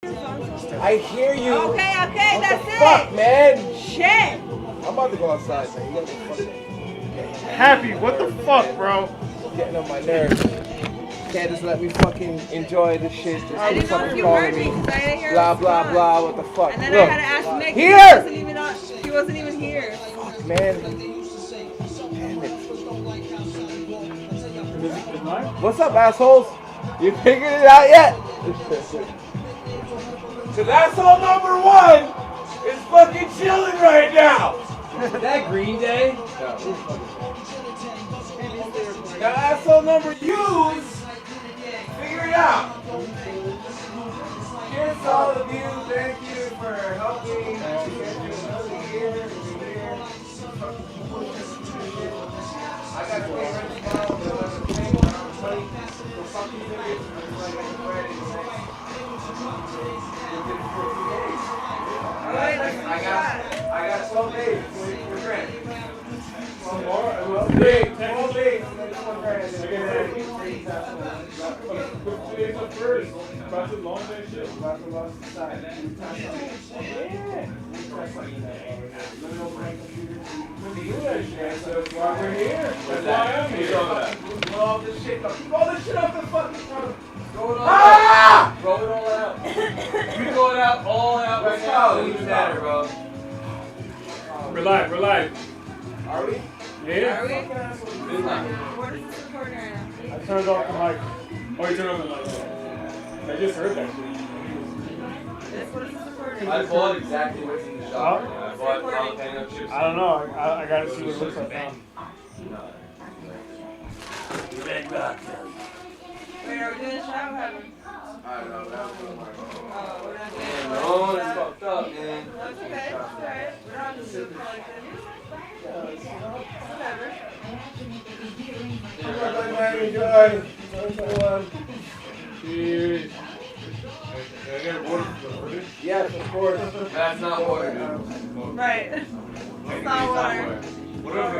I hear you. Okay, What that's the it. fuck, man? Shit. I'm about to go outside, man. You guys are fucking Happy, what the fuck, bro? getting on my nerves. Can't just let me fucking enjoy this shit. Just I didn't know if fucking you calling heard me because I didn't hear Blah, a blah, response. blah. What the fuck? And then Look. I had to ask Mick. Here! He wasn't even here. Fuck, man. Damn it. What's up, assholes? You figured it out yet? Cause asshole number one is fucking chilling right now. Is that Green Day? Now asshole number use, figure it out. Here's all of you. Thank you for helping me get through another year. I got to pay rent tomorrow, but I'm going to pay money for fucking tickets. I got 12 days for rent. 12 more? 12 days. 12 days. About to long day shit. About to lost the side. That's why we're here. That's why I'm here. Keep all this shit up. Keep all this shit up the fucking front. Throw it all Ah! out. Throw it all out. You throw it out, all out right now. It doesn't matter, bro. Relax. Are we? Yeah. Are we? It's not. What is this recording right now? I turned off the mic. Oh, you turned off the mic. I just heard that shit. What is this recording? I bought exactly what's in the shop. Huh? I bought jalapeno chips. I don't know. I gotta see what it looks like now. Red Rock. Wait, are we doing a shout? I don't know. That was one. Oh, we're not doing Man, a no, it's shout. fucked up, man. No, it's okay. It's alright. We're not just super like this. Whatever. Enjoy. Everyone. Cheers. Yes, of course. That's not water, dude. Right. It's not water. Whatever.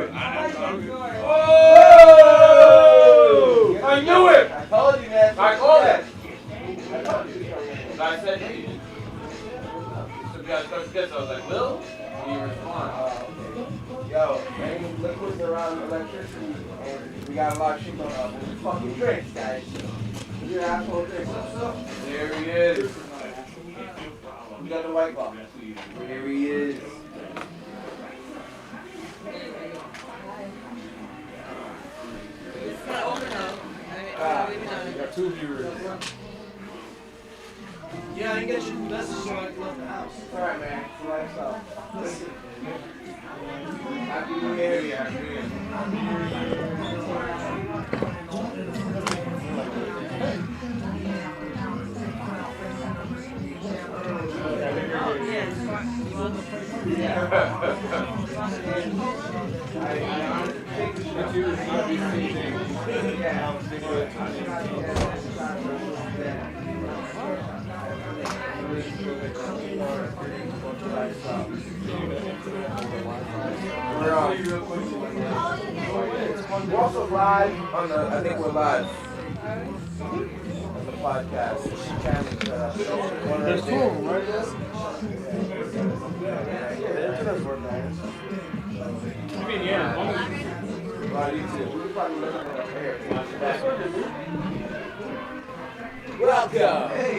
Oh! I knew it! I told you, man. I called it. I told you. I said, hey. So we got to start this. I was like, Will? And you respond. Yo, any liquids around electricity, and we got a lot of shit going on. Fucking drinks, guys. Your asshole drinks. There he is. We got the white claw. Here he is. It's not over now. I mean, leave it We on. got 2 viewers. Yeah, I didn't get your message so I left the house. It's alright, man. It's the lifestyle. Happy New Year. Happy New Year. We're also live on the, I think we're live on the podcast. There's 2 of them, right? I mean, yeah. YouTube. We could probably look at it up here. Welcome. Hey.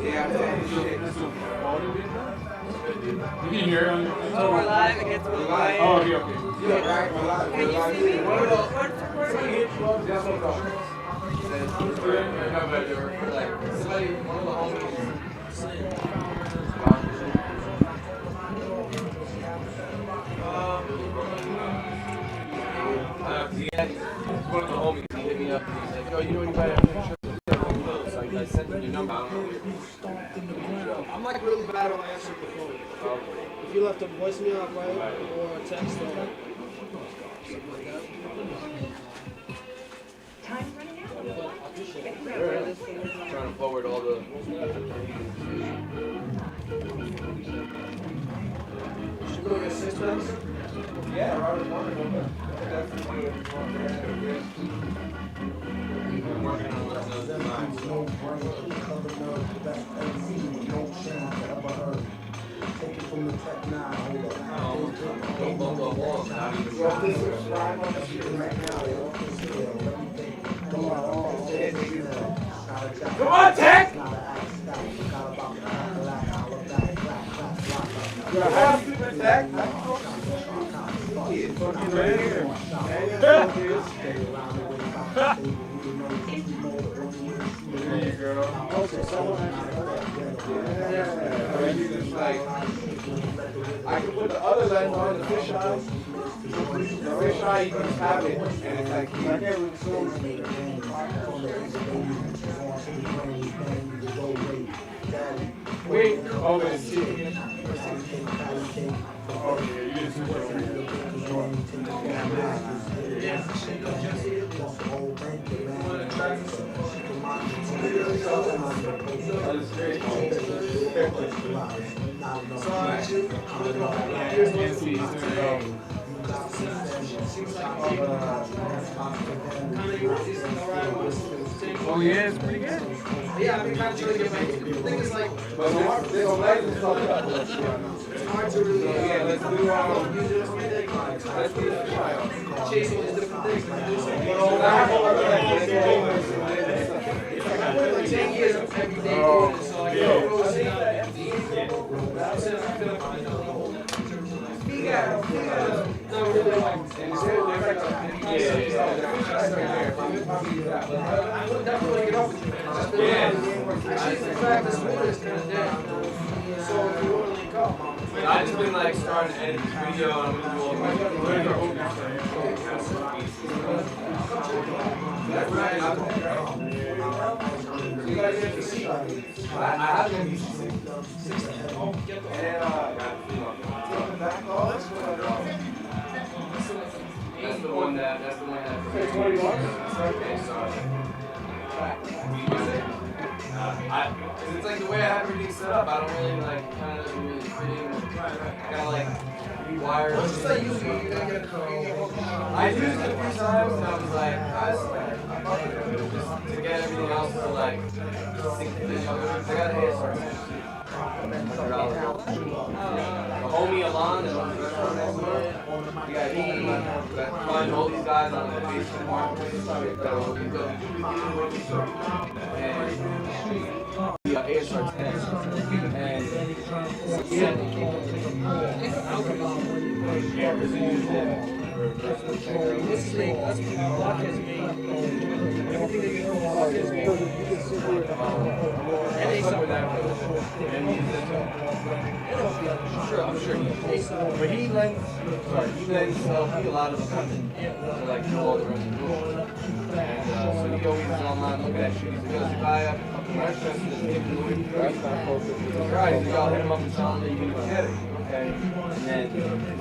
Yeah, I'm saying shit. You can hear it on the Oh, we're live. It gets really quiet. Oh, okay. Yeah, right. We're live. Can you see me? What's recording? Just hold on. Like, somebody, one of the homies. One of the homies, he hit me up and he's like, yo, you know anybody that can trip? So I sent him your number. I don't know. I'm like really bad on answering the phone. If you left a voicemail, I'll write or a text or something like that. Trying to forward all the. Should we go get 6 packs? Yeah, Robert wanted them. That's the one that I'm working on what's Don't bump the wall. Not even Yo, please subscribe on the shit right now, yo. Come on, Tech! Come on, Super Tech! Fucking right here. There you go. I can put the other lens on the fish eye. The fish eye, you can just have it, and it's like, Wait. Oh, wait. See. Oh, yeah. You didn't switch over here. Oh yeah, it's pretty good. Yeah, I've been kind of trying to get back to it. The thing is, like, but this lens is fucked up. it's hard to really Yeah, let's do the fish eye on. chase all these different things. Like, do something. I have all other lenses. I put like 10 years of every day doing it, so like, Yeah. I not really like. I would definitely get up with you, man. Actually, the fact this water is kind of dead. So if you want to link up, I just been like starting to edit this video and I'm gonna do all the I haven't That's the one that okay, sorry. Cause it's like the way I have everything set up, I don't really like kind of really fit in. I gotta like rewire. what's the use? I used it a few times and I was like, guys, to get everything else to like sync with each other. I got a ASR. $100. The homie Alon that owns the restaurant next door, you got me, find all these guys on the basement marketplace, and the ASR 10, and I'm sure he pays. But he lends a lot of content to like do all the rest of the rules. And so he always is online looking at shit. He's like, there's a guy at the fucking restaurant that's giving the week. He's like, alright, he's like, I'll hit him up and tell him that you're gonna get it. Okay? And then the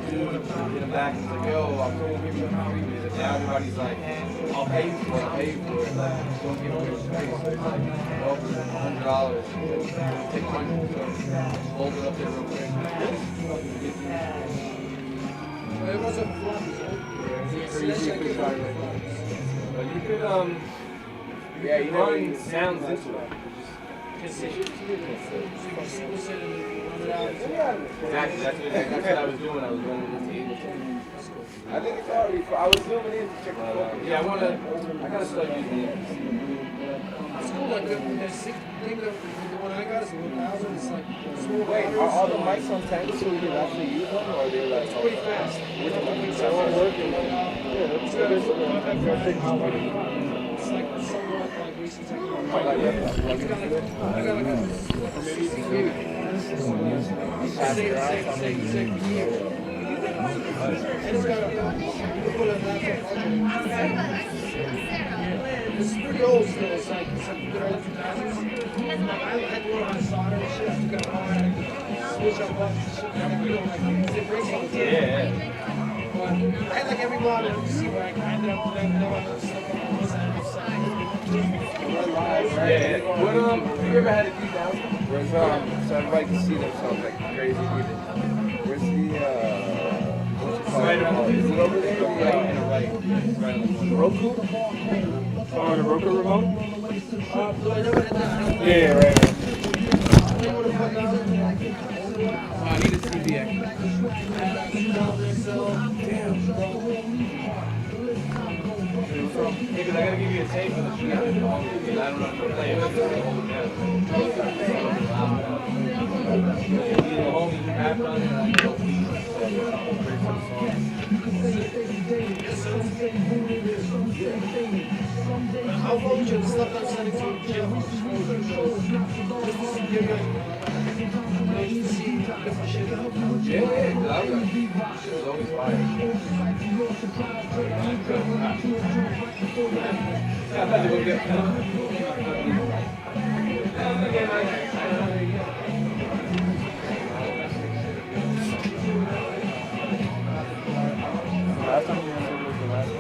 dude hit him back and he's like, yo, I'm gonna give you a freebie. And now everybody's like, I'll pay you for it, I'll pay you for it. Don't give him your space. So he's like, oh, $100. Take money. So hold it up there real quick. It wasn't floppy, But you could, yeah, you run sounds into it. Exactly, that's what I was doing. I was running into it. I think it's already. I was zooming in to check the focus. Yeah, I gotta start using it. It's cool, like, the thing that the one I got is 1,000. It's like, small Wait, batteries. are all the mics on 10 so we can actually use them, or are they like? It's pretty fast. They're all working. Yeah, that's good. It's like somewhat like recent technology. I got like a and it's got a, you can put a laptop on This is pretty old still. It's like the early 2000s. I had to learn how to solder and shit. I took it apart. I switch up buttons and shit. It breaks all the time. Yeah. But I had like every model you see where I ended up with them. Yeah. What have you ever had a 2000? Where's so I'd like to see them sound like crazy people. Where's the Right on. Is it over there? Yeah, and a right. It's right on the corner. Roku? Oh, the Roku remote? Yeah. Yeah, right. I need a TV actually. Hey, because I gotta give you a tape for the shoot. I don't know how to play it. How long would you have slept outside of the gym? Yeah, she was always fire. I had to go get Last time you remember was the last one.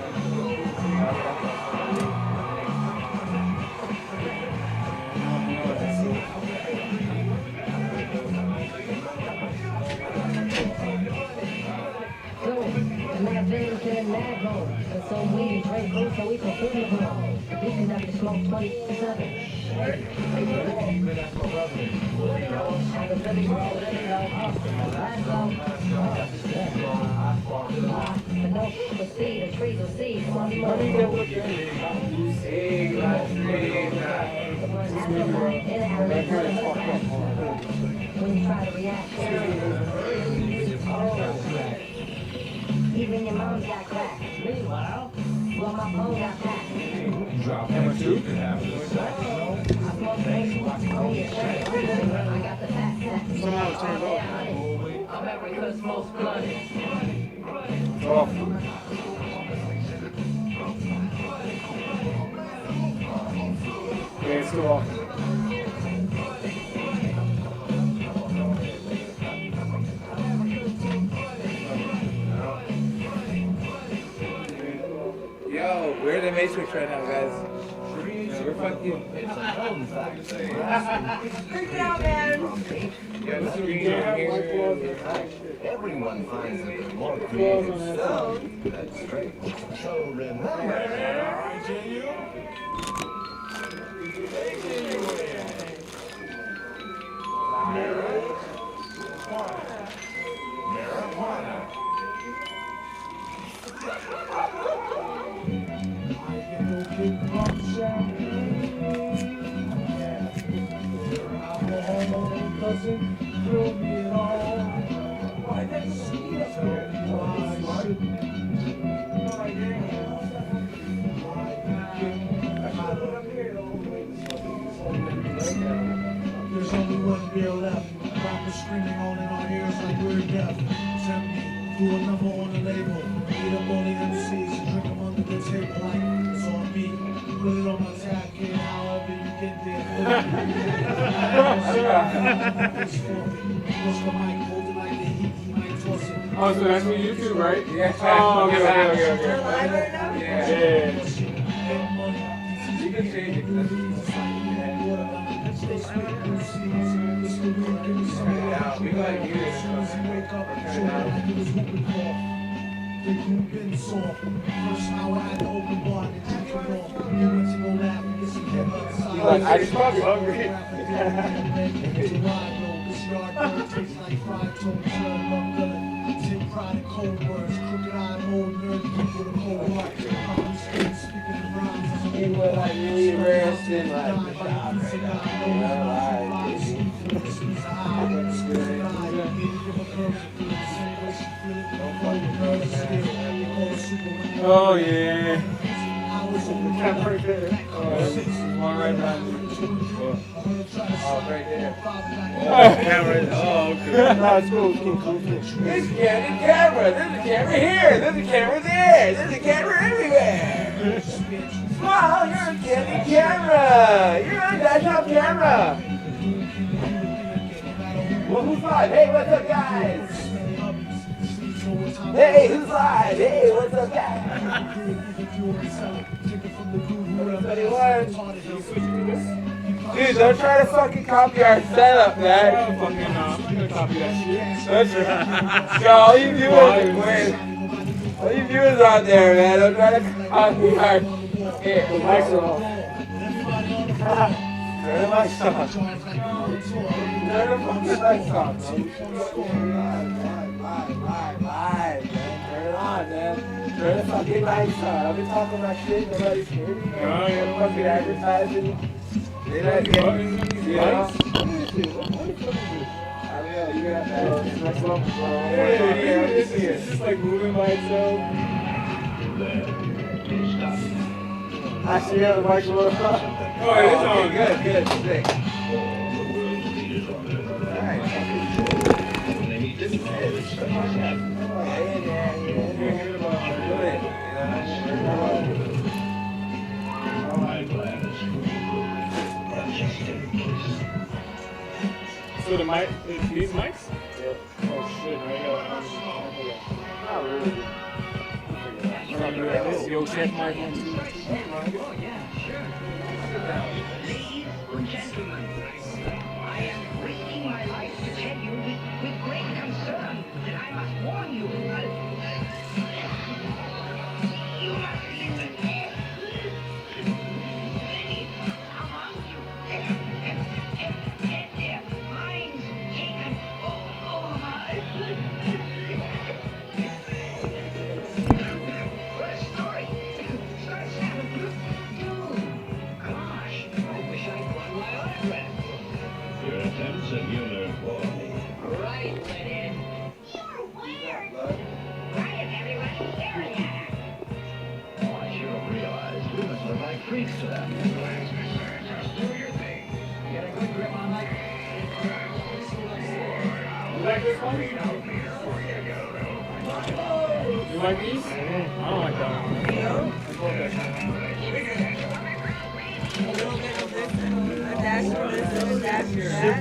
So we drink blue, so we can feel the home. We conduct the smoke 24/7. When you try to react, even your mom got cracked. Meanwhile, well, my phone got packed. Number 2? I smoked crazy. Oh, yeah, sure. I got the fat sack. Somehow it's turned off. America's most blooded. It's off. Yeah, it's still off. Yo, we're in the Matrix right now, guys. We're fucking. Freak out, man. Yeah, this is here. Everyone finds that the more creative sound, that's straight. So remember. There's only one beer left. Rappers screaming on in our ears like we're deaf. Send me to a number on the label. Eat up all the MCs and drink them under the table like it's on me. Put it on my tab, kid, however you get there. It's for me. Push the mic, hold it like the heat, he might toss it. Oh, so that's me YouTube, right? Yeah. Oh, okay. You're live right now? Yeah. Yeah. You can change it. That's we got you. I just probably hungry. People like really rest in like the shop Oh, yeah. Right there. One right behind me. Oh, right there. Oh, okay. No, it's cool. There's a camera. There's a camera here. There's a camera there. There's a camera everywhere. Wow, you're a candid camera. You're on DahShop camera. Well, who's live? Hey, what's up, guys? Hey, who's live? Hey, what's up, guys? Dude, don't try to fucking copy our setup, man. I'm gonna copy that shit. That's right. So all you do is What you viewers out there, man? I'm trying to hard. Here, the mics are off. Turn the mics off. Turn the fucking mics off. Bye, man. Turn it on, man. Turn the fucking mics on. I've been talking about shit. Nobody's hearing me. I'm fucking advertising. They not getting me. You know? You got that. It's like something, bro. It's just like moving by itself. Actually, yeah, the mic's a little. Oh, it is on. Okay, good, sick. Alright. So the mic, these mics? Yep. Oh shit, I got Not really. Yo, check my phone too. Oh, yeah, sure. Ladies and gentlemen, I am risking my life to tell you with great concern that I must warn you. You must listen. Many among you have their minds taken over. First story. Starts out. Gosh, I wish I'd won my autograph. Your attempts at humor bore me. Right, Lynn. You're weird. Why is everyone staring at us? Oh, I sure realize we must look like freaks to them. Just do your thing. Get a good grip on that. You like this one? You like these? I don't like that one. A little bit of this and a dash of this and a dash of that.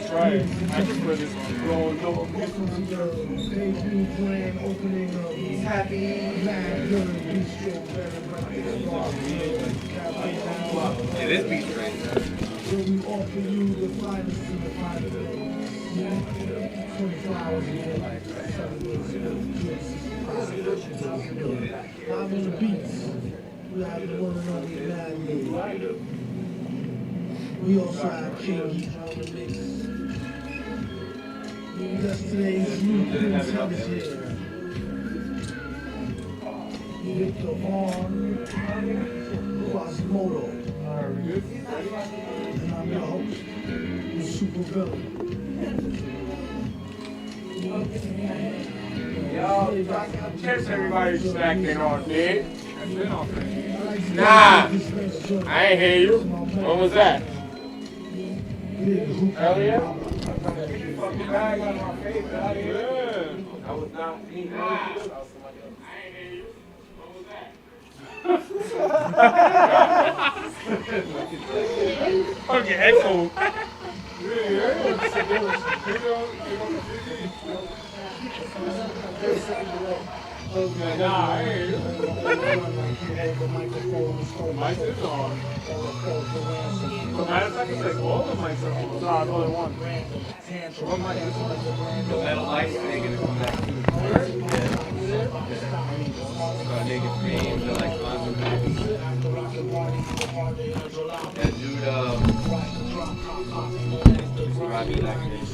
Try it. I prefer this one. Welcome to the debut grand opening of He's happy. Mad Good Bistro Bed and Breakfast Bar Cafe Now, It is beat train. where we offer you the finest in the finest day. 24 hours a day, 7 days a week, 365. I'm on the beats. We have the one and only Mad Good. We also have King Heat on the mix. Just today's new Prince Thomas here. Victor Vaughn, Quasimodo. And I'm your host, the super villain. Yo, cheers everybody snacking on, dude. Nah, I ain't hear you. When was that? Earlier? Fucking bag on my face out here. I was not eating. I ain't hear you. What was that? Okay, echo. Nah, I hear you. Mic is on. Matter of fact, it's like all the mics are on. No, it's only one. What mic is on? The metal lights, they're gonna come back to the corner. Naked Dreams, I like Monster Babies. That dude, Robbie like this.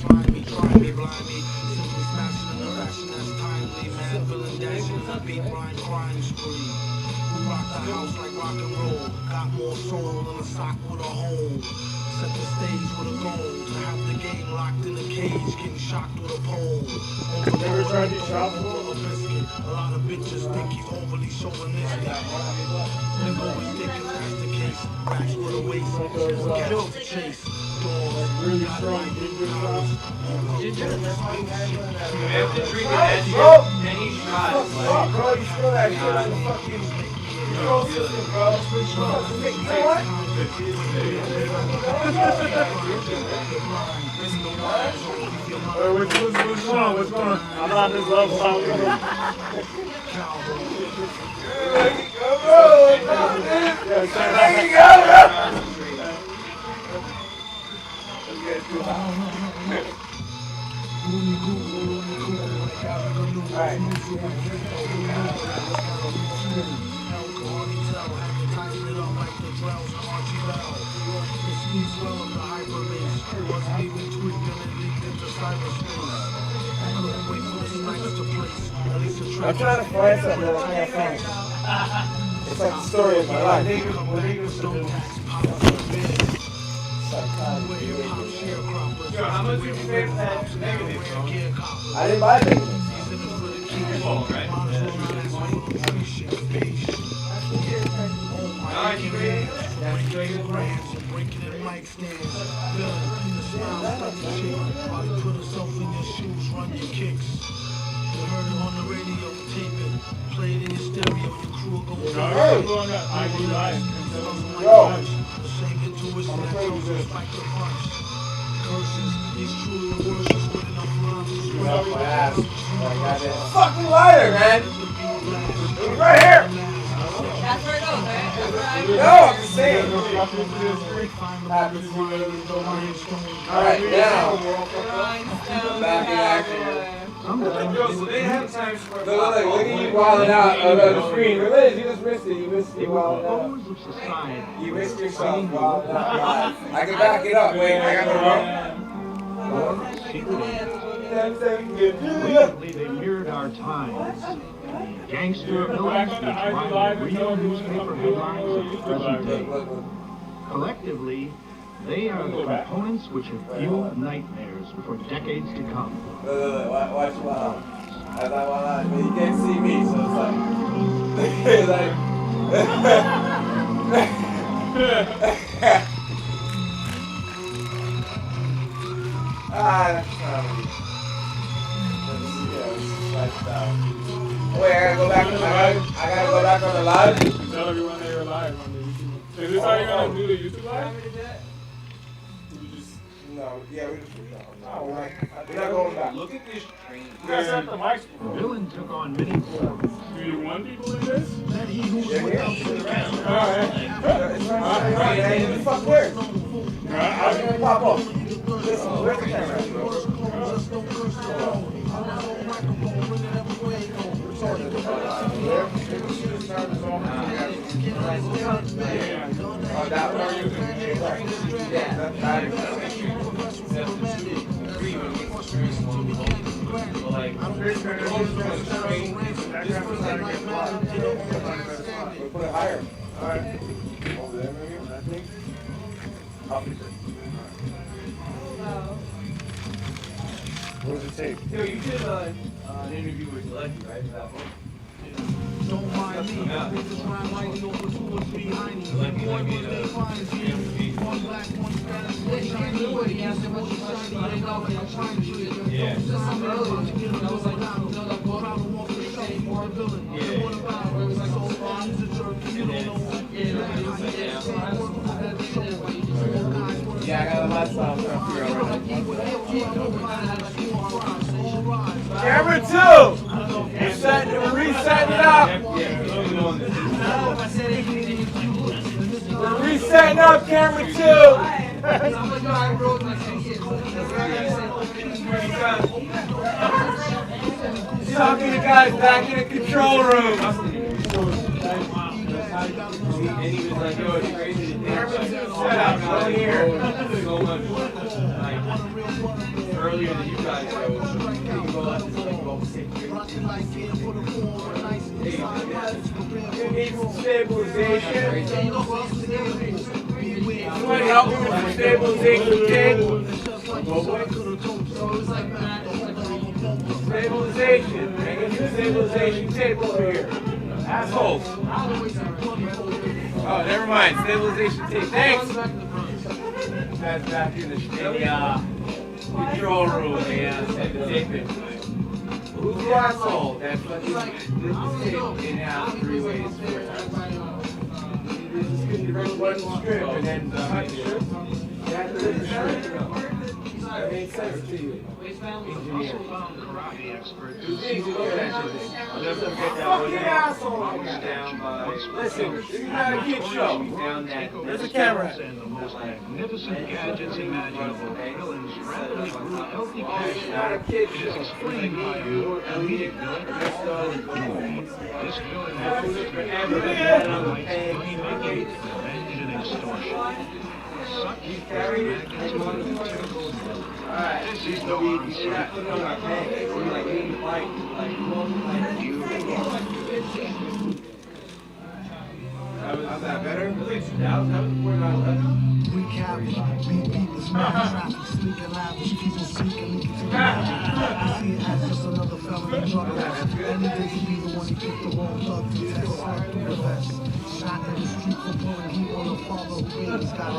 Rock the house like rock and roll. Got more soul than a sock with a hole. Set the stage with a goal. To have the game locked in a cage, getting shocked with a pole. Never tried to shop for? A biscuit. A lot of bitches think he's overly chauvinistic. Nigga always thinking that's the case. Racks with a waist. Kill to chase. Dogs. Really strong ginger sauce. After drinking that shit, any shot is Fuck, like, bro, you spill that shit on the fucking control system, bro. You know what? What's going on? What's going on? I'm on this love song. There you go, bro. I'm trying to find something that I can't find. It's like the story of my life. Yo, how much did you pay for that negative, bro? I didn't buy negatives. Oh, right? Alright, you ready? Fucking lighter, man. It's right here. That's where it goes, right? No, I'm just saying. Alright, now. Back in action. Yo, so they have times for Look at you wilding out of the screen. Liz, you just missed it. You missed it wilding out. You missed yourself wilding out. I can back it up. Wait, I got Recently, they mirrored our times. Gangster villains which rival real newspaper headlines of the present day. Collectively, they are the components which have fueled nightmares for decades to come. Watch wild. As I wild out, but you can't see me, so it's like, that's funny. Wait, I gotta go back. I gotta go back on the live. Tell everyone they were live on the YouTube. Is this how you're gonna do the YouTube live? No, yeah, we just we're not going back. Look at this train. You guys have the mics. The villain took on many forms. Do you want people in this? That he who without the ground. It's right here. It's fuck where? I'm gonna pop off. Listen, where's the camera? Oh, that one? Put it higher. Alright. Over there, maybe? I think. What does it take? Yo, you did an interview with Lucky, right? That one? Don't mind me. Niggas rhyme like no tools behind me. Lucky, One Lucky, was they find me. One black, one Spanish, one Chinese. One Asian, one Chinese. They know that I'm trying to do it. Yeah. Just some earlier. That was like, proud of walk the same for a villain. Yeah. What about it? It was like, so far, he's a jerk. You don't know what he is. Yeah, I got a lot of stuff to figure out right now. Camera 2! We're resetting it up! We're resetting up camera 2! Talking to guys back in the control room. And he was like, yo, it's crazy to think Set up right here. so much like earlier than you guys go. You go out to like about 6 years. You need some stabilization. Somebody help me with some stabilization tape. Stabilization. Make a new stabilization tape over here. Assholes. Oh, never mind. Stabilization tape. Thanks. That's back in the control room. Yeah, set the tape in. Who's the asshole that fucking did the tape in half 3 ways? You just couldn't rip one strip and then cut the strip. You had to rip the strip. That made sense to you. Engineer. Two things you look at that shit. I'll never forget that fucking asshole. Down by. Listen, this is not a kid show. Down that. There's a camera. And the most magnificent gadgets imaginable. Villains rapidly healthy Not a cash kid is show. explained by a more comedic villain. This villain has money-making, revenge, and extortion. Such is the magnitude of typical villain. This is the one How's that better? We carry, beat the smash traffic, sleek and lavish, people seeking, leaking to the magic. You see it as just another felony drug test. Any day you be the one to kick the wrong thug to test, slide through the vest. Shot in the street for pulling heat on the father who made his guy.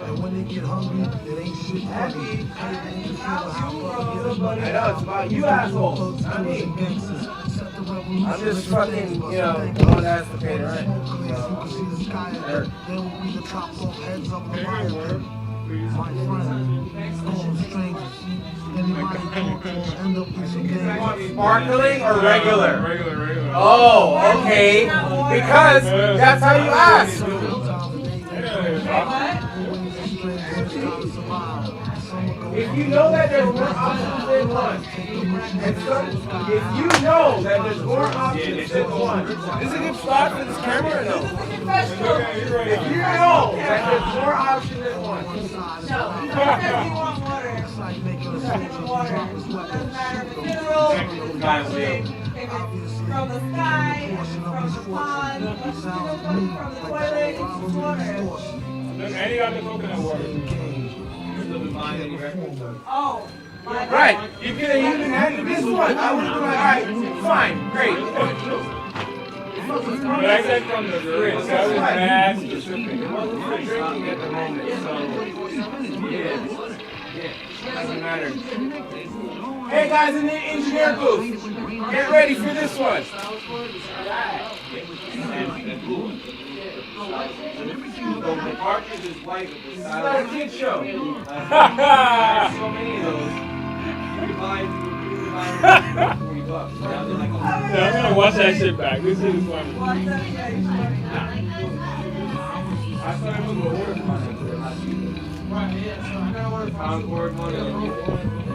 And when they get hungry, it ain't shit funny. Anything to feel how brother get his money. I know, it's about you assholes. I mean, I'm just fucking, going ass to pay the rent. You can see the sky at night. They will be the chopped off heads of the fire pit. My friend, storm strangers. Anybody talk to them, end up with some games. Sparkling or regular? Regular. Oh, okay. Because that's how you ask. If you know that there's more options than one, and so if you know that there's more options than one, is it a good spot for this camera or no? If you know that there's more options than one, No, he says you want water. Mineral, from the sky, from the pond, from the toilet, it's water. Any other coconut water? Oh, right? You can have this one. I would have been like, all right, fine, great. But I said from the fridge. That was mad specific. It wasn't for drinking at the moment, so yeah, doesn't matter. Hey guys in the engineer booth, get ready for this one. The cartridge is white. This is not a kid show. So many of those. You buy $40. Yeah, I'm gonna watch that shit back. This is funny. I thought it was an order one. Right, yeah, so I gotta order pound board one.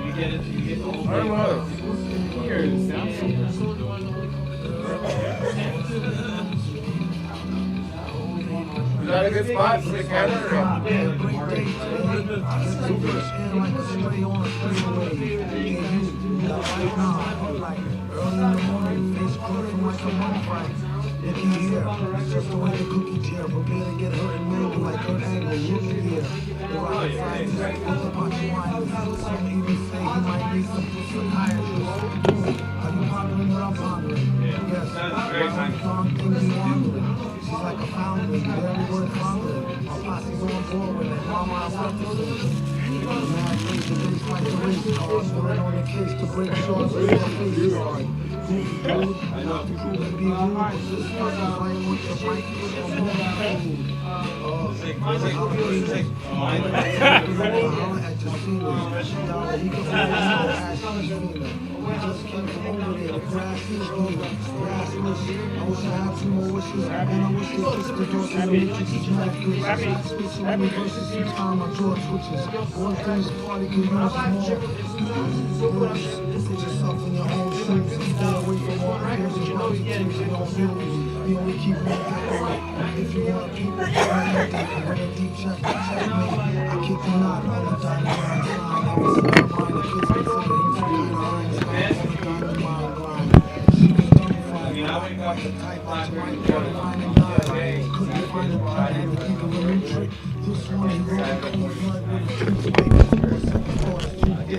You get it, you get the whole thing. Here, it sounds Is that a good spot for the camera? Looking here, it's just the way the cookie tear. Prepare to get hurt and mangled like Kurt Angle. Looking here, the right side with the punch line. Some even say he might need some psychiatrist. Are you pondering what I'm pondering? Yes, I'm thinking wandering. She's like a foundling, very word foundling. My posse's on board with it. Mama, I'm representing. Mad face to face like the race cars. Filling on the case to break shorts with your face guard. I know if you prove to be rude, but this fucking fight with your mic is a we just came from over there, the grass is green, grassless. I wish I had some more wishes, and I wish they just the door to the matrix is like this. Speaking of me versus each time my jaw twitches. One thing's party can use more. Put yourself in your own shoes. Stay away from all the cares and politics you don't feel me. You only keep one thing. If you want people, you want to win a deep check, check me. I kick the knot on the diamond line sign. Every single mind the kids consider him some kind of Einstein. Diamond line grind. She was dumbfounded. I got the type like right there, line and line. Couldn't find a line and think of a new trick. This one he wrote a cool blood with a toothpick. Second thought is too thick.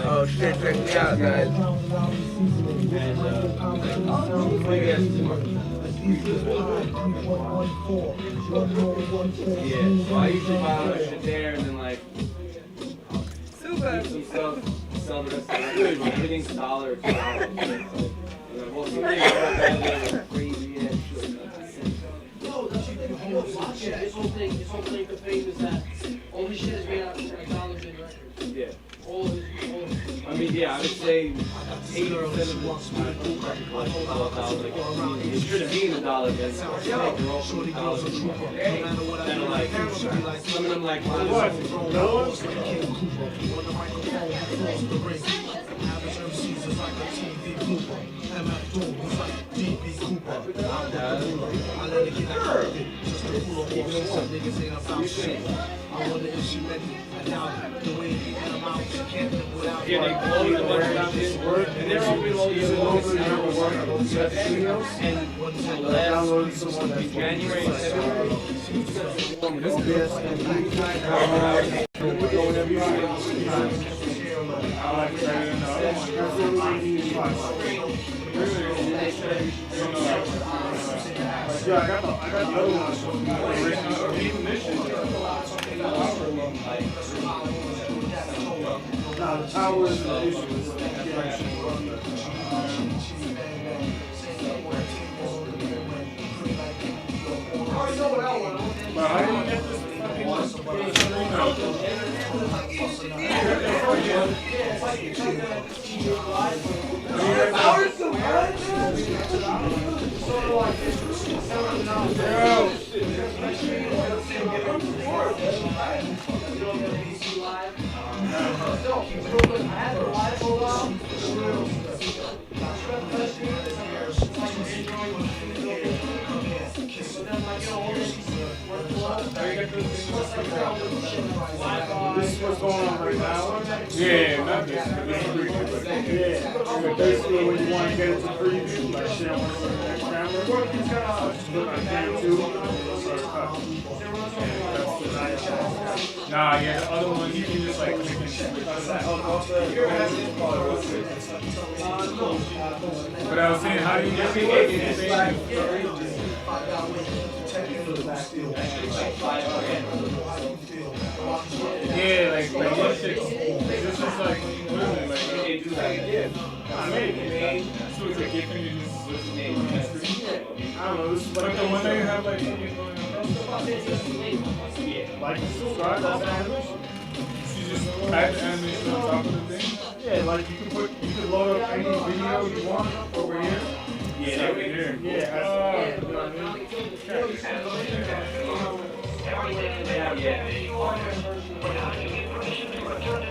Oh shit, check me out, guys. Yeah, so I usually buy all that shit there and then like super. some stuff, sell the rest of it. Everything's $1 or $2. Well, some things are crazy ass shit. This whole thing for fame is that all this shit is made out of dollars and records. Yeah. All of this. I mean, Yeah, I would say 80% of the it should be in the dollar bin. Then like some of them like What? Those? yeah, they blow the bunch of shit, and they're open all these and the last January and February. Yeah, I got the other one. Even this shit. Nah, the tower is the issue. But how do you get this This is what's going on right now. Yeah, not this. This is pretty good. Yeah, basically when you want to get into preview, like shit, I want to the next camera, just look like that too. Nah, yeah, the other one, you can just like click and shit. But I was saying, how do you get the yeah, like this shit. This is like, literally, like, they do that. I mean, so it's a gift and you just listen to it. I don't know, this is But like the one that you have, like, like subscribe to animation. you just add the animation on top of the thing. Yeah, like you can load up any video you want over here. Yeah, over here. Yeah, you know what I mean?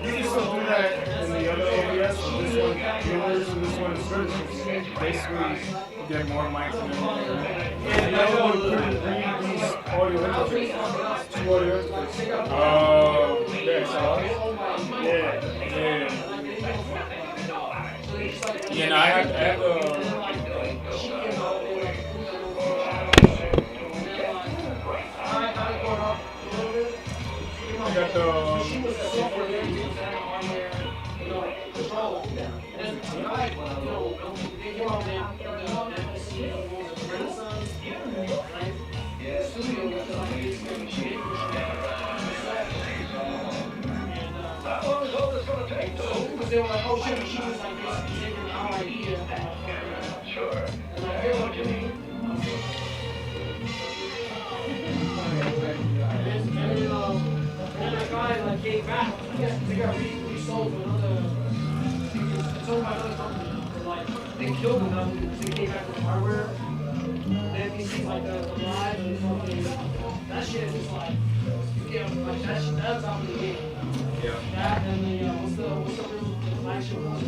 You can still do that in the other OBS, but this one yours and this one is good. Basically, you get more mics and everything. Yeah, the other one couldn't read these audio interfaces. Two audio interfaces. Oh, yeah, so, Yeah. yeah, no, I have I got the They were like, oh shit, she was like basically taking our idea. Sure. And like, here's what you mean. And that guy like gave back. They got resold to another. Sold by another company. Like they killed them because they gave back the hardware. Then you see like the live and fucking that shit is like like that shit that's out of the game. Yeah. That and the what's the flagship one?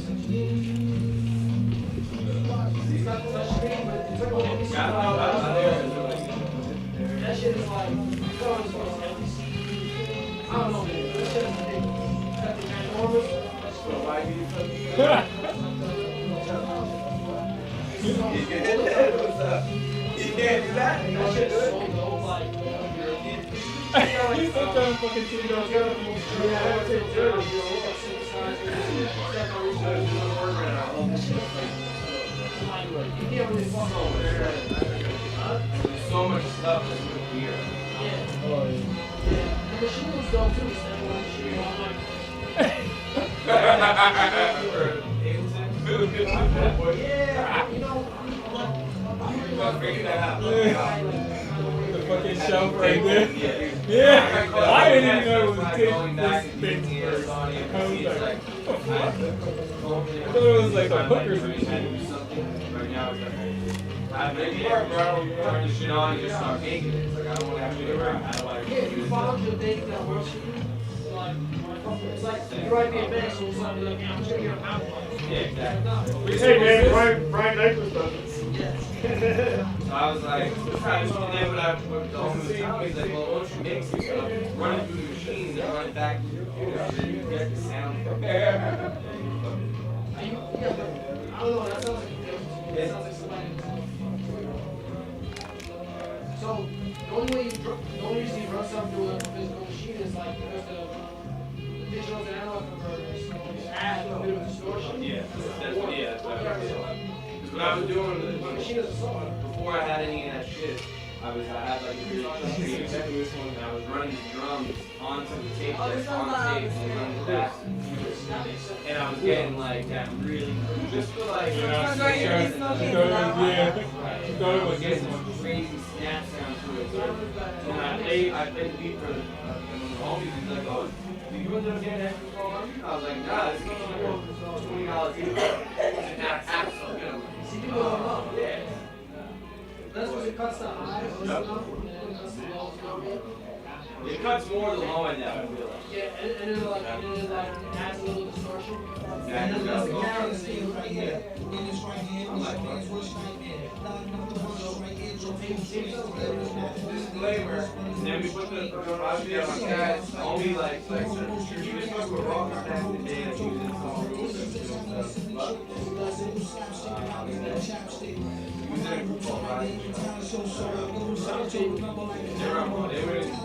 It's not the touch screen, but it's like that shit is like I don't know, man. That shit is ridiculous. Got the Transformers. You can't do that. That shit is so dope, like you still trying to fucking take it off. So much stuff is with beer. Oh, yeah. The machine was dope too. Yeah, you know. The fucking shelf right there. Yeah. I didn't even know it was a tape this thing. I was like, what the fuck? thought it was like a hooker's machine. Right now, it's like, I have an idea, turn the shit on and just start making it. It's like, I don't want to have to do it around. I don't want to Yeah, if you found your thing that works for you, like, it's like, you write me a message or something, like, I'm just gonna get a mouth. Yeah, exactly. Hey man, Brian Nyquist does it. So I was like, and then when I went to home with Tom, he's like, well, once you make some stuff, run it through the machine, then run it back to the computer, so then you get the sound from there. Yeah, but I don't know, that sounds like, that sounds like somebody. So, the only reason you run something through a physical machine is like, because the digital to analog converters add a bit of distortion. Yeah, that's what I was doing. Because what I was doing, The machine is a song. before I had any of that shit, I had like a really chunky this one, and I was running the drums onto the tape deck, on tape, and running that. And I was getting like that really, just for like, Yeah. getting some crazy snap sound to it. And I played the beat for the homies, he's like, oh, do you want to get an extra 1200? I was like, nah, this is $20 each. And that's absolutely good. See, people don't know. Yeah. That's because it cuts the highs and stuff, and then it cuts the lows a little bit. It cuts more the low end now, I feel like. Yeah, and then it adds a little distortion. Exactly. And then that's the camera thing. right here. And it's right here. It's like man's worst nightmare. Not enough to punch right here. So Disclaimer. Then we put the project out on guys. Only like you just fuck with rock back in the day and using some rules and doing stuff. Using a group called Rising.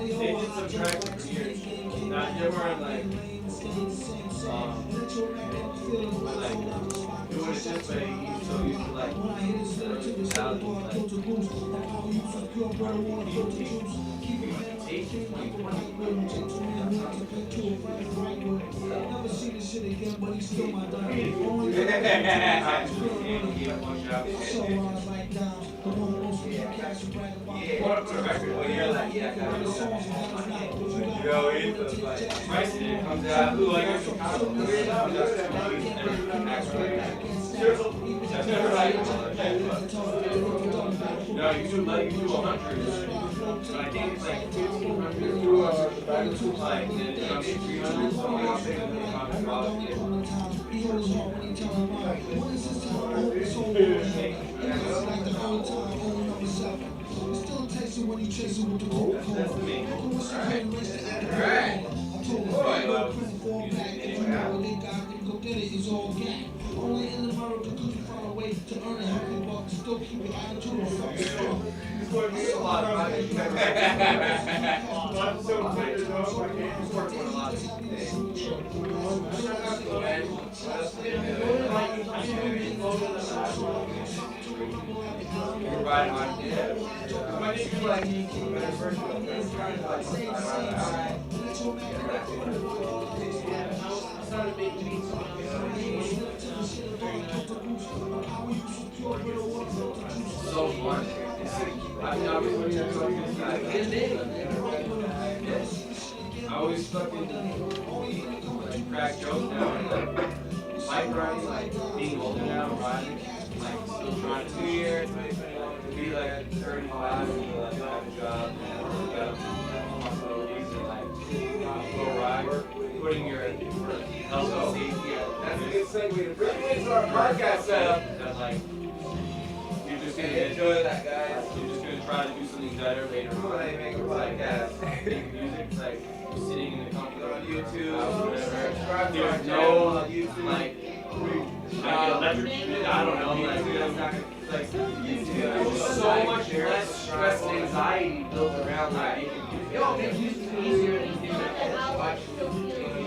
They did some tracks for years. Now they weren't like doing it this way. He's so used to like Never seen this shit again, but he's still my dog. So I was like, down, the one most we catch and brag about. Yo, it's like, pricing it comes out, like, it's no, you do 100, but I think it's like 1,500, like, and it comes to 300, so I'm thinking when you chase it with the cold call. That's the main goal. Alright. I told him, fall back, and you know they got them, go get it, it's all gang. Only in America could you find a way to earn a hefty buck, still keep your attitude on fuck strong. You're right on, yeah. When did you like better version of this? So fun. I always fucking like crack jokes now and like bike riding, like being older now, riding, like still trying to 2 years, to be like 35 and like have a job and got responsibilities and like go ride, putting your health and safety at. That's a good segue to bring into our podcast setup. That like you're just gonna enjoy that, guys. You're just gonna try to do something better later on. I make a podcast, make music, like sitting in the comfort of YouTube, whatever. There's no YouTube, like I get electrocuted. I don't know, like that's not gonna, like there's so much less stress and anxiety built around like making music. Yo, make music easier than you do that.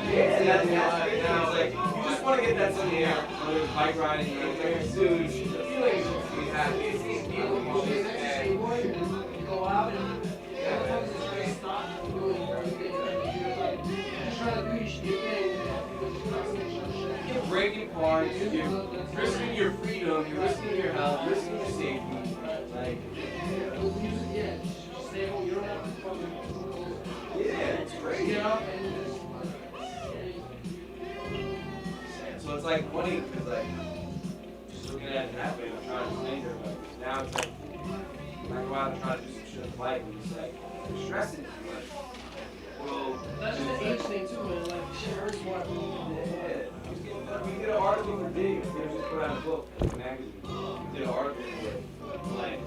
Yeah, that's now like you just want to get that something out, whether it's bike riding or soon. The feeling is just to be happy. It's these people who just Go out and just stop doing everything. Just try to do your shit. you're breaking parts, you're risking your freedom, you're risking your health, you're risking your safety. Like, Yeah, just stay home. You don't have to fucking. yeah, it's crazy. Get up and just. So it's like funny because like just looking at it that way, I'm trying to explain to everybody. Now it's like when I go out and try to do some shit on the bike, and it's like I'm stressing it. Like, well, That's just an age thing too, man. Like shit hurts more after you we did an article for Dig. They just put out a book, a magazine. We did an article for it. Like,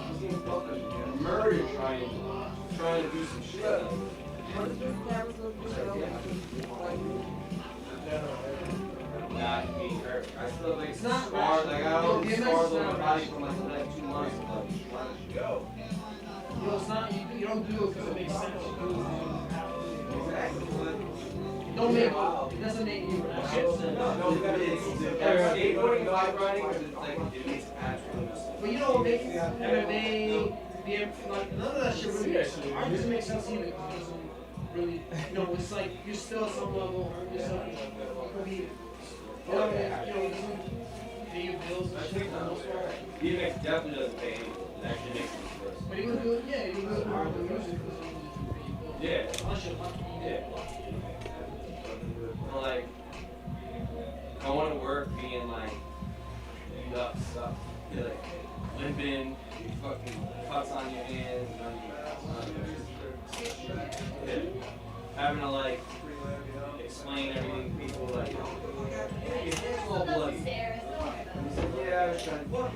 he's getting fucking murdered trying to do some shit. Not being hurt. I still like scars. Like I don't have scars on my body for like the last 2 months. Like, why don't you go? You know, it's not, you don't do it because it makes sense. You do it because you have to. Exactly. Don't make it doesn't make you relax. No, it's skateboarding, bike riding, it's like it makes absolutely no sense. But you know what makes MMA, like none of that shit really makes sense. Art doesn't make sense either. It doesn't really, you know, it's like you're still at some level hurting yourself. You know, it doesn't pay your bills and shit for the most part. DMX definitely doesn't pay anything. It actually makes things worse. But you can do it, yeah, you can do it hard with music because you need to pay your bills. Yeah. Unless you're lucky. Yeah. Like, I want to work being like, beat up, stuff. You're like, limping, fucking cuts on your hands, yeah. Having to like, explain everything to people, like, hey, your hand's all bloody. And he said, yeah, I was trying to just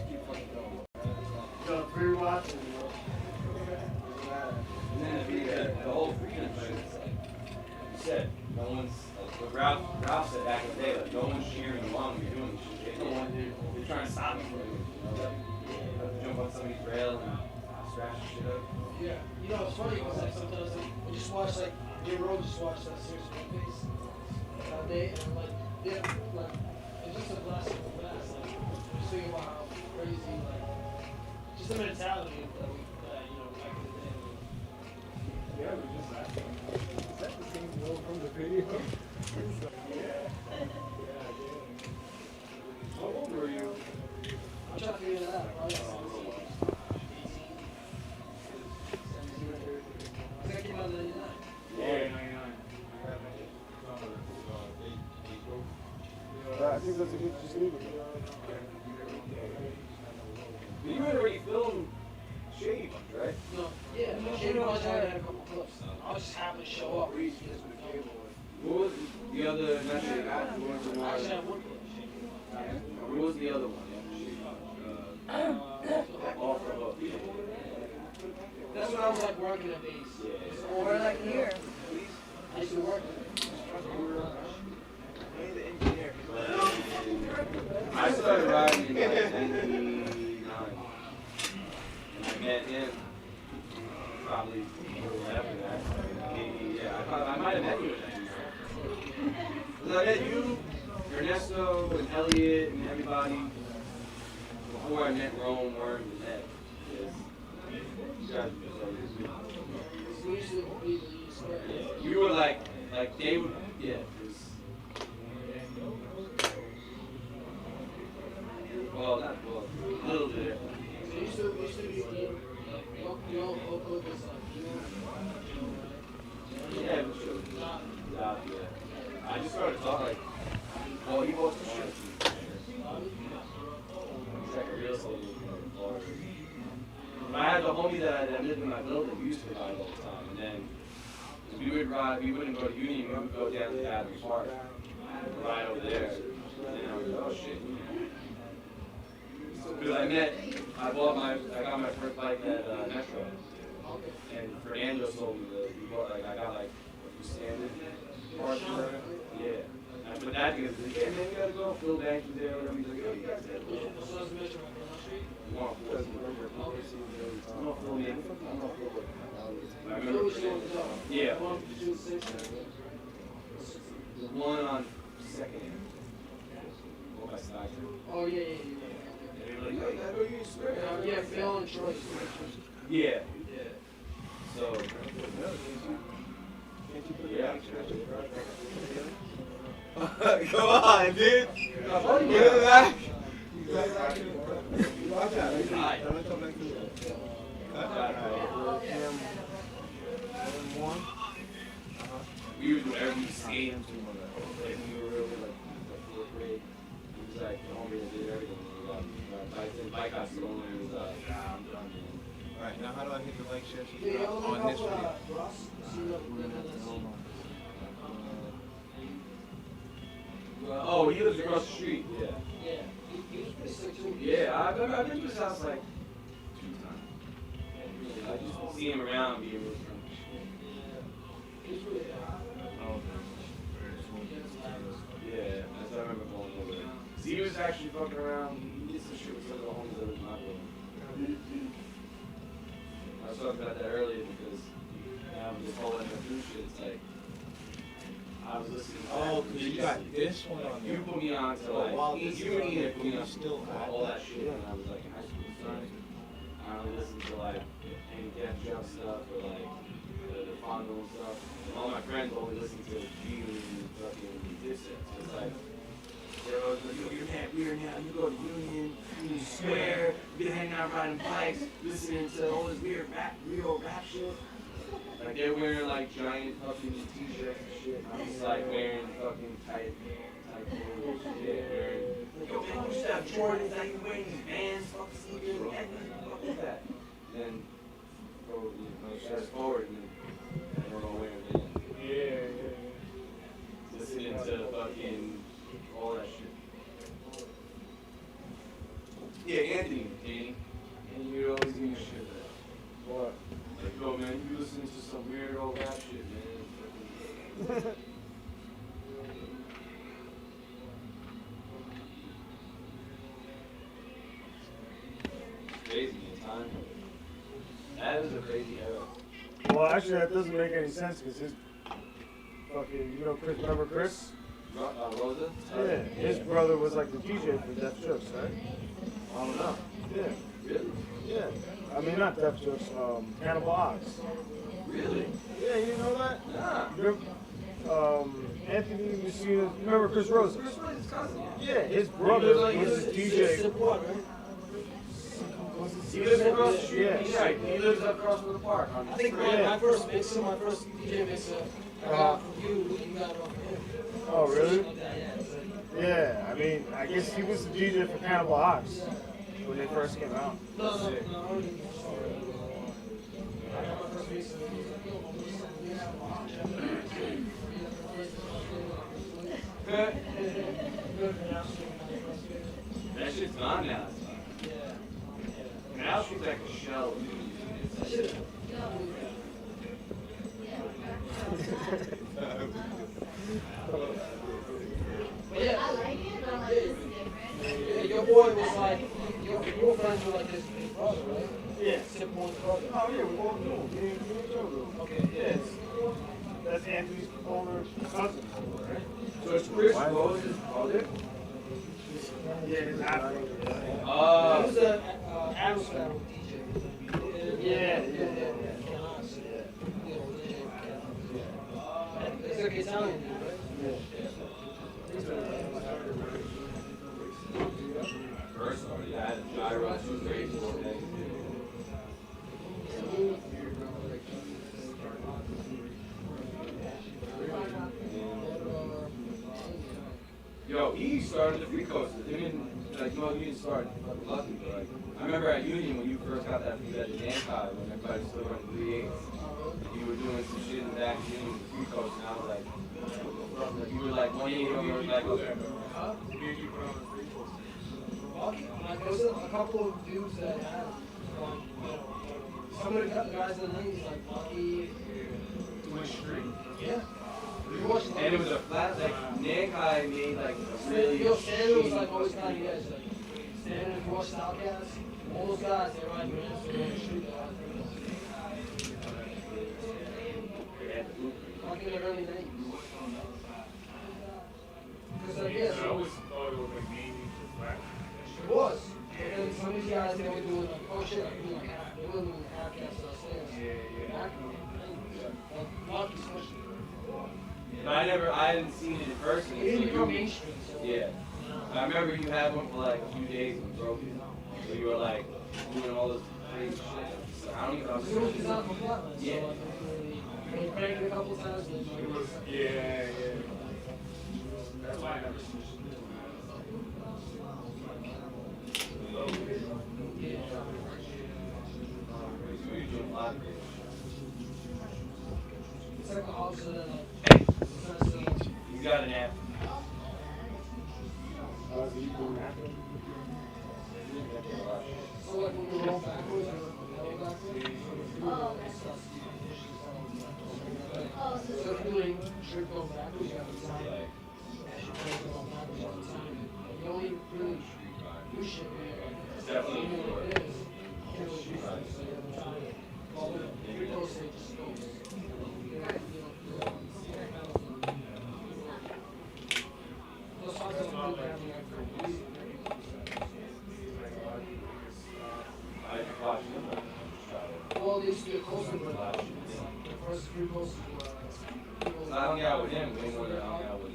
keep fucking going. Go pre-watch and And then the whole freedom thing, it's like, you said, no one's, like what Ralph said back in the day, like, no one's cheering you on when you're doing this shit. They're trying to stop you from it. You know, like, you have to jump on somebody's rail and scratch the shit up. yeah, you know it's funny because like sometimes like, we just watch like Jay Rowe just watched that series of Face the other day and I'm like yeah like it's just a blessing from the past like just thinking about how crazy like just the mentality that we you know back in the day. Yeah, we just asking. Is that the same girl from the video? How old were you? I'm trying to figure that out. Probably 18, 17. I think I came out in 99. Yeah, 99. I think that's a good just leave it. You had already filmed Shady Bunch, right? No, yeah, Shady Bunch already had a couple clips. I was just happy to show up. What was the other message you had? I actually have one clip. What was the other one? Off the hook. That's when I was like working at base. Or like here. I used to work. I started riding in like 99. And I met him probably a little after that. Yeah, I might have met you in 99. Because I met you, Ernesto, and Elliot, and everybody before I met Rome, Worm, and Ed. You guys were just like, We used to be the square. you were like they would, yeah. Well, not well, a little bit. We used to be you know, Oakwood was Yeah, it was true. Yeah. I just started talking like, well, he wants to shoot you. He's like a real estate agent. But I had the homie that lived in my building, we used to ride all the time. And then we would ride, we wouldn't go to Union, we would go down to Battery Park, ride over there. And then I was like, oh shit. Because I got my first bike at Metro. And Fernando told me that he bought, like, I got like a standard parts or whatever. Yeah. I put that because he's like, yeah, man, you gotta go. Phil Banks was there, whatever. He's like, oh, you guys gotta go. so that's the mission on the street. I'm not Phil, man. I'm not Phil. I Phil remember was showing Fernando. up. Yeah. One, two, six. The one on second. Go by Stockton. Oh yeah. And they were like, yo, you gotta go use square. Yeah, Phil and Troy. Yeah. So, yeah. Come on, dude. Get it back. he was doing every skate. Like, we were really like fourth grade. He was like the homie that did everything. Bike got stolen. He was I'm done, man. Alright, now how do I hit the like, share, subscribe on this video? Oh, he lives across the street. Yeah. Yeah, I've been to his house like 2 times. I just see him around being really funny. Yeah, that's what I remember going over there. See, he was actually fucking around. He did some shit with some of the homies that was in my building. I was talking about that earlier because this whole NFL shit, it's like, I was listening to Oh, because you got this one on you there. put me on to like, you put me on still all that shit when I was like in high school. So I only listened to like any Def Jump stuff or like the Fondo and stuff. And all my friends only listen to G and fucking Dipset. So it's like, yo, you're now, you go to Union Square, you hang out riding bikes, listening to all this weird real rap shit. Like they're wearing like giant fucking t-shirts and shit. I'm just like wearing fucking tight clothes and shit. Yo man, you used to have Jordans, now you wearing these Vans, fucking sneakers, what the fuck is that? Then go, fast forward and we're all wearing Vans. Yeah. Listening to fucking all that shit. Yeah, Anthony, Danny. And you always give me shit for that. What? Like, yo, man, you listening to some weird old rap shit, man. It's crazy, man. Time. That is a crazy era. Well, actually, that doesn't make any sense because his fucking, you know, Chris, remember Chris? Rosa? Yeah, his brother was like the DJ for Def Jux, right? I don't know. Yeah, Really? yeah. I mean, not Def Jux, Cannibal Ox. Really? Yeah, you didn't know that? Nah. Remember, Anthony Messina, remember Chris Rosa? Chris was his cousin. Yeah, his brother was his DJ. He lives across the street. Yeah. He's right. He lives across from the park. I think my first mix, my first DJ mix, I got from you got it off of him. Oh, really? Like that, yeah. Yeah, I mean, I guess he was the DJ for Cannibal Ox when they first came out. No, already. I got my first mix. That shit's gone now. Now she's like a shell. But yeah, your boy was like, your friends were like his brother, right? Yeah. Simple brother. Oh, yeah, we all know. Okay, yes. That's Anthony's older cousin, right? So it's Chris Rose's brother? Yeah, his half-brother. He was an Adams family DJ. Yeah. It's like Italian dude, right? First, yeah, I had a gyro, 2 grades, 4 days. Yo, he started the free coasters. I mean, like, no, you didn't start fucking lucky, but like, I remember at Union when you first got that at the dance hall when everybody was still running 3/8. You were doing some shit in the back of Union with the free coasters, and I was like, you were like 180 over, like, okay. Like, there was a couple of dudes that had, some of the guys in the 90s, like Bucky. Yeah. And it was a flat, like, Nankai made like a really Standard was like always kind of edge. Like, Standard, if you watch Outcast, all those guys, they ride bands, they ride the street. Like in the early 90s. Because, like, yeah, so always thought it was like Navy for flat. it was. But then some of these guys, they were doing like, oh shit, like, doing like they were doing Outcast Stands. Like, Bucky especially. But I hadn't seen it in person. It didn't become mainstream, so. Yeah. I remember you had one for like a few days and broke it. So you were like doing all this crazy shit. So I don't even know. Because it was designed for flatland, so Yeah. like, when you crank it a couple couple times. It was, yeah. That's why I never switched. It's like an opposite of You got an app. so like when we roll backwards or roll backwards. So if you're doing straight going backwards, you have to time it. As you're going backwards, you have to time it. You only really do shit when you're like, you know what it is. You can't really do something, so you have to time it. Well, if you're close, it just goes. Those songs that I'm having after a week. Well, they used to get closer, but the first three closest were. I hung out with him way more than I hung out with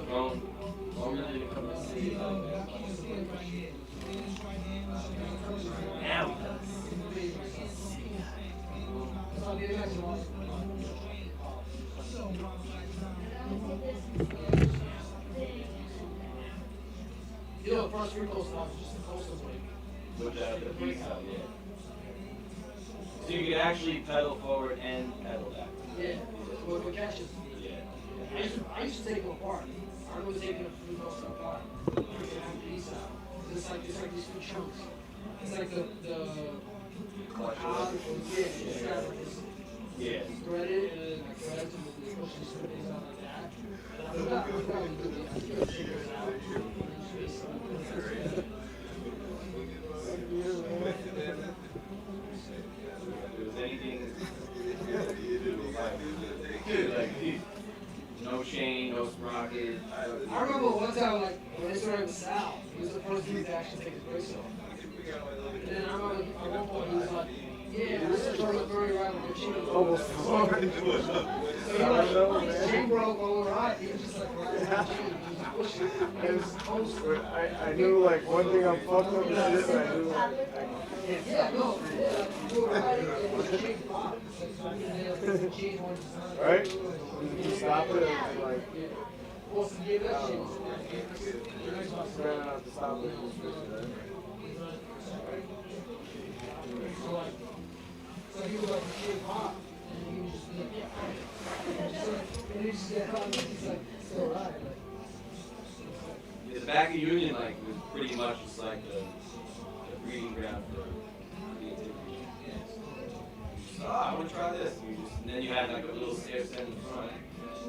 Don't really come to see now he does. You know, the first three close stops is just the closest way. With the freestyle, yeah. So you can actually pedal forward and pedal back. Yeah, with catches. Yeah. I used to take them apart. I remember taking a free close stop apart. Piece out. It's like these two chunks. It's like the Yeah. threaded and then like threads and with the pushing things out like that. I forgot we did it. I couldn't figure it out. If there was anything like no chain, no sprocket. I remember one time, like, when I started with Sal, he was the first dude to actually take his brakes off. And then I remember at one point he was like, yeah, I just turned up very right with the chain. Almost. So he like, his chain broke all right. He was just like, riding the chain. He was pushing. He was coasting. I knew like one thing I'm fucked up with this, I knew Yeah, no, yeah, you were right. The chain popped. The chain went to right? You stop it and like well, so you gave that chain. ran out to stop it. So he was like, the chain popped. And he was just like, yeah. And he just got on, he's like, still right. The back of Union like was pretty much just like the breeding ground for creativity. So, I want to try this. And then you had like a little stair set in the front.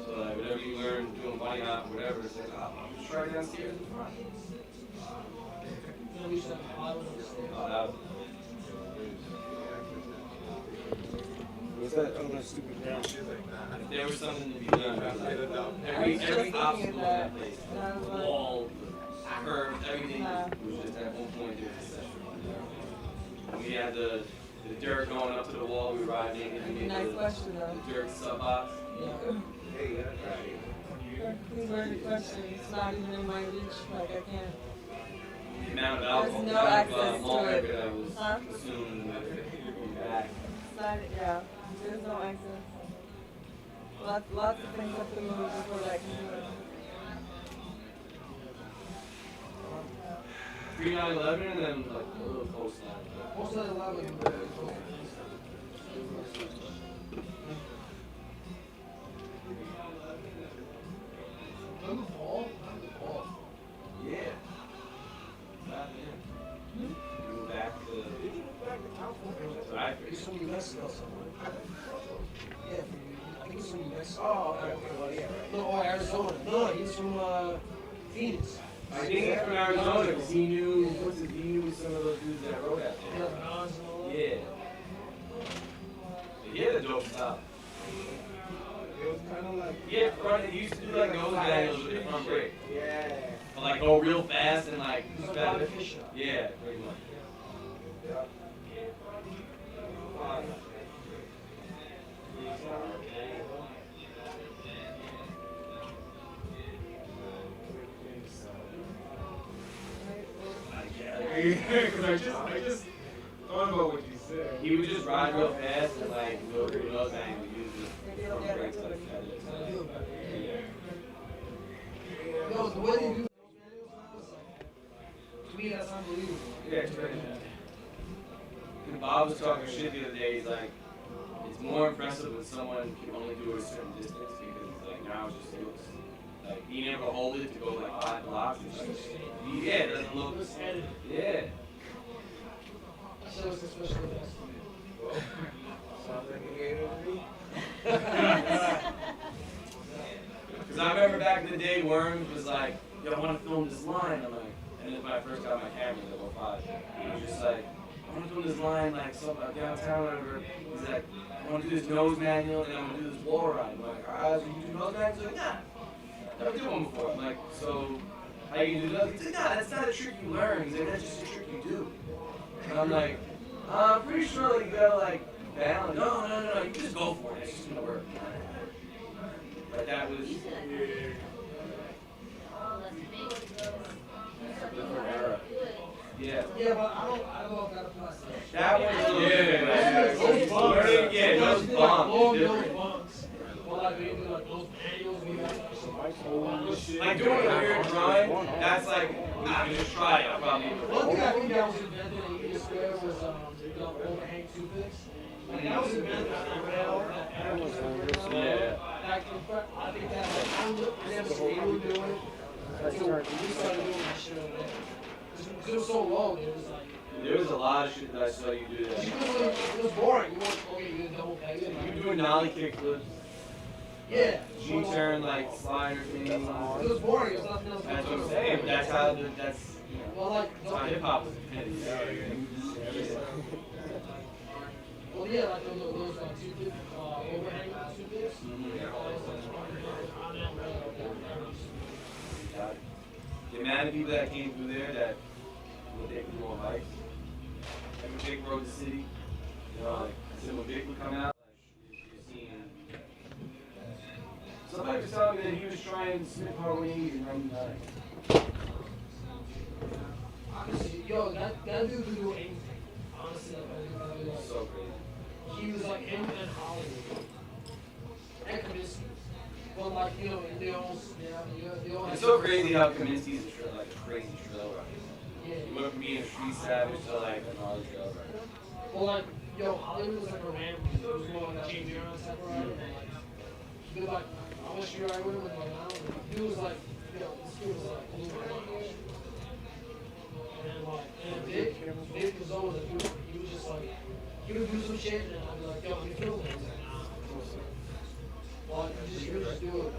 So like whatever you learn doing body hop, whatever, it's like, I'm just try downstairs in the front. We used to have a bottom of the stairs. Oh, that was What's that other stupid down? if there was something to be done, every obstacle in that place, the wall, the curves, everything was just at one point there was a session. We had the dirt going up to the wall, we were riding, and we Nice made question, though. the dirt sub-box. These were the questions. It's not even in my reach. Like, I can't. The amount of alcohol, There's the no amount access of malt to it. liquor that was Huh? consumed in the back. Yeah. There's no access. Lots of things have to move before that can do it. 3911 and then like a little coastline. Most of the 11. Remember Paul? Paul. Yeah. Back in. We were back to right. He's from New Mexico somewhere. Yeah, I think he's from New Mexico. Oh, okay, well, yeah, right. No, Arizona. No, he's from Phoenix. I think he's from Arizona because he knew some of those dudes that rode out Yeah, there. Nas and all that. Yeah. He had a dope style. It was kind of like Yeah, front. He used to do like nose daniels with the front brake. yeah. But, like go real fast and like He's a better. body fisher. Yeah, pretty much. Because I just thought about what you said. He would just ride real fast and like go through nose manual uses Maybe they'll get breaks rid like of that. it. Yo, the way they do to me, that's unbelievable. Yeah, it's crazy. Bob was talking shit the other day. He's like, it's more impressive when someone can only do a certain distance because like now it just looks like being able to hold it to go like 5 blocks. Yeah, it doesn't look. Yeah. So it's especially best. Sounds like you gave it to me. Because I remember back in the day, Worms was like, yo, I want to film this line. I'm like, and then when I first got my camera, level 5, he was just like, I want to film this line like something downtown or whatever. He's like, I want to do this nose manual and I want to do this wall ride. I'm like, alright, so you do nose manuals? He's like, nah, never did one before. I'm like, so how you do that? He's like, nah, that's not a trick you learn. He's like, that's just a trick you do. And I'm like, I'm pretty sure like you gotta like balance. No, you just go for it. It's just gonna work. But that was different era. Yeah. Yeah, but I don't know if that applies to that. That was Those bumps. yeah, those bumps. Long Different. nose bumps. Or like when you do like those manuals, maybe Like doing a weird drawing, that's like, nah, just try it. I'll probably. one thing I think that was invented in East Square was the overhang toothpicks. Like that was invented that era was Yeah. Like, I think that like, I never seen anyone do it until we started doing that shit over there. Because it was so long, it was like. There was a lot of shit that I saw you do that. It was boring. You want you double peg it. You doing nollie kick flips, Yeah. G-turn like slider things. It was boring. It was nothing else. That's what I'm saying. But that's how that's Well, like, how hip hop was invented. well, yeah, like those toothpicks, overhang toothpicks. The amount of people that came through there that would they could go on bikes. Like when Vic rode the city, you know, like I said when Vic would come out, like you're seeing. Somebody was telling me that he was trying Smith Harmony and running back. Honestly, yo, that dude could do anything. Honestly, that dude could do So crazy. He was like him and Hollywood. And Kaminsky. But like, you know, they all It's so crazy how Kaminsky's like a crazy trail runner. Yeah. He went from being a street savage to like a gnarly trail runner. Well, like, yo, Hollywood was like a random. It was more like James Aaron stuff around. He was like, I wish you right with him. And like, I don't know. He was like, yo, this kid was like, and like, and Dick was always a dude. He was just like, he would do some shit, and I'd be like, yo, we killed him. Well, you would just do it.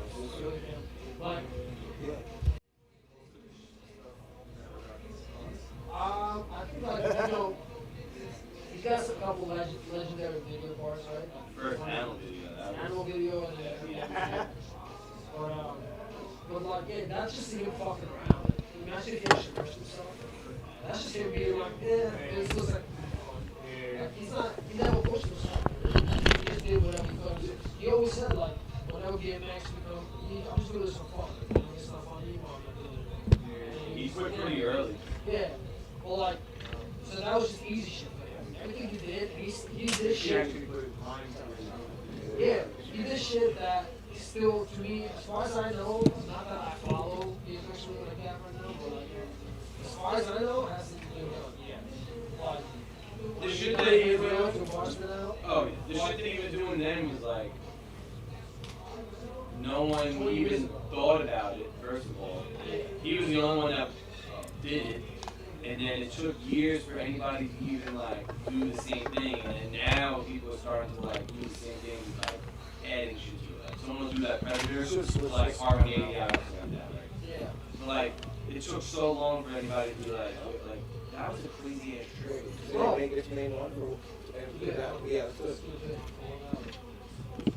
Like, I think like, you know, he's got a couple legendary video parts, right? First animal video. Animal video and then, but like, yeah, that's just him fucking around. Imagine if he had shirts and stuff. That's just him being like, yeah, it's just like he never pushed himself. He just did whatever he could. He always said like, whenever BMX become, I'm just doing this for fun. It's not fun anymore. He quit pretty early. Yeah. Well, like, so that was just easy shit for him. Everything he did, he did shit. Yeah, he did shit that still, to me, as far as I know, not that I follow BMX really like that right now, but like, as far as I know, it hasn't been done. Yeah. Like, The shit that he was doing, doing, the shit that he was doing then was like, no one even thought about it, first of all. He was the only one that did it. And then it took years for anybody to even like do the same thing. And then now people are starting to like do the same thing, like adding shit to it. Like someone will do that Predator, like carbon 80 hours like that. Yeah. But like it took so long for anybody to be like that was a crazy ass trick. It's main one for and put it out. Yeah, it's good.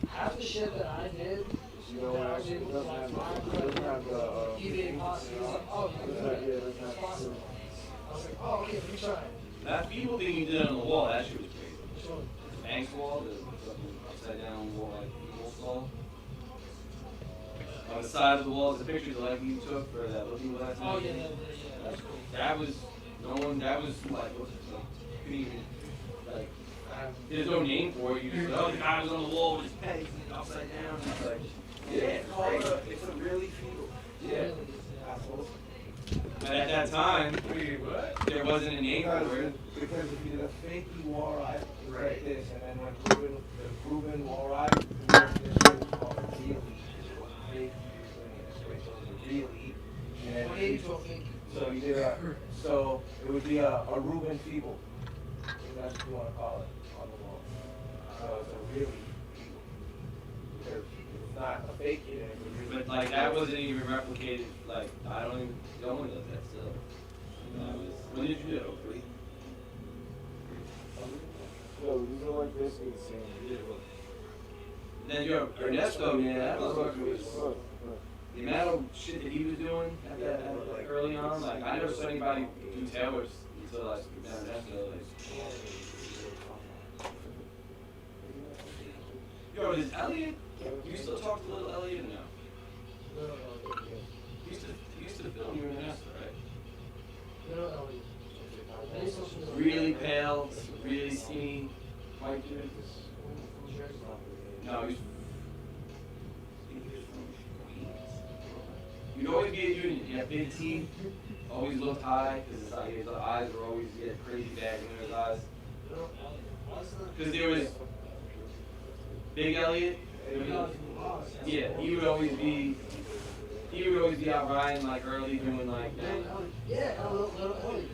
Half the shit that I did, You know what? Actually, it doesn't have the. he did possibly. He was like, oh, you can do it. That's possible. I was like, oh, okay, let me try it. That people thing you did on the wall, that shit was crazy. The Banks wall, the fucking upside down wall, like wall skull. On the side of the wall is the pictures like you took for that looking glass. Oh, yeah. That was no one. That was like what the fuck? Couldn't even like. There's no name for it. You just know the guy was on the wall with his pegs upside down. It's like, yeah, it's a really field. Yeah. But at that time, there wasn't a name for it. Because if you did a fake walleye, it's like this, and then when proven walleye, this shit was called a really. Fake, really. And then so you did so it would be a Reuben feeble. That's what you want to call it on the wall. So it's a really feeble. Because it's not a fake it, it's a really. But like that wasn't even replicated. Like I don't even. No one does that still. That was. When did you do it? 03? Yo, these are like this insane. Then your Ernesto, man, that motherfucker was the amount of shit that he was doing at that like early on. Like I never saw anybody do tailors until like Ernesto. Like, yo, is Elliot? You still talk to little Elliot or no? He used to film you in Ernesto, right? Really pale, really skinny, white dude. No, he's from Queens. You'd always be at Union. He had big teeth, always looked high, because like, his eyes were always crazy bag in his eyes. Because there was Big Elliot. Yeah, he would always be out riding like early, doing like.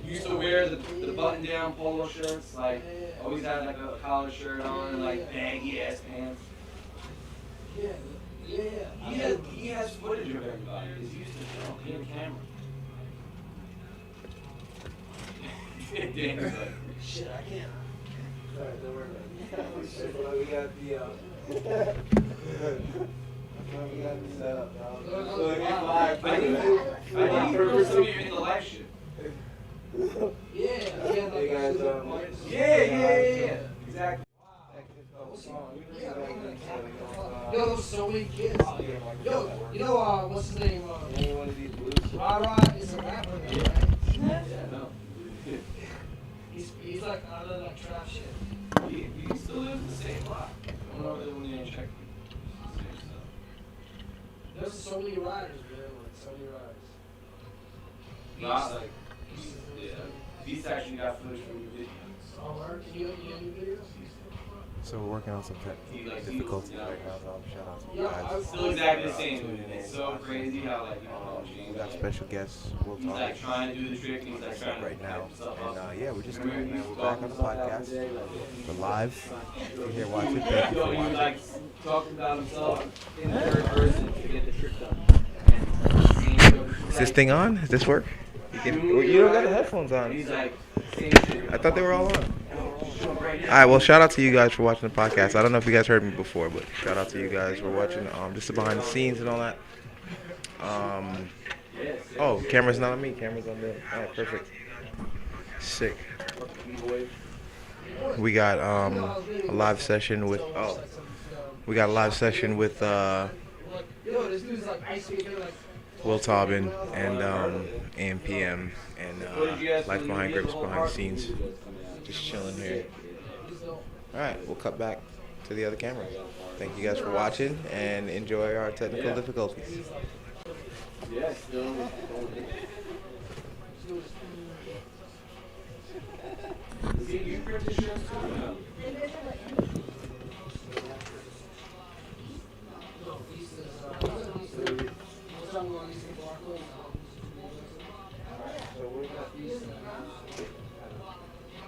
Used to wear the button-down polo shirts, like always had like a collar shirt on, and like baggy ass pants. He has footage of everybody. He's used to film in camera. Dan's like, shit, I can't. Sorry, don't worry about it. We got the we got the setup, dog. So it's live. I think you some of you in the live shit. Hey guys, yeah. Exactly. Yo, so many kids. Yo, you know what's his name? Any one of these blues? Rara is a rapper, right? Yeah, no. He's like out of like trap shit. He still lives in the same block. I don't know if they want to check. There's so many riders, man. Like so many riders. Not like, yeah. Beast actually got footage from your video. Oh, Mark, can you get new videos? So we're working on some difficulties right now, so shout out to you guys. Still exactly the same. It's so crazy how like We got special guests. We'll he's talk like trying to do the trick. He's like trying to right now. hype himself up. And yeah, we're just doing it, man. We're back on the podcast. We're live. If you're here watching, thank you Yo, for he was watching. like talking about himself in the third person to get the trick done. Is this thing on? Does this work? You don't got the headphones on. He's like, same shit. I thought they were all on. Alright, well, shout out to you guys for watching the podcast. I don't know if you guys heard me before, but shout out to you guys for watching. Just the behind the scenes and all that. Oh, camera's not on me. Camera's on them. Alright, perfect. Sick. We got a live session with. We got a live session with Will Taubin and AMPM and Life Behind Grips behind the scenes. Just chilling here. Alright, we'll cut back to the other camera. Thank you guys for watching and enjoy our technical difficulties. Yeah, still. See, you print the shirts too or no?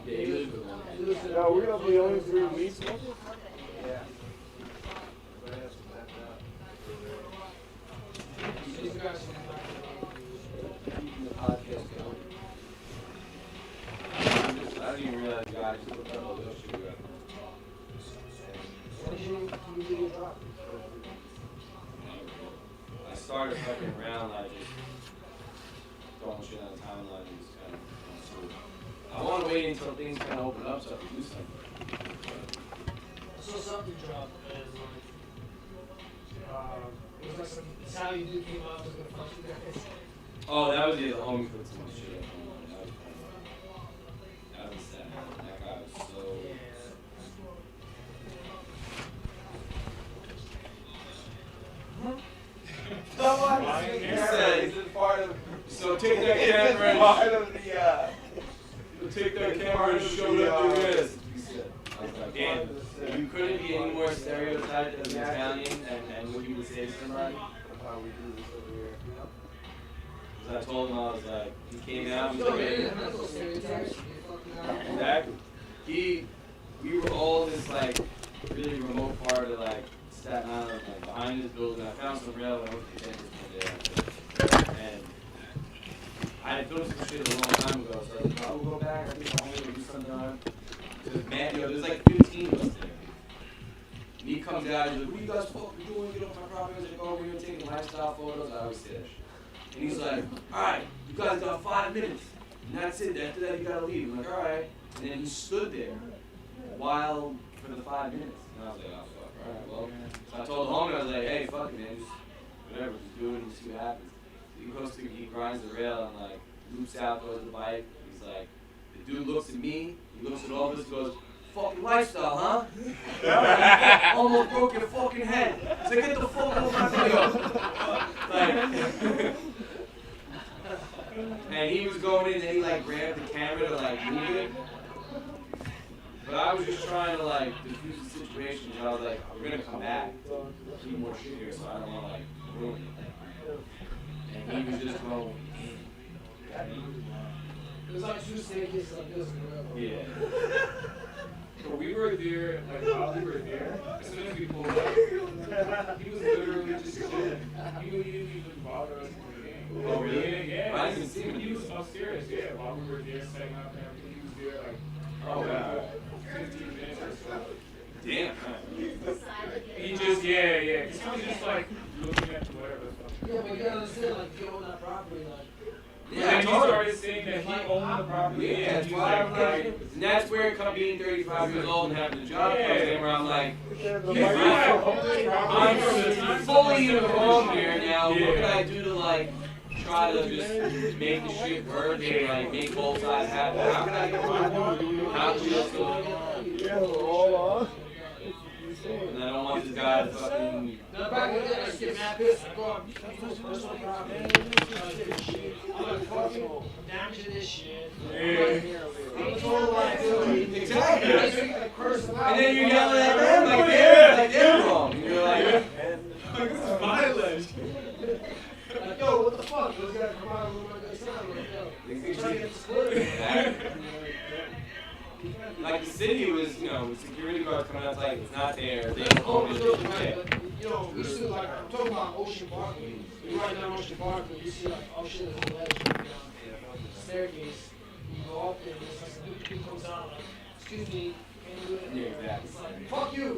Yeah, you live with one. No, we're gonna be only 3 weeks. Yeah. Keeping the podcast going. I didn't even realize you guys put that on those two. I started fucking around, like just throwing shit on the timeline and just kind of. I want to wait until things kind of open up so I can do something. So something dropped and it was like some Sally dude came out was gonna fuck you guys. Oh, that was the homie put some shit up on. That was sad. That guy was so. So take that camera and take that camera and show them the wrist. I was like, damn, you couldn't be any more stereotyped as an Italian and what you would say to somebody. How we do this over here. So I told him, I was like, he came out and was like, exactly. We were all in this like really remote part of like Staten Island, like behind this building. I found some rail and I went to the dentist one day. And I had filmed some shit a long time ago, so I was like, I'll go back, I think I'll do something on it. Man, there's like 15 of us there. And he comes out, he's like, what are you guys fucking doing? Get off my property. I was like, oh, we're gonna take lifestyle photos. I always say that shit. And he's like, alright, you guys got 5 minutes. And that's it. After that, you gotta leave. I'm like, alright. And then he stood there while for the 5 minutes. And I was like, oh, fuck, alright, well. So I told the homie, I was like, hey, fuck it, man. Just whatever, just do it and see what happens. He goes to, he grinds the rail and like loops out, goes to the bike. He's like, the dude looks at me, he looks at all of us, goes, fucking lifestyle, huh? Almost broke your fucking head. So get the fuck off my video. Like, and he was going in and he like grabbed the camera to like move it. But I was just trying to like diffuse the situation. And I was like, we're gonna come back. Keep more shit here, so I don't want to like ruin it. And he was just going. It was like two stages like this. Yeah. So we were there, like while we were there, as soon as we pulled up, he was literally just chilling. He didn't even bother us in the game. Oh, really? Yeah. I didn't see him. He was upstairs, yeah, while we were there setting up and everything. He was there like, Oh, wow. 15 minutes or so. Damn. He just, yeah. He was just like looking at whatever. Yeah, but you gotta understand, like, you own that property, like. Yeah, and he started saying that he owned the property. Yeah, that's he was why I'm like, like, and that's where being 35 years old and having a job comes in, where I'm like, I'm fully involved here now. What can I do to like try to just make the shit work and like make both sides happy? How can I get my how can this go? And I don't want this guy to fucking. Now back in the day, I used to get mad pissed. Like, oh, you use personal property. I'm like, fucking damaging this shit. I'm a total liability. Exactly. And then you're yelling at them like they're wrong. And you're like, this is violent. Like, yo, what the fuck? Those guys come out and look like this time. Like, yo, they're trying to get the split. Like the city was, you know, security guards coming out like it's not there. They don't Oh, own it. but you know, we see like I'm talking about Ocean Park. You ride down Ocean Park and you see like, oh shit, there's a ledge down the staircase. You go up there and there's like some dude comes out like, excuse me, can you do it? Yeah, exactly. It's like, fuck you.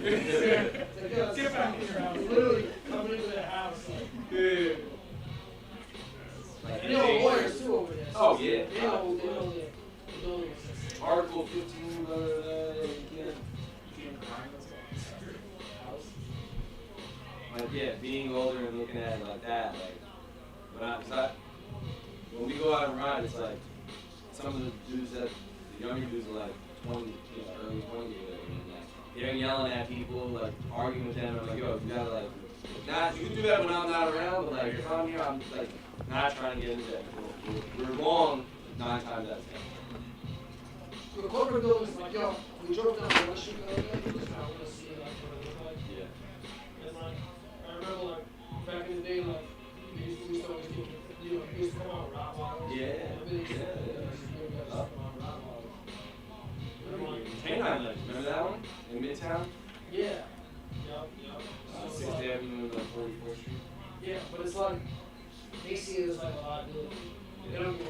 It's like, yo, Get back in your house. literally coming into their house. Like, And they know lawyers too over there. Oh, yeah. They know the building. Article 15, you can't. Like, yeah, being older and looking at it like that, like, when we go out and ride, it's like, some of the dudes the younger dudes are like 20, early 20 or whatever, and like, they're yelling at people, like, arguing with them, I'm like, yo, you gotta, like, you can do that when I'm not around, but like, if I'm here, I'm, like, not trying to get into that. We're wrong 9 times out of 10. The corporate buildings, like, yo, we drove down the Western Building, I want to see like what it looked like. Yeah. And like, I remember like, back in the day, like, we used to always do, you know, we used to come out with rock bottles. Yeah. Canine Ledge, remember that one? In Midtown? Yeah. Yup. 6th Avenue and 44th Street. Yeah, but it's like, they see it as like a liability. They don't go,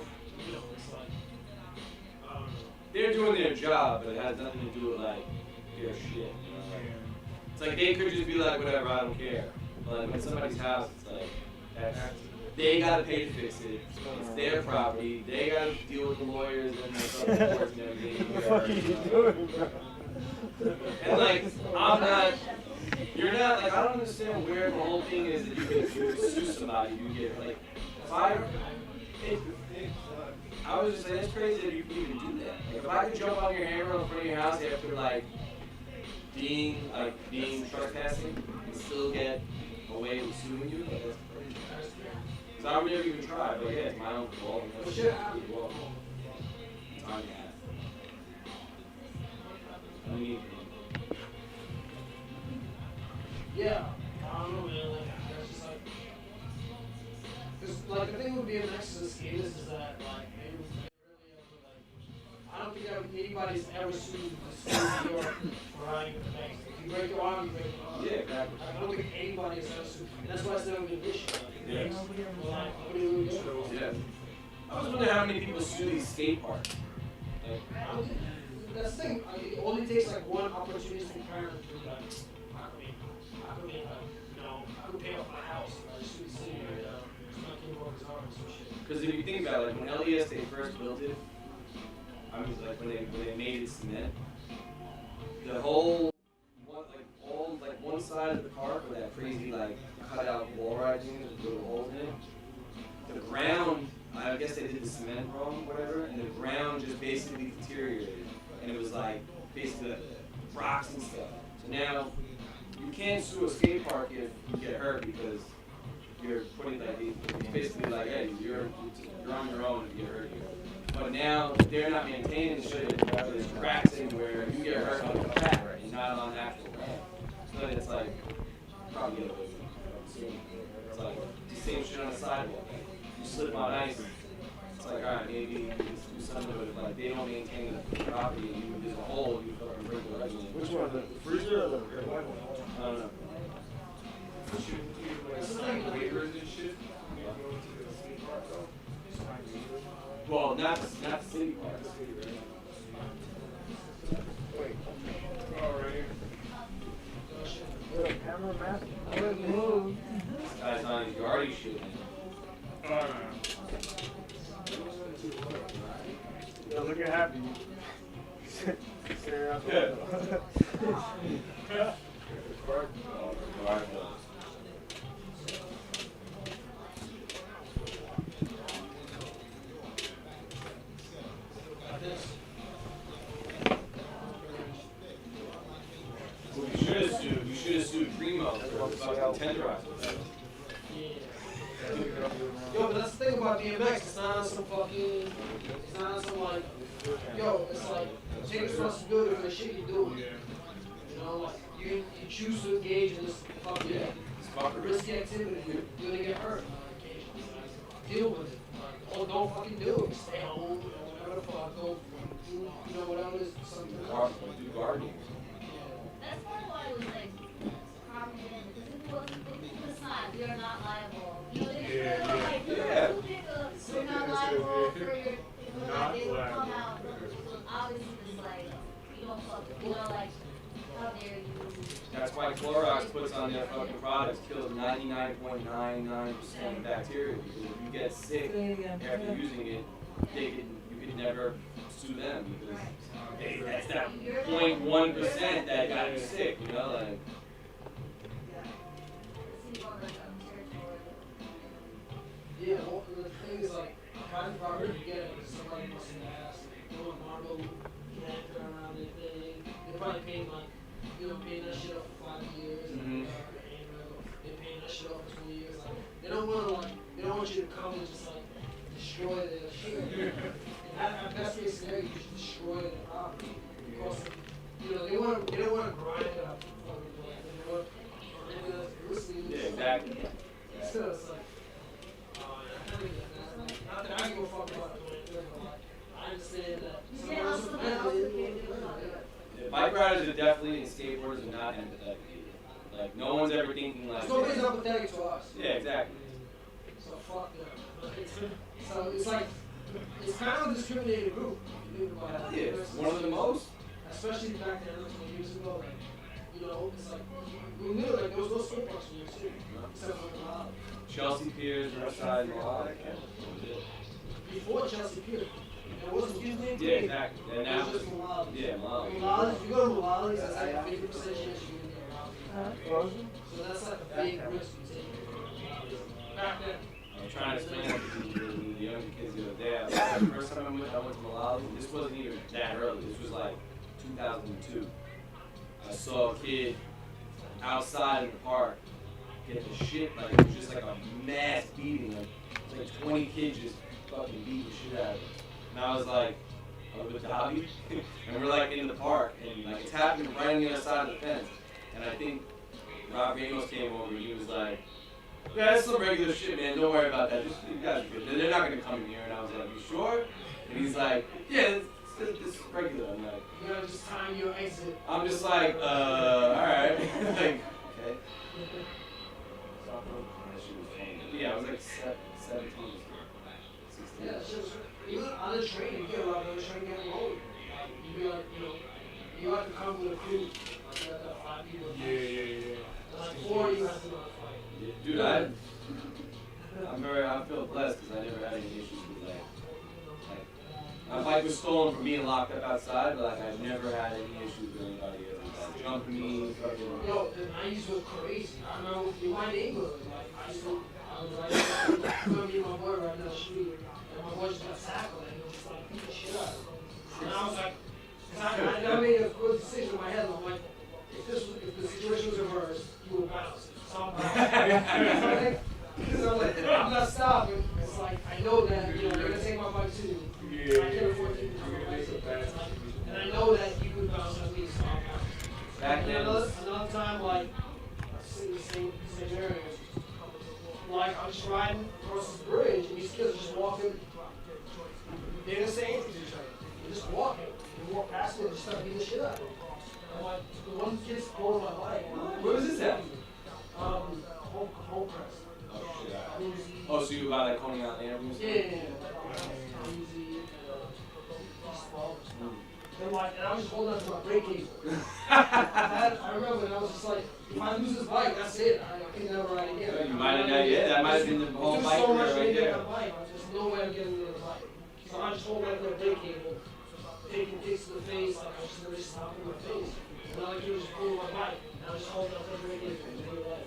you know, it's like, I don't know. They're doing their job, but it has nothing to do with like their shit. You know? It's like they could just be like, whatever, I don't care. But like, when somebody's house, it's like, they gotta pay to fix it. It's their property. They gotta deal with the lawyers and the courts and everything. What the fuck are you doing, bro? And like, I'm not. You're not like, I don't understand where the whole thing is that you can sue somebody. You get like, if I was just saying, it's crazy that you can even do that. Like, if I could jump on your hammer in front of your house after like being trespassing and still get away with suing you, like, that's crazy. So I would never even try, but yeah, it's my own fault. But shit happens. Time I mean, Yeah, I don't know, man. Like, that's just like, cause like the thing with BMX as a skatist is that like they really ever like, I don't think anybody's ever sued the state of New York for riding with the banks. If you break your arm, you break your arm. yeah, exactly. I don't think anybody has ever sued, and that's why it's never been an issue. Yeah. Nobody really does. Yeah. I was wondering how many people sue these skate parks. Like, I don't think that's the thing. I mean, it only takes like one opportunistic parent to be like, I could pay off my house. I just would sit here and my kid broke his arm and some shit. because if you think about it, like when LES they first built it, I mean, like when they made it cement, the whole one side of the park with that crazy like cutout wall ride thing with little holes in it, the ground. I guess they did the cement wrong, whatever, and the ground just basically deteriorated, and it was like basically rocks and stuff. So now you can't sue a skate park if you get hurt because you're putting like it's basically like, hey, you're on your own if you get hurt here. But now they're not maintaining the shit. There's cracks everywhere. You get hurt on the track and not on actual ground. So it's like probably get away with it. It's like the same shit on the sidewalk. You slip on ice. It's like, all right, maybe you can do something with it. Like they don't maintain the property, and there's a hole, you fucking break the resident. Which one, the freezer or the white one? I don't know. Waivers and shit. Well, not the city part. Wait. Oh, right here. Camera mask? I wouldn't move. This guy's on his yardie shit. Yo, looking happy. Staring out the window. You should have sued Primo for fucking tenderizer. Yo, but that's the thing about BMX. It's not on some fucking. It's not on some like. Yo, it's like take responsibility for the shit you do. You know, like you choose to engage in this fucking risky activity. You're gonna get hurt. Deal with it. Or don't fucking do it. Stay home. Whatever the fuck. Go. You know whatever it is. Something. Do gardening. That's part of why it was like complicated, because if it wasn't, if it was not, we are not liable. You know, they just feel like, we're not liable for your, like, they would come out, so obviously it's like, you don't fuck, you know, like, how dare you. That's why Clorox puts on their fucking products, kills 99.99% of bacteria. Because if you get sick after using it, you could never sue them because that's that 0.1% that got you sick, you know, like. Yeah, well, the thing is like, kind of property you get is somebody must have asked, throwing marble lantern around their thing. They probably paid like, paying that shit off for 5 years, and they're paying that shit off for 20 years. Like, they don't want you to come and just like destroy their shit. At best case scenario, you should destroy their property because they don't want to grind it up. Yeah, exactly. So it's like. Not that I give a fuck about it, but I understand that someone else is mentally. Yeah, bike riders are definitely and skateboarders are not empathetic either. Like, no one's ever thinking like. Nobody's empathetic to us. Yeah, exactly. So fuck them. So it's like, it's kind of a discriminated group. If you think about it. Yeah, it's one of the most. Especially back then, 20 years ago, like, it's like, we knew like there was no skate parks in New York City, except for the Mall. Chelsea Piers, Riverside, Mohawk. Before Chelsea Piers, there wasn't usually. Yeah, exactly. And now, it was just Malalis. yeah, Malalis. Malalis, if you go to Malalis, that's like a 50% chance you're gonna get robbed. So that's like a big risk you take. Back then. I'm trying to explain that to the younger kids the other day. The first time I went to Malawi, this wasn't even that early. This was like 2002. I saw a kid outside in the park get the shit, like it was just like a mass beating. Like like 20 kids just fucking beat the shit out of him. And I was like, I was with Dobby, and we're like in the park, and like it's happening right on the other side of the fence. And I think Rob Ramos came over and he was like, yeah, that's some regular shit, man. Don't worry about that. Just, you guys are good. They're not gonna come in here. And I was like, you sure? And he's like, yeah, this is regular. I'm like, You gotta just time your exit. I'm just like, alright. Like, okay. Yeah, I was like 17. 16. Yeah, it's just, even on the train, you get a lot of the train getting loaded. You be like, you have to come with a crew. Like 5 people. Yeah. Like 4, you have to go fight. Dude, I feel blessed because I never had any issues with like my bike was stolen from being locked up outside, but like I've never had any issues with anybody else. Jumping me, fucking. Yo, the 90s was crazy. I remember in my neighborhood, like I was like, I'm gonna meet my boy right now, street, and my boy just got tackled and he was just like beat the shit out of him. And I was like, I made a good decision in my head. I'm like, if the situation was reversed, you would bounce. So I'm bouncing. Because I'm like, I'm not stopping. It's like, I know that, they're going to take my bike too. Yeah. I can't afford to take my bike too. And I know that you would bounce at least. So I'm bouncing. Back then, another time, like, same area. Like, I'm just riding across this bridge, and these kids are just walking. They didn't say anything to each other. They're just walking. They walk past me and just start beating the shit out of me. I'm like, the one kid's pulling my bike. where was this at? Home press. Oh shit. Oh, so you by like Coney Island interviews? Yeah. And I was just holding on to my brake cable. I remember, and I was just like, if I lose this bike, that's it. I can never ride again. You might have not, yeah, that might have been the whole bike so much right there. on my bike. There's no way I'm getting rid of the bike. So I just hold on to the brake cable, taking kicks to the face, like I was just really stopping my face. And all I could do was just pull my bike, and I was just holding on to the brake cable and doing that.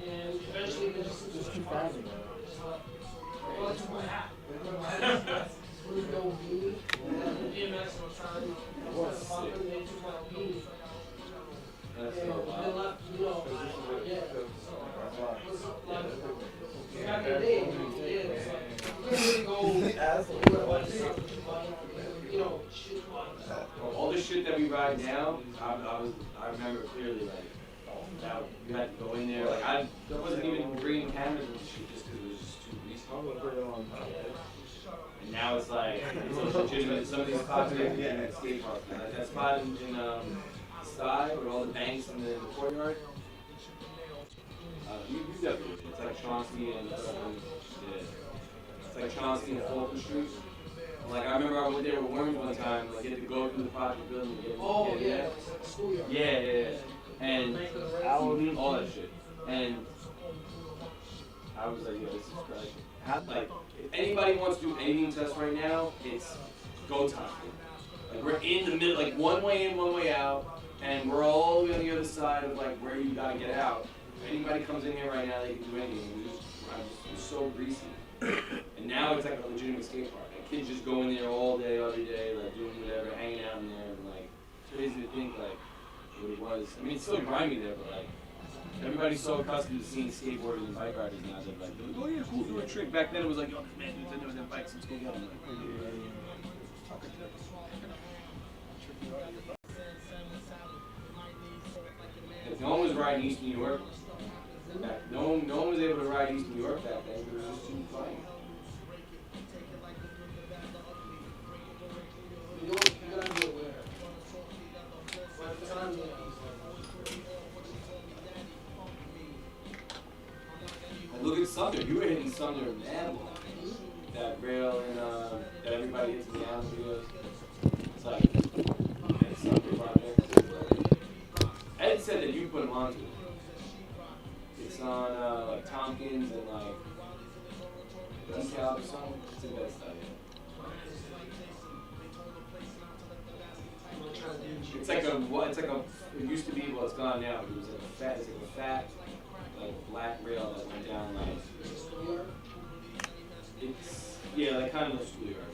And eventually, they just keep driving. Well, I took my hat. Really go with me. And DMX was trying to they took my beanie. That's And so wild. they left, yeah. Back in the day, it's like, you couldn't really go anywhere but shit like that. All the shit that we ride now, I remember clearly, like, that you had to go in there. Like, I wasn't even bringing cameras and shit just because it was just too recent. And now it's like, it's legitimate. Some of these spots are legitimate skate parks. Like that spot in Sky with all the banks in the courtyard. You definitely, it's like Chauncey and it's like Chauncey and Fulton Street. Like I remember I went there with Worms one time. Like you had to go through the project building. Oh yeah, schoolyard. Yeah. And all that shit. And I was like, yo, this is crazy. Like, if anybody wants to do anything to us right now, it's go time. Like we're in the middle, like one way in, one way out, and we're all the way on the other side of like where you gotta get out. If anybody comes in here right now, they can do anything. It's so greasy. And now it's like a legitimate skate park. Like kids just go in there all day, every day, like doing whatever, hanging out in there, and like it's crazy to think like what it was. I mean, it's still grimy there, but like everybody's so accustomed to seeing skateboarders and bike riders now. They're like, oh yeah, cool, do a trick. Back then it was like, yo, man, dude's in there with their bikes, let's go get them. Like, if no one was riding East New York, no one was able to ride East New York back then. It was just too funny. You gotta be aware. By the time Look at Sumner. You were hitting Sumner mad. That rail and that everybody hits in the Allen videos. It's like that Sumner project. Ed said that you put him onto it. It's on like Tompkins and like Decal or something. It's the best idea. It's like it used to be, well it's gone now, but it was like a fat like black rail that went down like, it's, yeah, like kind of the schoolyard.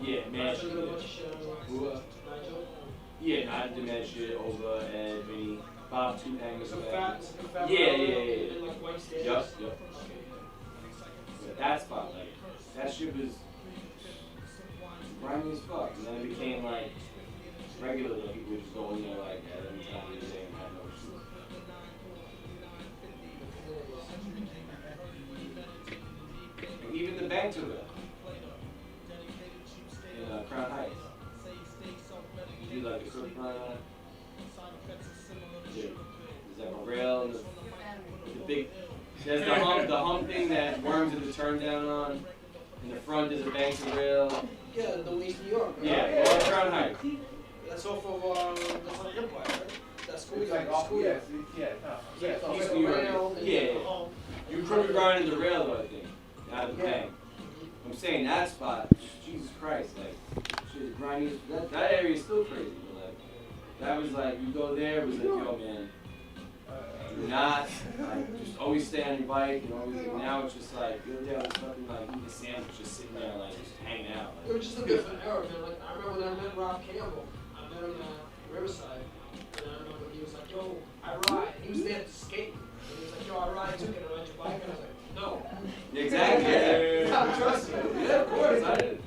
Yeah, mad shit. Yeah, not the mad shit, Ova, Ed, Vinny, Bob, Two Hangers. Yeah. Yup. that spot, like, that shit was grimy as fuck. And then it became like regular, like people would just go in there like at any time of the day and have no shoes. And even the bank to it. In Crown Heights. You do like the crook run on it. There's like a rail and the big, there's the hump thing that worms at the turn down on. In the front is a bank to rail. Yeah, the East New York. Right? Yeah, well, Crown Heights. That's off of that's on Empire, right? That's school. It's like off, yeah, East New York. York. Yeah. You crooked run in the rail, I think, out of the bank. I'm saying that spot, Jesus Christ, like, shit is grimy. That area is still crazy, but like, that was like, you go there, it was like, yo, man, do not, like, just always stay on your bike, and always, and now it's just like, the other day I was fucking like, eating a sandwich, just sitting there, like, just hanging out. It was just a different era, man. Like, I remember when I met Rob Campbell, I met him at Riverside, and I remember he was like, yo, I ride. He was there to skate. And he was like, yo, I ride too, can I ride your bike? And I was like, no. Exactly, yeah. Trust me. Yeah, of course, I did.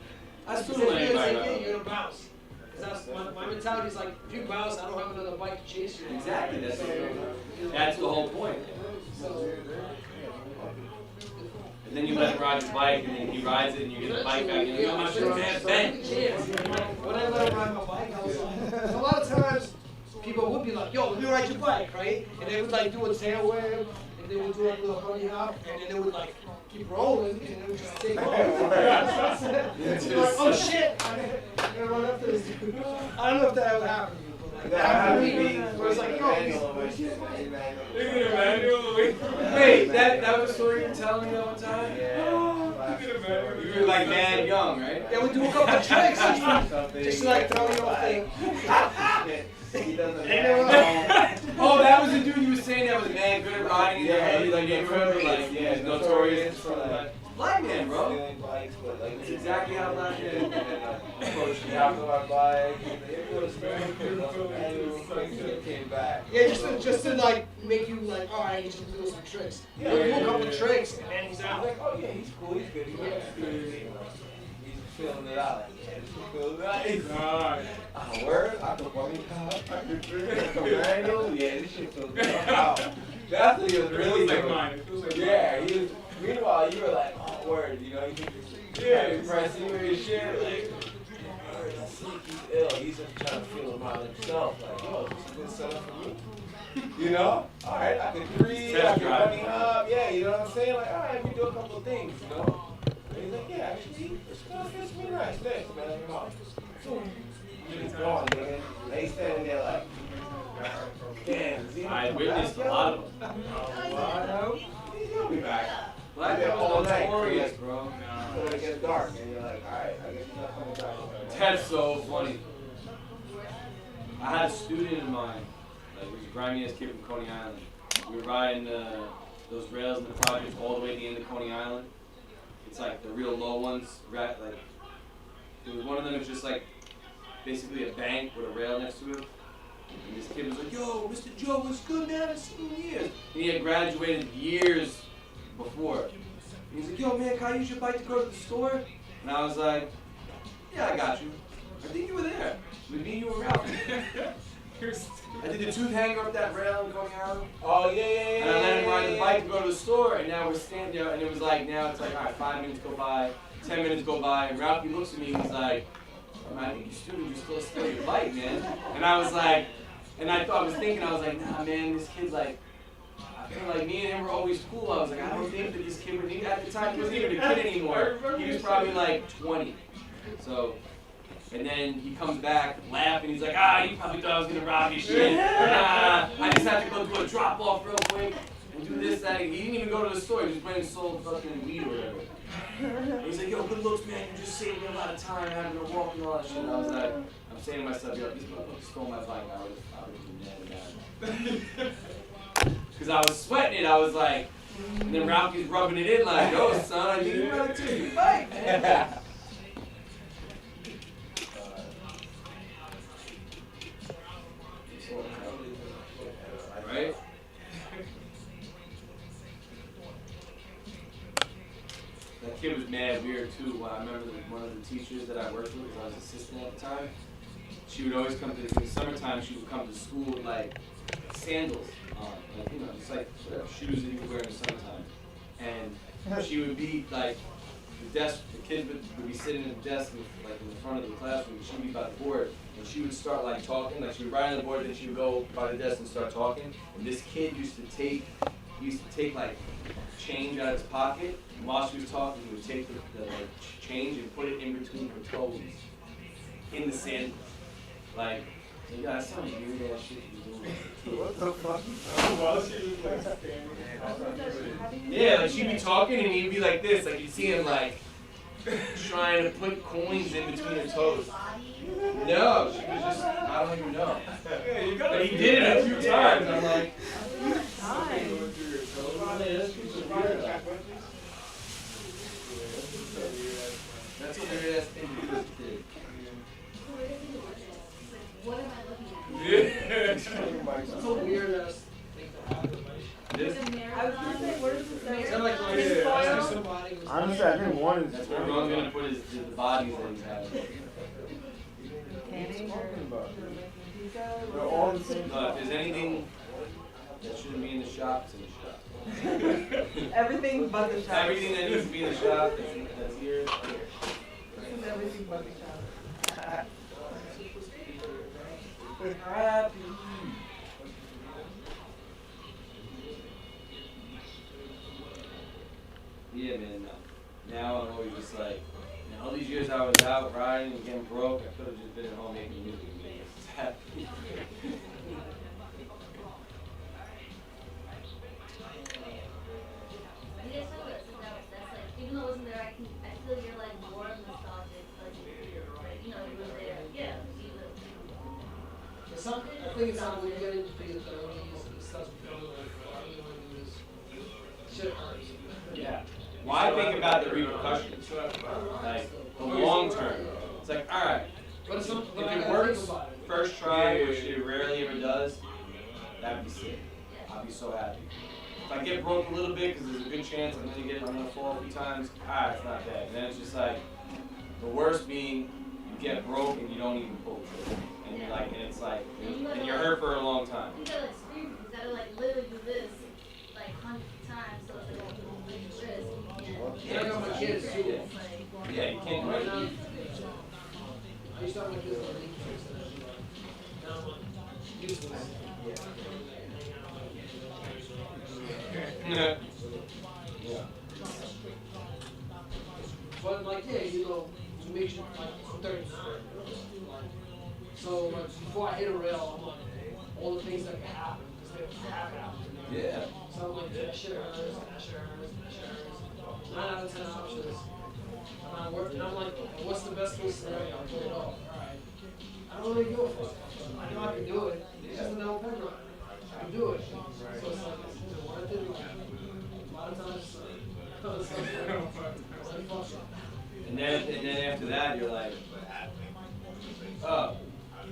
I still ain't bike. Yeah, you're gonna bounce. Because my mentality is like, if you bounce, I don't have another bike to chase you. Exactly, that's the whole point. And then you let him ride his bike, and then he rides it, and you get the bike back, and you go, my shit, man, bang. When I let him ride my bike, I was like, a lot of times, people would be like, yo, let me ride your bike, right? And they would like do a tail wave, and they would do like a little honey hop, and then they would like keep rolling, and they would just take off. You're like, oh shit, I'm gonna run up to this dude. I don't know if that ever happened to you, but like, that happened to me, where it's like, Wait, that was the story you were telling me all the time? You were like mad young, right? They would do a couple of tricks, just to like throw you off thing. Oh, that was the dude you were saying that was mad good at riding in the hood, like neighborhood, like, yeah, he's notorious for like, black man, bro. That's exactly how black man approached me. After my bike, it was very beautiful, and it came back. Yeah, just to like make you like, all right, he's just do some tricks. Yeah, do a couple of tricks, and then he's out. Like, oh yeah, he's cool, he's good, he's feeling it out. Nice. Word, I can walk I can drink a manual. Yeah, this shit feels good. Wow. That's what he was really doing. Yeah, he was. Meanwhile, you were like, oh, word, you know, you impressing with his shit. Like, I see he's ill. He's just trying to feel him out himself. Like, yo, this is a good setup for me. You know? All right, I can breathe, I can bunny hop. Yeah, you know what I'm saying? Like, all right, we do a couple of things, you know? And he's like, yeah, actually, it's pretty nice. Thanks, man. He's gone, nigga. They standing there like, damn. I witnessed a lot of them. He's gonna be back. Black man all notorious, bro. So it gets dark, and you're like, alright, I guess he's not coming back. That's so funny. I had a student in mind, like, he was the grimiest kid from Coney Island. We were riding those rails in the projects all the way to the end of Coney Island. It's like the real low ones, like, there was one of them was just like, basically a bank with a rail next to it. And this kid was like, yo, Mr. Joe, what's good, man? I've seen you in years. And he had graduated years before. And he's like, yo, man, can I use your bike to go to the store? And I was like, yeah, I got you. I think you were there. With me, you were out. I did the tooth hanger up that rail in Coney Island. Oh, yeah. And I let him ride the bike to go to the store, and now we're standing there, and it was like, now it's like, all right, 5 minutes go by, 10 minutes go by, and Ralphie looks at me, and he's like, I think you student, you still steal your bike, man. And I was like, and I was thinking, nah, man, this kid's like, I feel like me and him were always cool. I was like, I don't think that this kid was, at the time, he wasn't even a kid anymore. He was probably like 20. So, and then he comes back laughing, he's like, you probably thought I was gonna rob your shit. I just had to go do a drop off real quick and do this, that. He didn't even go to the store, he just went and sold fucking weed or whatever. And he's like, yo, good looks, man, you just saved me a lot of time having to walk and all that shit. And I was like, I'm saying to myself, yo, if this motherfucker stole my bike, I would have been mad. Because I was sweating it, I was like, and then Ralphie's rubbing it in like, yo, son, I need to run it to your bike, man. Right? mad weird too. Well, I remember one of the teachers that I worked with, because I was assistant at the time, she would always come to, in the summertime, she would come to school with like sandals on, like, you know, just like whatever shoes that you could wear in the summertime. And she would be like, the kids would be sitting at the desk, like in the front of the classroom, and she'd be by the board, and she would start like talking, like she would write on the board, then she would go by the desk and start talking. And this kid used to take like change out of his pocket, and while she was talking, he would take the like, change and put it in between her toes, in the sand. Like, you got some weird ass shit you doing. What the fuck? While she was like standing. Yeah, like she'd be talking and he'd be like this, like you'd see him like trying to put coins in between her toes. No, she was just, I don't even know. Yeah, you gotta But he did it a few times. I'm like, that's a weird ass thing to do. What am I looking at? Yeah. That's a weird ass thing to happen. This, I was gonna say, where does it say? Is that like Tinfoil? somebody was Honestly, I think one is. that's where Ron's gonna put the bodies that he's having. Canning or making pizza? They're all the same. No, if there's anything that shouldn't be in the shop, it's in the shop. Everything but the shop. Everything that needs to be in the shop that's here. This is everything but the shop. Happy. Yeah, man. Now I'm always just like, all these years I was out riding and getting broke, I could have just been at home making music and being happy. You guys know that that's like, even though it wasn't there, I feel you're like more nostalgic, like you were there. Yeah, you live. I think it's something when you get into the 30s, it starts becoming like, all you want to do is shit hurts. Yeah. Why think about the repercussions? Like, the long term. It's like, alright, But it's not, if but I it gotta works think about it. first try, which it rarely ever does, that'd be sick. I'd be so happy. If I get broke a little bit, because there's a good chance I'm gonna fall a few times, alright, it's not bad. And then it's just like, the worst being, you get broke and you don't even pull the trigger. And you're like, and it's like, and you're hurt for a long time. You gotta experience, you gotta like literally do this like hundreds of times, so it's like a big risk. Yeah, I got my kids too. It's like, Yeah, you can't do Right it. now, I used to have my kids on leave trips and everything. Now I'm like, useless. Yeah. But like, yeah, you know, to make sure, like, I'm 39. Like, so like, before I hit a rail, I'm like, all the things that can happen, because they have happened to me. Yeah. So I'm like, that shit hurts, and that shit hurts, and that shit hurts. 9 out of 10 options. And I'm working, I'm like, what's the best case scenario? I'm doing it all. Alright. I don't really give a fuck. I know I can do it. It's just a no pen run. I can do it. So it's like, is it worth it? A lot of times, it's like, fuck it. And then after that, you're like, oh,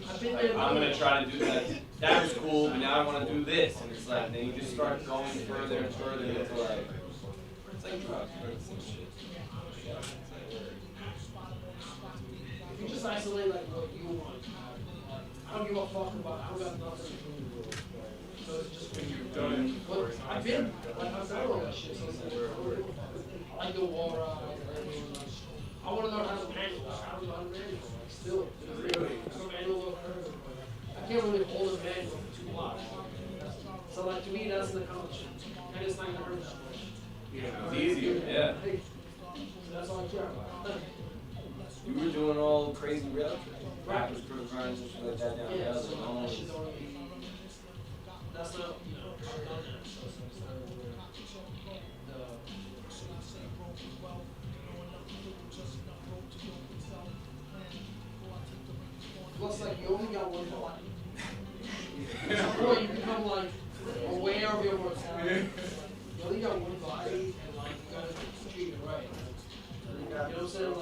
I've been like, there. I'm gonna try to do that. That was cool, but now I want to do this, and it's like then you just start going further and further into like it's like drugs, right? It's like shit. If you just isolate like what you want, I don't give a fuck about. I don't got nothing to do with it. So it's just when you've done it. But I've been like I've done all that shit. So it's like I like the wall ride. I want to learn how to manual. I don't know how to manual. Like still, some manual curve. I can't really hold a manual for too long. So like to me that's an accomplishment, and it's not gonna hurt that much. It's easier, yeah. So that's all I care about. You were doing all crazy rail trips, rappers, cruise runs, and shit like that down the Yeah, other. so that shit don't really, that's not, you know, I've done that, so it's not really, plus like you only got one body. At some point you become like aware of your mortality. You only got one body and like you gotta treat it right. You know what I'm saying?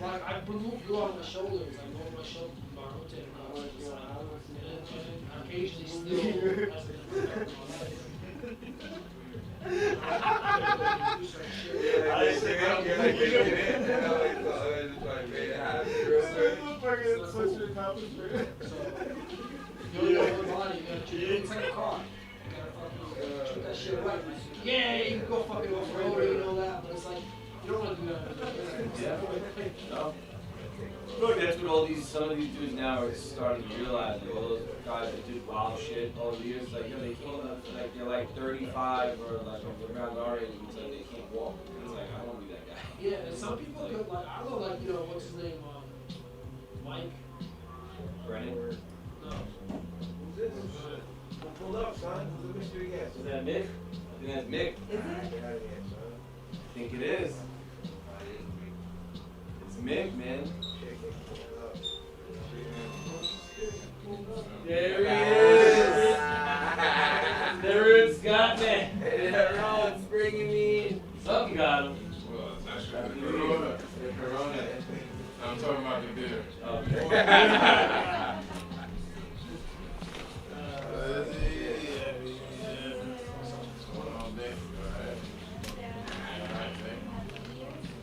Like I blew out my shoulders, I rolled my shoulder, my rotator cuff, and occasionally still has a Yeah, you can go fucking off-road and all that, but it's like, you don't want to do that. No. I feel like that's what some of these dudes now are starting to realize. Like all those guys that do wild shit all the years, like, they can't, like, they're like 35 or like around our age, and it's like they can't walk. It's like, I don't want to be that guy. Yeah, and some people could, like, I don't know, like, what's his name, Mike? Brennan? No. Who's this? Pull up, son. Let me see again. Is that Mick? I think that's Mick. Is it? I think it is. It's Mick, man. There he is. There it's got me. That road's bringing me in. Something got him. Well, it's actually the Corona. The Corona. I'm talking about the beer. Okay.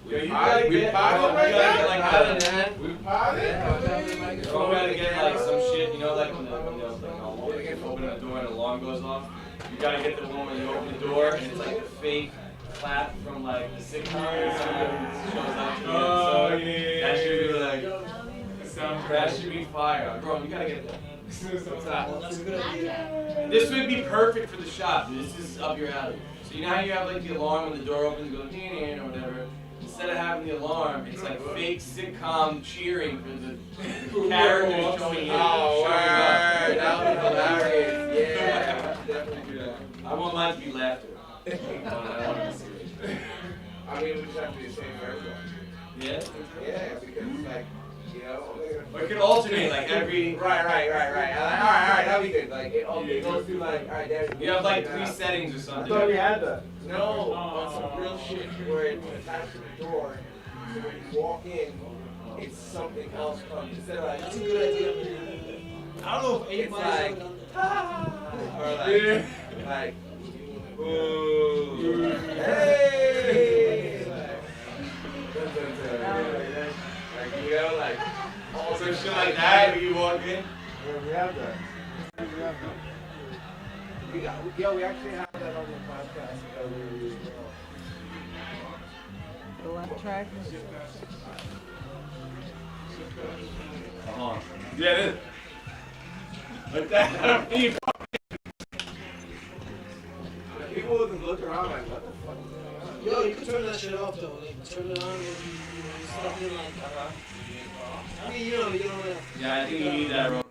We potted right now? We potted? So I'm gonna get like some shit, like when open the door and the alarm goes off. You gotta get the one when you open the door and it's like a fake clap from like the sitcom and somebody shows up to you. Oh, So yeah. that should be like, Sounds that should be fire. Bro, you gotta get that. That's a good idea. This would be perfect for the shop. This is up your alley. So you know how you have like the alarm when the door opens, it goes ding or whatever. Instead of having the alarm, it's like fake sitcom cheering for the characters showing up. Oh, word. That would be hilarious. Yeah. Definitely do that. I want mine to be laughter. I want it to be serious. I mean, we just have to be the same for everyone. Yeah? Yeah, because it's like, Or it could alternate like every. Right. Alright, that'd be good. Like, it goes through like, alright, there's. You have like 3 settings or something. I thought we had that. No, on some real shit where it's attached to the door. So when you walk in, it's something else comes. Instead of like, that's a good idea. I don't know if It's anybody's like, ever done that. or like, ooh, hey, like, all some shit like that when you walk in. Yeah, we have that. We actually have that on the podcast. The left track. Yeah, it is. Like that. People would look around like, what the fuck? Yo, you can turn that shit off though. Like, turn it on when you start in like. I mean, you know. Yeah, I think you need that, bro.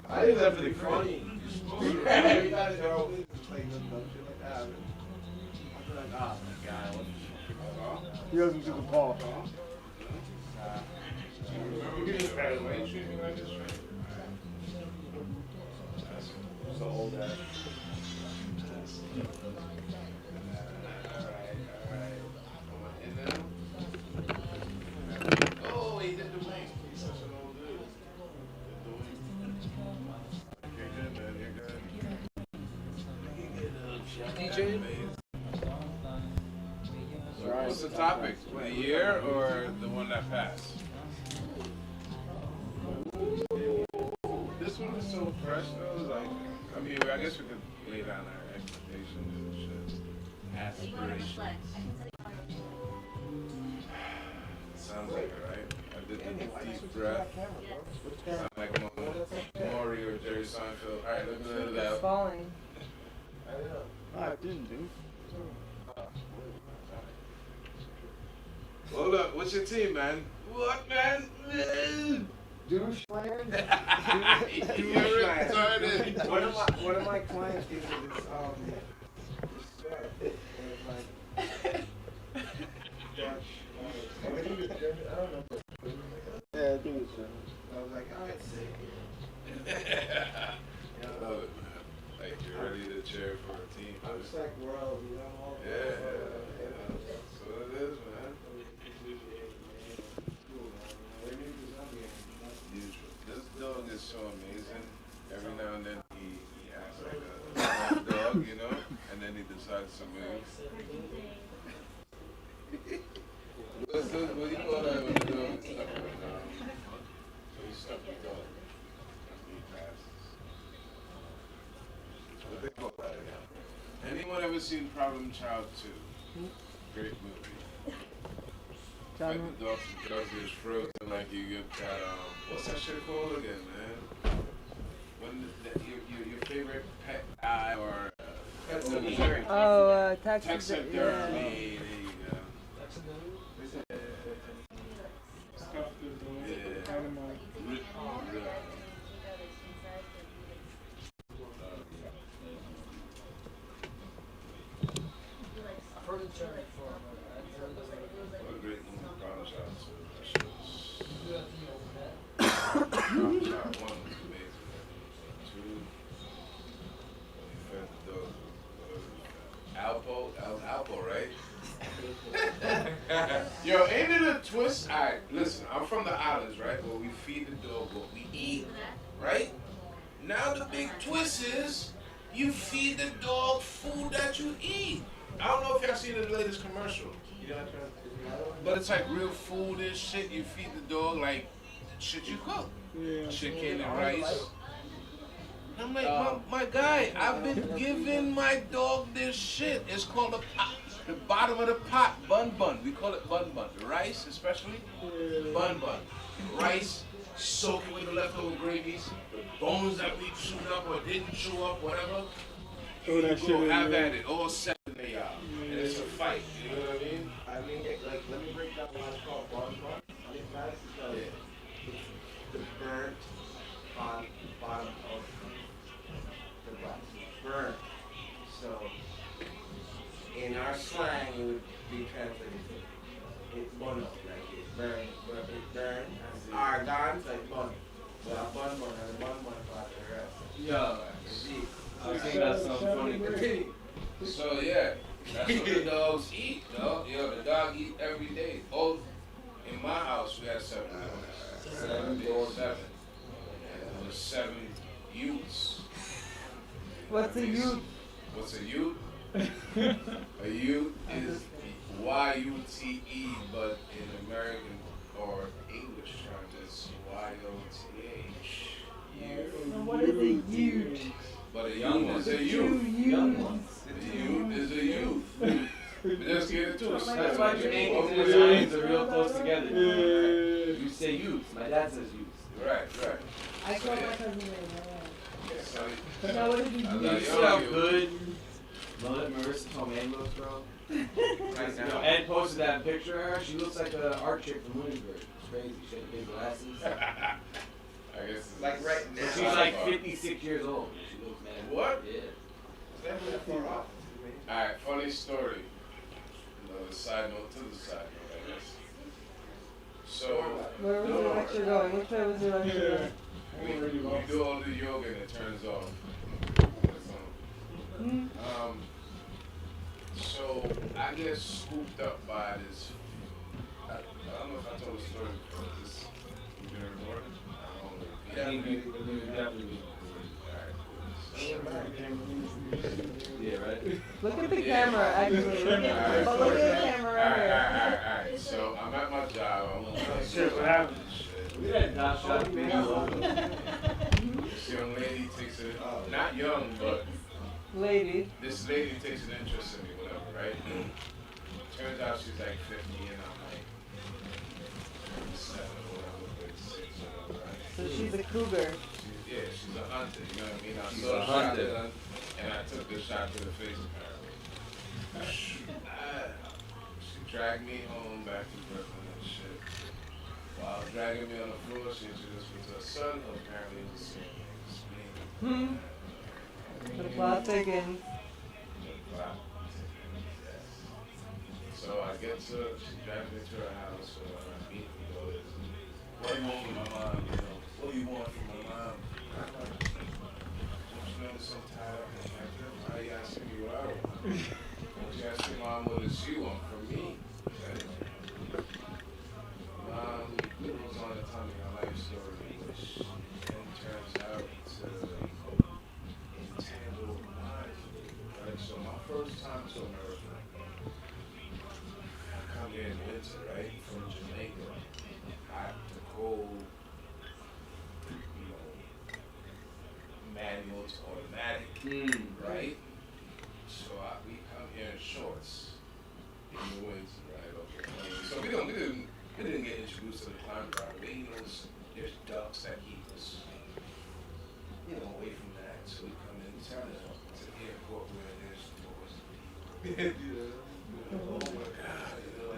I think that's pretty funny. Every time they're always playing some dumb shit like that. I feel like, oh my god, what the shit? He doesn't do the ball. You can just pass away. Treat me like this, right? So old ass. And then, oh, he did the wing. He's such an old dude. You're good, man. You're good. DJ. What's the topic? The year or the one that passed? This one is so fresh though. Like, I mean, I guess we could lay down our expectations and shit. Aspirations. Sounds like it, right? I did the deep breath. Sound like Maury or Jerry Seinfeld. All right, let me let it It's out. falling. No, I didn't, dude. Hold up, what's your team, man? What, man? Doucheland? You're retarded. One of my clients gives me this, I think it's German, I don't know. Yeah, I think it's German. I was like, alright, sick. I love it, man. Like, you're ready to cheer for a team. I'm just like, world, you know? Yeah, that's what it is, man. This dog is so amazing. Every now and then he acts like a dog, and then he decides to move. What do you call that when the dog is stuck in the dog? So he's stuck with the dog. After he passes. What they call that again? Anyone ever seen Problem Child 2? Great movie. Like the dog gets frozen like you get that, what's that shit called again, man? When your favorite pet eye or taxidermy. Oh, Taxidermy. yeah. There you go. I've heard the term before, but I've heard the What a great movie, Problem Child 2. That shit was... pet. Problem Child 1 was amazing. 2, when he fed the dog. That was Alpo, right? Yo, ain't it a twist? Alright, listen, I'm from the islands, right? Where we feed the dog what we eat, right? Now the big twist is you feed the dog food that you eat. I don't know if y'all seen the latest commercial. But it's like real food and shit. You feed the dog like shit you cook. Chicken and rice. I'm like, my guy, I've been giving my dog this shit. It's called a pot. The bottom of the pot, bun. We call it bun. The rice, especially, bun. Rice, soak it with the leftover gravies. The bones that we chewed up or didn't chew up, whatever. Throw that shit in have there. at it, all 7 of y'all. And it's a fight, you know what I mean? I mean, like, let me break down why it's called bun. I think that's because it's the burnt on bottom of the rice. Burnt. So, in our slang, it would be translated to it's bun up, like it's burn, but it's burn. Argon's like bun. But a bun and a bun part of the rest. Yo, see, I think that's something funny. Continue. So yeah, that's what the dogs eat, though. Yo, the dog eat every day. Oh, in my house we had 7 dogs. 7. And there were 7 youths. What's a youth? What's a youth? A youth is Y-U-T-E, but in American or English terms it's Y-O-T-H. Youth. What is a youth? But a youth is a youth. Young ones. A youth is a youth. Let's get into it. That's why Jamaicans and Italians are real close together. You say youth. My dad says youth. Right. I call my cousin name. Yeah, son. Now what did you do? I You see how good Marissa Tomei looks, bro? Right You know, now. Ed posted that picture of her. She looks like an art chick from Williamsburg. It's crazy. She had big glasses. I guess it's Like right now. She's like 56 years old. She looks mad. What? Yeah. Alright, funny story. Another side note to the side note, I guess. So, Where was your lecture going? Which way was your lecture going? we do all the yoga and it turns off. So I get scooped up by this. I don't know if I told the story before. This we've been recording. I don't know. Yeah, right? Look at the camera, actually. But look at the camera right here. Alright. So I'm at my job. I'm on Shit, what happened? We had DahShop Podcast. This young lady takes it, not young, but Lady. this lady takes an interest in me, whatever, right? Turns out she's like 50 and I'm like 7 or whatever, 36 or whatever, right? So she's a cougar. She's a hunter, you know what I mean? I She's saw a the hunter. shotgun, and I took the shot to the face apparently. She dragged me home back to Brooklyn and shit. While dragging me on the floor, she introduced me to her son, who apparently was the same age as me. The plot thickens. So I get to, she drags me to her house, so I meet the daughters. What do you want from my mom? You know, what do you want from my mom? Don't you notice I'm tired of it? Why are you asking me what I want? Don't you ask your mom what does she want from me? Okay? Mom goes on to tell me her life story, which then turns out to entangle my life. Right? So my first time to America, I come in winter, right? From Jamaica, hot to cold, you know, manual to automatic, right? So we come here in shorts in the winter, right? Okay. So we didn't get introduced to the climate right away. You know, there's ducks that keep us, you know, away from that. So we come in to the airport where there's doors and people. Oh my God, you know,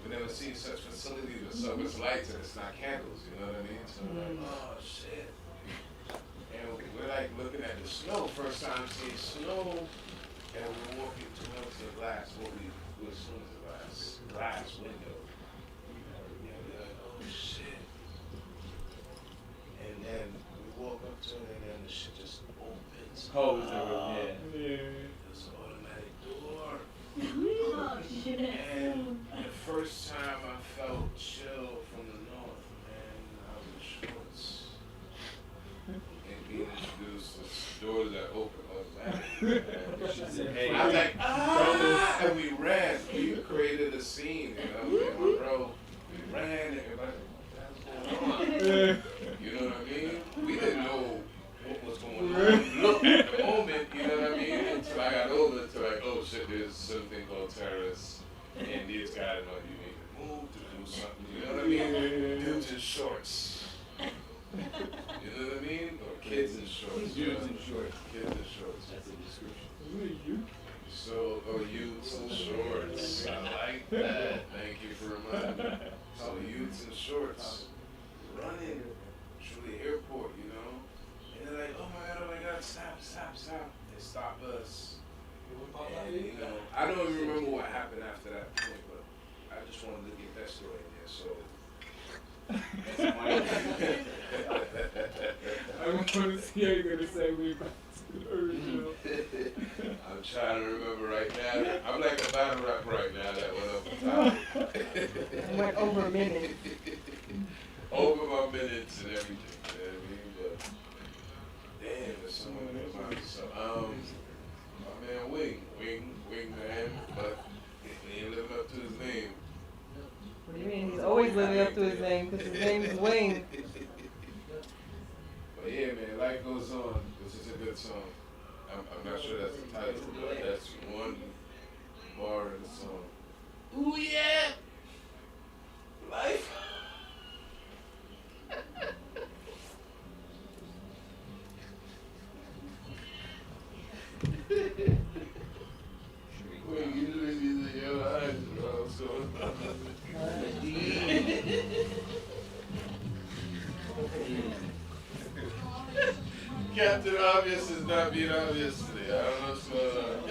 we've never seen such facilities with so much lights and it's not candles, you know what I mean? So we're like, oh shit. And we're like looking at the snow, first time seeing snow, and we're walking towards the glass, what we assume is the glass window. And we're like, oh shit. And then we walk up to it and then the shit just opens. Hose yeah. It's an automatic door. Oh, shit. And the first time I felt chill from the north, man, I was in shorts. And being introduced to doors that open automatically. I was like, ah! And we ran. We created a scene, you know? Me and my bro, we ran and everybody, what's going on? You know what I mean? We didn't know what was going on. Look at the moment, you know what I mean? Until I got older, to like, oh shit, there's something called terrorists, and these guys know you need to move to do something, you know what I mean? Dudes in shorts. You know what I mean? Or kids in shorts. Dudes in shorts. Kids in shorts. That's a description. So, youths in shorts. I like that. Thank you for reminding me. So, youths in shorts running through the airport, you know? And they're like, oh my God, stop. They stop us. And, you know, I don't even remember what happened after that point, but I just wanted to get that story in there, so. I want to see how you're going to say we back to the original. I'm trying to remember right now. I'm like a battle rap right now that went up the top. It went over a minute. Over my minutes and everything, you know what I mean? But damn, there's someone in the mind. So, my man Wing man, but he ain't living up to his name. What do you mean? He's always living up to his name because his name is Wayne. But yeah, man, life goes on. This is a good song. I'm not sure that's the title, but that's one bar in the song. Ooh yeah, life. Wait, you didn't use your eyes, bro. So. Captain Obvious is not being obvious today. I don't know what's going on.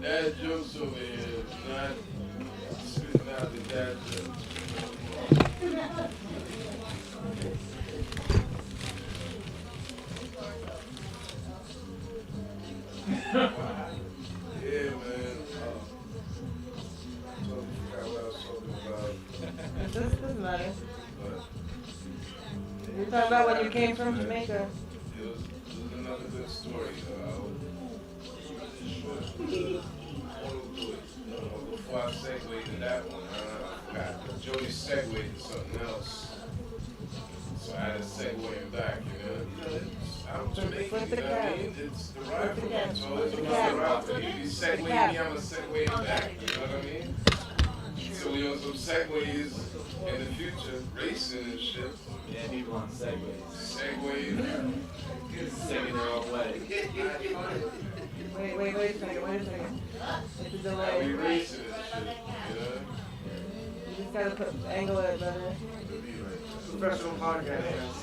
Dad jokes over here. Not spitting out the dad jokes. Yeah, man. Totally forgot what I was talking about. This doesn't matter. But You're talking about when you came from Jamaica. it was another good story. Before I segued into that one, I forgot. Jody segued to something else. So I had to segue him back, you know. I'm Jamaican, you know what I mean? It's the rivalry. So it's another rivalry. He's segueing me, I'm going to segue him back, you know what I mean? So we on some segues in the future, racing and shit. Yeah, people on segways. Segueing. Singing their own way. Wait a second. It's a Now delay. we racing and shit, you know? You just gotta angle it better. Professional podcast.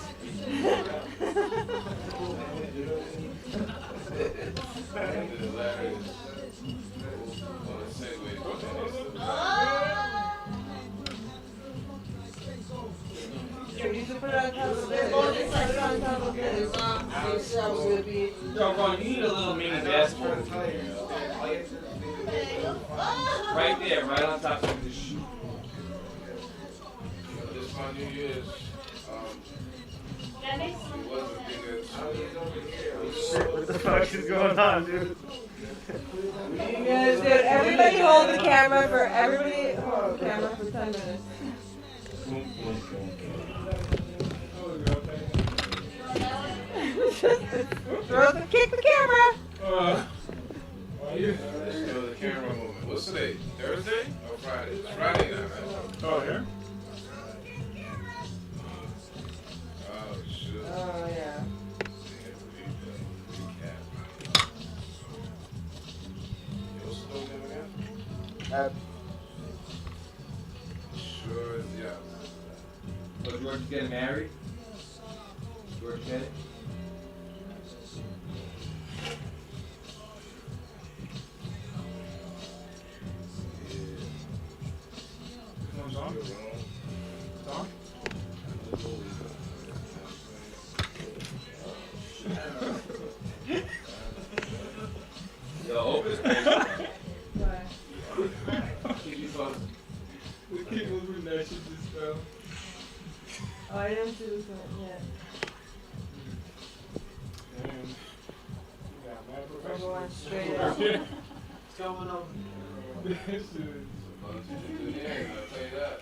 Hilarious. On a segue. You should put it on top of this. Put it on top of this. Yo, Ron, you need a little mini dashboard. Right there, right on top of this shoe. This my New Year's. That makes It was a thing that What the fuck is going on, dude? Dude, everybody hold the camera for 10 minutes. Kick the camera. Let's do the camera movement. What's today? Thursday or Friday? It's Friday now, right? Oh, yeah? Oh, shit. Oh, yeah. Sure, yeah. So George is getting married? George get it? Yo, open this page. We keep moving that shit just fell. Oh, I didn't see this one yet. I'm going straight up. What's going on? This shit is a bunch of shit in there, I'll tell you that.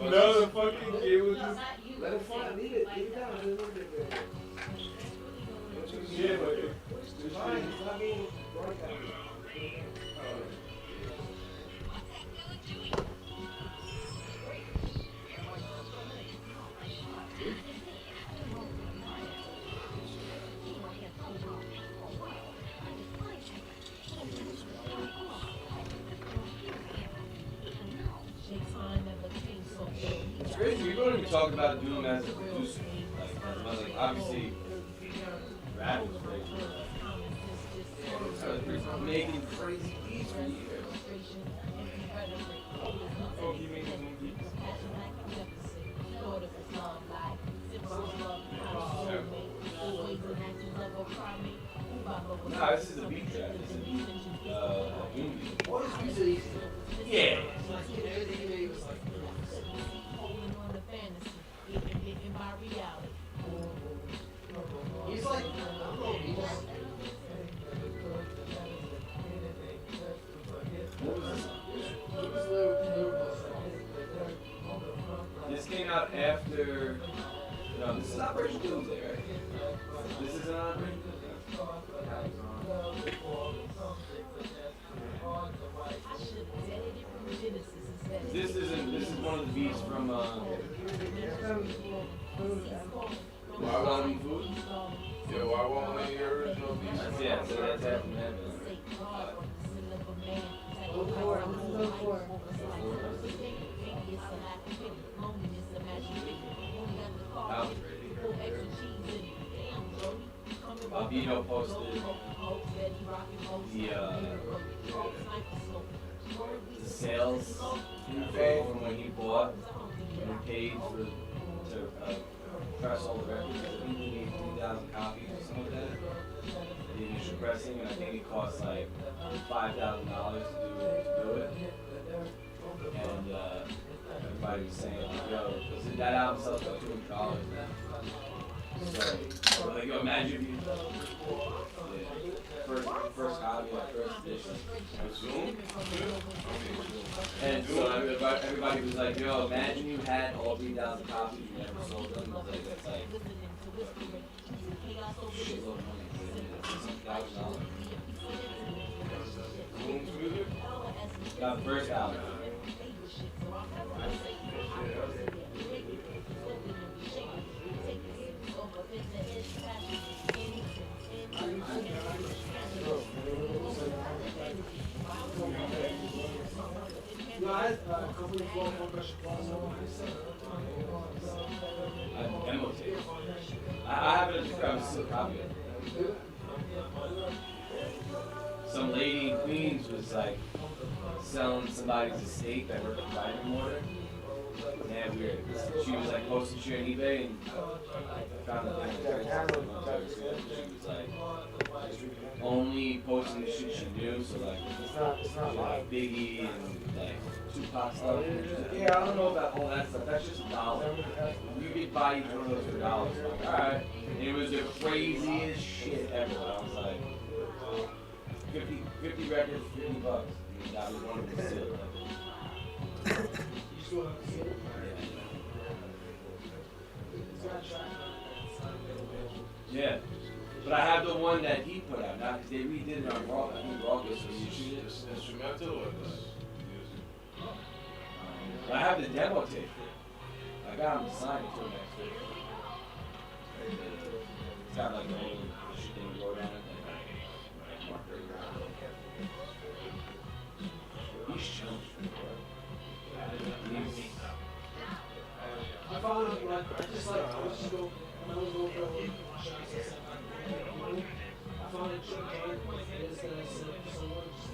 No, the fucking kid was just... Let it fly. Leave it. Leave it down. Leave it a little bit. Yeah, but It's fine. It's not being broadcast. It's crazy. We don't even talk about doing that as a producer. Like obviously, rap is crazy. Making crazy beats for years. oh, he made his own beats. Nah, this is a beat track. This is a beat. Unity. All his beats are easy. Yeah. Everything he made was like. He's like, I don't know, he just. This came out after. No, this is Operation Doomsday, right? This is an Operation This is one of the beats from Why won't we food? Yeah, why won't we hear original beats? yeah, so that's happening. Vito posted the sales info from when he bought and paid to press all the records. I think he made 3,000 copies or something like that. The initial pressing, and I think it cost like $5,000 to do it. And everybody was saying, like, yo, that album sells for $200 now. So, like, yo, imagine if you first copy, like first edition. And so everybody was like, yo, imagine you had all 3,000 copies, you never sold them. It's like, that's like shitload of money. $1,000. Got the first album. I have it as a copy of it. Some lady in Queens was like selling somebody's estate that worked at Private Mortar. damn weird. She was like posting shit on eBay and found that thing. She was like only posting the shit she knew, so like Biggie and like Tupac stuff. Yeah, I don't know about all that stuff. That's just $1. You could buy each one of those for $1. Like, alright. And it was the craziest shit ever. I was like, 50 records, $50. That was one of the sealed. Yeah. But I have the one that he put out, not because they redid it on Raw. I think Raw gets to shoot it. Instrumental or I have the demo tape. I got him to sign it till next week. It's got like the whole thing wrote on it. He's chilling. I found it like I just like I was just go when I was going for I found it cheap and it's gonna sit someone just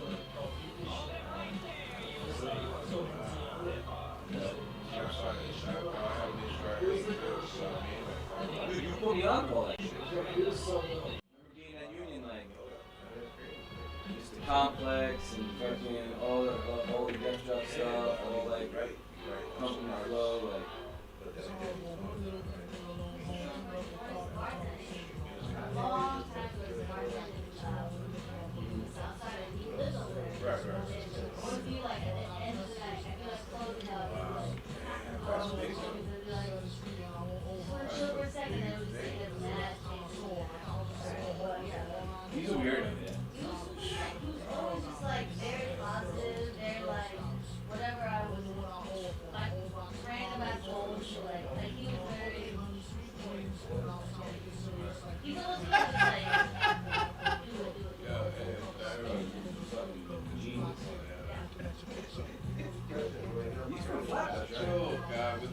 Dude, you put me on all that shit. Remember being at Union, like, just the Complex and fucking all the DahShop stuff, all like, company flow, like. Long time ago, outside of he lived over there. What would be like at the end of the night? I feel like closing up. For a second, it was mad. He's a weirdo, yeah. He was always just like very positive, very like whatever I was like random at school, like he was very. He's always just like do it. He's from Flatbush, right? Oh, God, but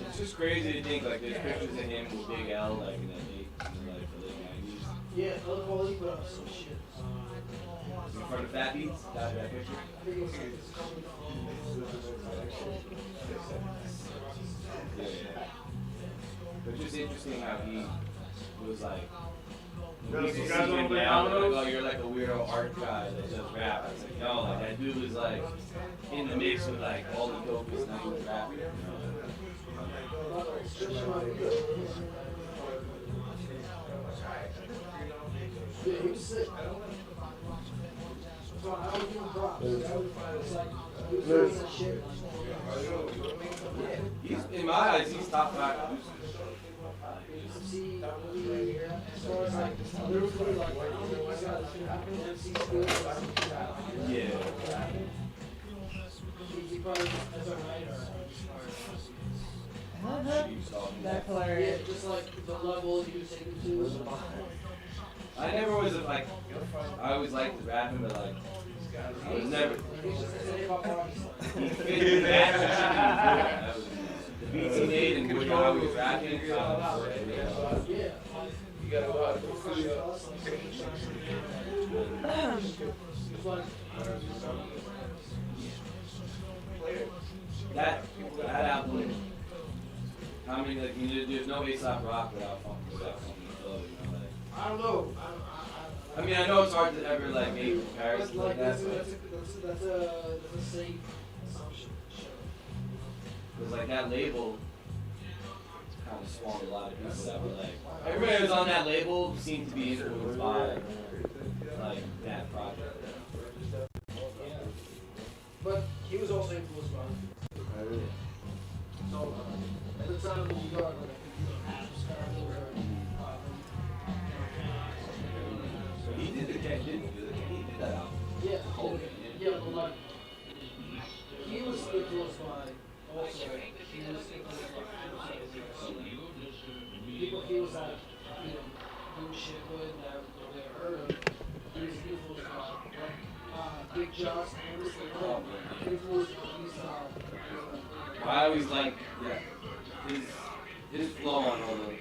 it's just crazy to think like there's pictures of him with Big L like in the late 90s. yeah, other quality put up some shit. In front of Fat Beats, that picture. I think it was like this company. Yeah. But just interesting how he was like. When people see him now, they're like, oh, you're like a weirdo art guy that does rap. I was like, no, like that dude was like in the mix with like all the dopest 90s rap. You know? Yeah, he was sick. So I was giving props. It's like, he was doing that shit. He's, in my eyes, he's top 5 producers. See, as far as like, lyrically, like, he's got MC skills. Yeah. He probably, as a writer. That's Yeah, hilarious. just like the level he was taking to. I never was like, I always liked the rapping, but like, I was never. He fit the match. The beats he made and how he was rapping. Yeah. You gotta go out. That album. I mean, like, there's no A$AP Rock without funky flow, you know, like. I don't know. I mean, I know it's hard to ever like make comparisons like that, but That's a safe assumption. because like that label kind of spawned a lot of people that were like, everybody who was on that label seemed to be influenced by like that project. But he was also influenced by it. So, at the time when you got like, apps, kind of, So he did that album. yeah, but like, he was influenced by, also, he was influenced by people he was like, you know, doing shit with that they heard of. He was influenced by, like, Big Josh, influenced by I always like his flow on all those.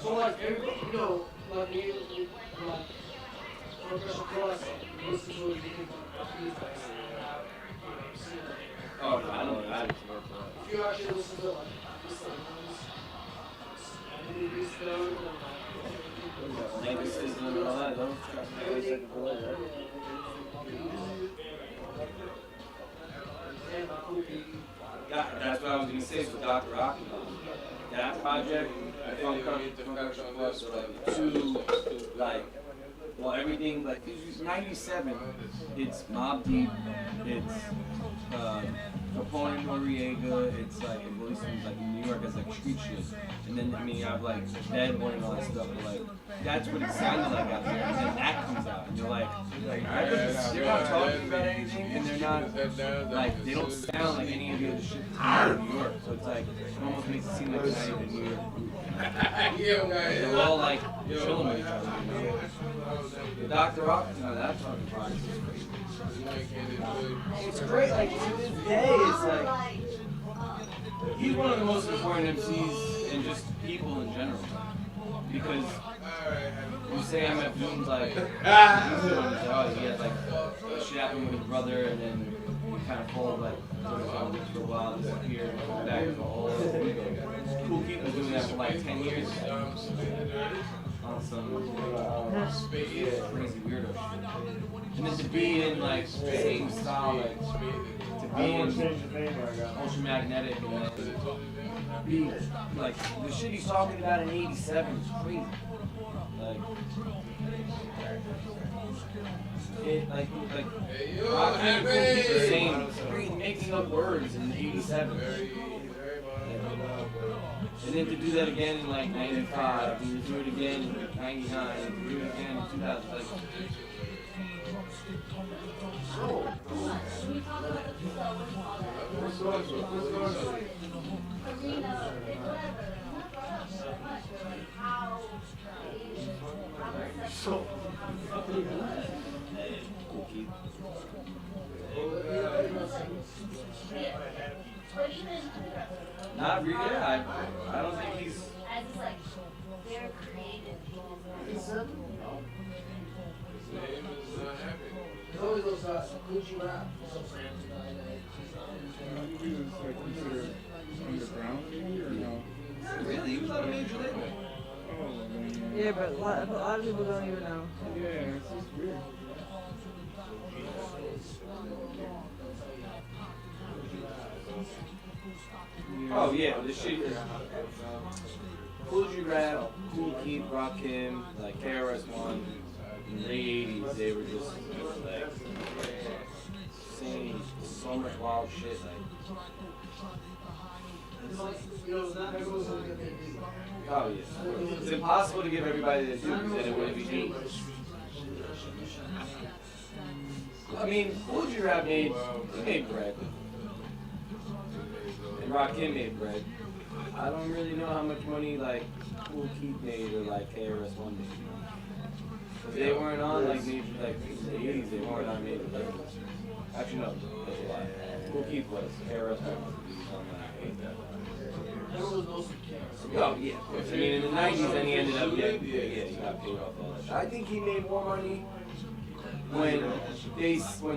So like everybody, you know, But me, like, Professor Cross, listen to it, Oh, I don't. if you actually listen to like this stone Language system and all that. Those tracks are very second to none, right? That's what I was gonna say. So Dr. Rocky, that project, I found was like two, like, well, everything like 97. It's Mobb Deep. It's Capone Noriega. It's like at least like in New York as like street shit. And then I mean you have like Dead Boy and all that stuff. But like that's what it sounded like out there. And then that comes out, and you're like they're not talking about anything, and they're not like they don't sound like any of the other shit that's in New York. So it's like it almost makes it seem like it's not even New York. They're all like chilling with each other. You know? The Dr. Rock, that fucking project is crazy. It's great, like to this day, it's like he's one of the most important MCs and just people in general. Because you say I'm at films like he had like shit happened with his brother, and then he kind of followed like for a while, disappeared, and come back to all Cool Keith was doing that for like 10 years. On some crazy weirdo shit. And then to be in like the same style, like to be in Ultramagnetic and then be like the shit he's talking about in '87 is crazy. Like it Rock and Cool Keith the same, making up words in '87. And then to do that again in like 95, and to do it again in 99, and to do it again in 2000, like... Not really, yeah, I don't think he's... As like, they're creative. His name is Happy. There's always those Gucci rap. He was like considered underground, maybe, or no? Really? He was on a major label. Oh, man. Yeah, but a lot of people don't even know. Yeah, it's just weird. Oh yeah, this shit is Cool G Rap, Cool Keith, Rakim, like KRS-One. In the late 80s, they were just like saying so much wild shit. Like, oh yeah, it's impossible to give everybody the due because then it wouldn't be deep. I mean, Cool G Rap made bread. And Rakim made bread. I don't really know how much money like Cool Keith made or like KRS-One made. Because they weren't on like major, like in the 80s, they weren't on major labels. Actually no, that's a lie. Cool Keith was. KRS-One was on that. Oh yeah. I mean in the 90s then he ended up getting, he got paid off all that shit. I think he made more money when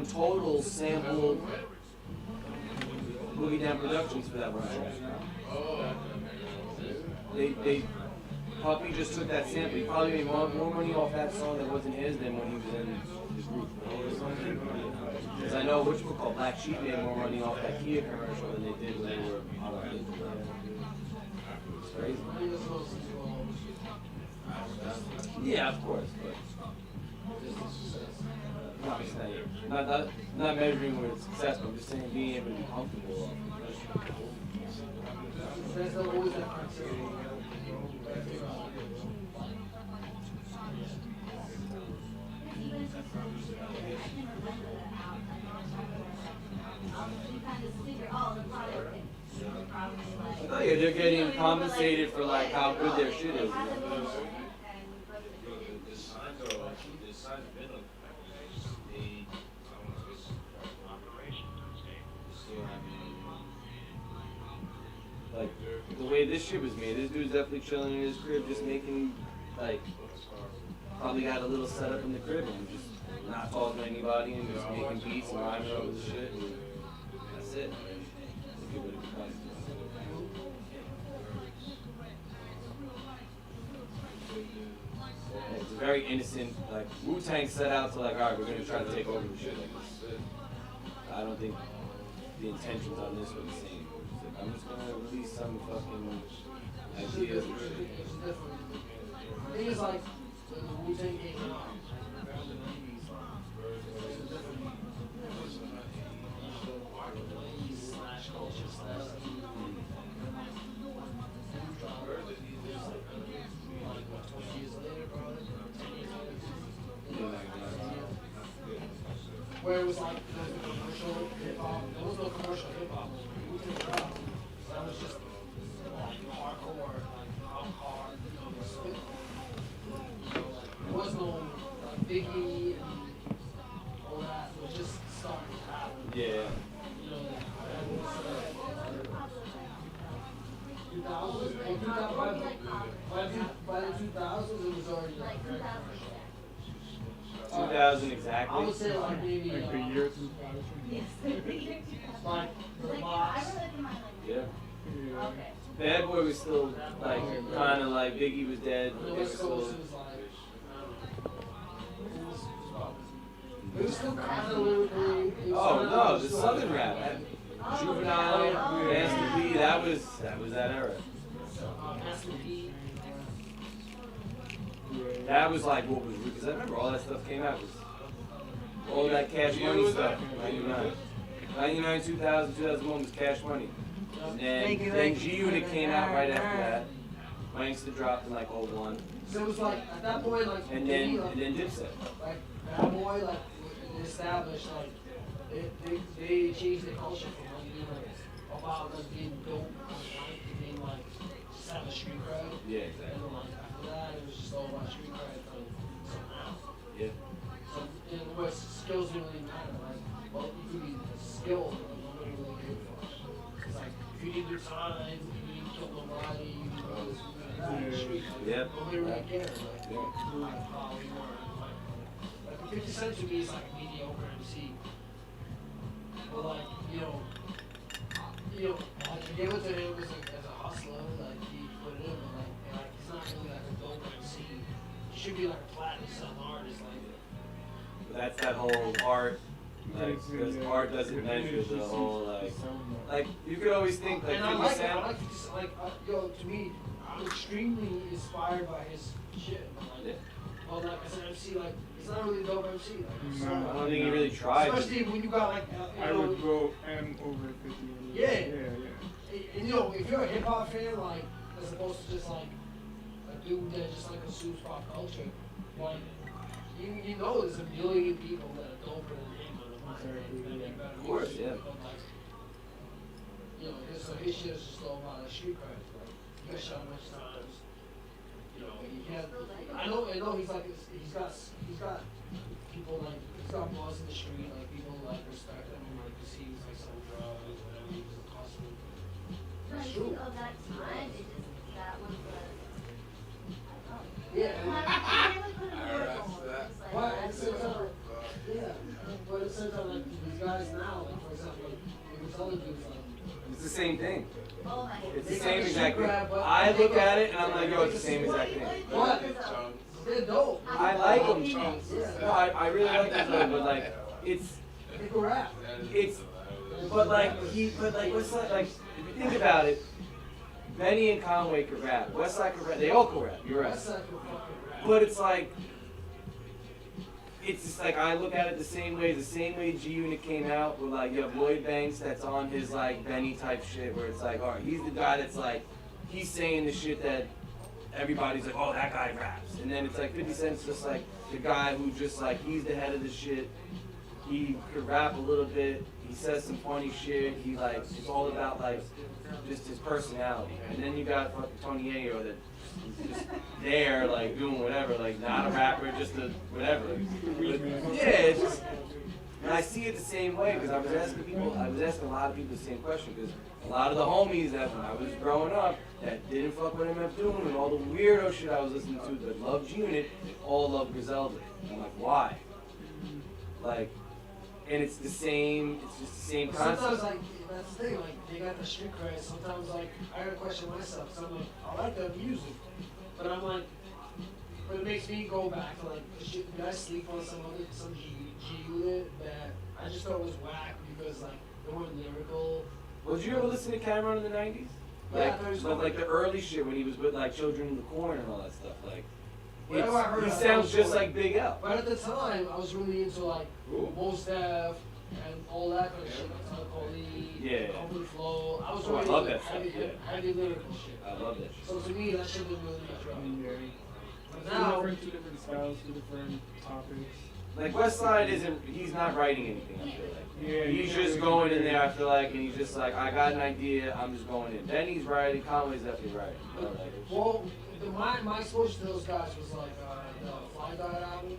Total sampled Boogie Down Productions for that one track. They Puppy just took that sample. He probably made more money off that song that wasn't his than when he was in his group. Because I know which one called Black Sheep made more money off that Kia commercial than they did when they were on a big. It's crazy. Yeah, of course, but not measuring with success, but just saying being able to be comfortable. There's always that criteria. Oh yeah, they're getting compensated for like how good their shit is. Like the way this shit was made, this dude's definitely chilling in his crib, just making like probably got a little setup in the crib and just not talking to anybody and just making beats and rhyming over the shit. And that's it. It's a very innocent, like, Wu-Tang set out to like, all right, we're going to try to take over the shit. Like, I don't think the intentions on this were the same. Like, I'm just going to release some fucking ideas and shit. The thing is, like, when the Wu-Tang came out, around the 90s, there's a different /culture where it was like the commercial hip hop. There was no commercial hip hop. That was just like hardcore, like hard. There was no like Biggie and all that. It was just starting to happen. Yeah. You know, that was 2000s. By the 2000s, it was already like very commercial. 2000 exactly. I would say like maybe Like the year 2000. Yes, the year 2000. like the Like, box. I really like mine like Yeah. okay. Bad Boy was still like kind of like Biggie was dead. The But they were West still. Coast was like, it was still kind of lyrically. Oh no, the Southern rap. Juvenile, Master P. That was that era. Master P. That was like what was because I remember all that stuff came out. Was all that Cash Money stuff. 99, 2000, 2001 was Cash Money. And then G Unit came out right after that. Gangsta dropped in like 01. So it was like at that point, like And then Dipset. like Bad Boy, like they established like they changed the culture from like being like about like being dope and like to being like just have a street cred. Yeah, And exactly. then like after that, it was just all about street cred and somehow. Yeah. So in what skills didn't really matter. Like, well, you could be skilled, but nobody really cared for. It's like if you didn't do time, if you didn't kill nobody, you didn't do this, you didn't do the street. Yep. Nobody really cared. Like, Yeah. like how we were. Like 50 Cent to me is like a mediocre MC. But like, you know, like I gave it to him as a hustler, like he put it in, but like he's not really like a dope MC. He should be like a platinum selling artist, like. That's that whole art. Like, because art doesn't measure the whole like you could always think like And I 50 like Cent. it. I like it. Just like yo, to me, I'm extremely inspired by his shit. But like, well, like as an MC, like it's not really a dope MC. Like, it's I not- don't think he really tried. Especially when you got like, I would go M over 50. Yeah. Yeah. And you know, if you're a hip hop fan, like as opposed to just like a dude that just like consumes pop culture, like you know, there's a million people that are doper than him. Of course, yeah. You know, so his shit is just all about street cred. Like, you got shot much times. You know, you can't. I know. He's like, he's got people like, he's got buzz in the street. Like people like respect him. Like you see, he's like some drugs, whatever. He was a customer. No, That's you true. know that time, it just, that was the, Yeah. I really couldn't work on it. It's like, But at the that's same the- time, yeah. But at the same time, like these guys now, like for example, these other dudes, like. It's the same thing. Oh my God. It's the same exact thing. I look at it and I'm like, yo, it's the same exact thing. What? They're dope. I like them. Yeah. No, I really like them, but like it's They can rap. but like what's like if you think about it, Benny and Conway could rap. Westside could rap. They all could rap. You're right. That's like a fucking rap. But it's like, it's just like I look at it the same way G Unit came out with like you have Lloyd Banks that's on his like Benny type shit where it's like, alright, he's the guy that's like he's saying the shit that everybody's like, oh that guy raps. And then it's like 50 Cent's just like the guy who just like he's the head of the shit. He could rap a little bit, he says some funny shit, he like it's all about like just his personality. And then you got fucking Tony Ayo that just there, like doing whatever, like not a rapper, just a whatever. But, yeah, it's just. And I see it the same way because I was asking a lot of people the same question because a lot of the homies that when I was growing up that didn't fuck with MF Doom and all the weirdo shit I was listening to that loved G-Unit, they all loved Griselda. And I'm like, why? Like, and it's just the same concept. Sometimes, like, that's the thing, like, they got the street cred. Sometimes, like, I gotta question myself. So I'm like, I like the music. But I'm like, but it makes me go back to, like, did I sleep on some G-Unit that I just thought was whack because, like, they weren't lyrical. Well, did you ever listen to Cameron in the 90s? Like the early shit when he was with, like, Children of the Corn and all that stuff. Like, he sounds just like Big L. But at the time, I was really into, like, Mos Def and all that kind of shit. Like, yeah. Complete Flow. I was I really love into that stuff, heavy lyrical shit. I love that shit. So to me, that shit didn't really attract me. Now, two different styles, two different topics. Like Westside he's not writing anything, I feel like. Yeah, he's just going in there, I feel like, and he's just like, I got an idea, I'm just going in. Then he's writing, Conway's definitely writing. Well, my exposure to those guys was like the Fly God album,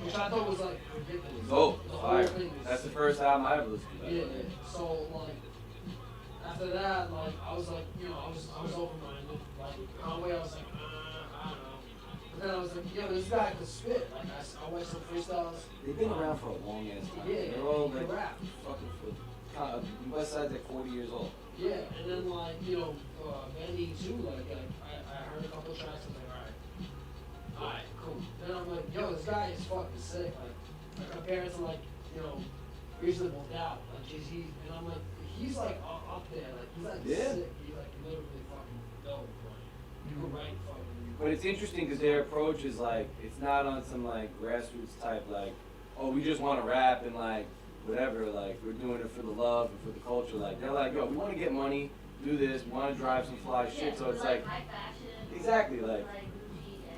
which I thought was like ridiculous. Oh, fire. That's the first album I ever listened to. Yeah, so like, after that, like, I was like, you know, I was open-minded. Like, Conway, I was like, I don't know. But then I was like, yo, this guy could spit. Like, I watched some freestyles. They've been around for a long ass time. Yeah, they're all they like rap. fucking Westside's like 40 years old. Yeah, and then like, you know, Benny too, like I heard a couple of tracks, I was like, alright, cool. Then I'm like, yo, this guy is fucking sick. Like compared to like, you know, Reasonable Doubt, like Jay-Z, and I'm like, he's like up there, like he's like sick, he's like literally fucking dope, like you could write fucking. But it's interesting because their approach is like, it's not on some like grassroots type like, oh, we just want to rap and like whatever, like we're doing it for the love and for the culture. Like they're like, yo, we want to get money, do this, we want to drive some fly shit. So it's like, exactly like.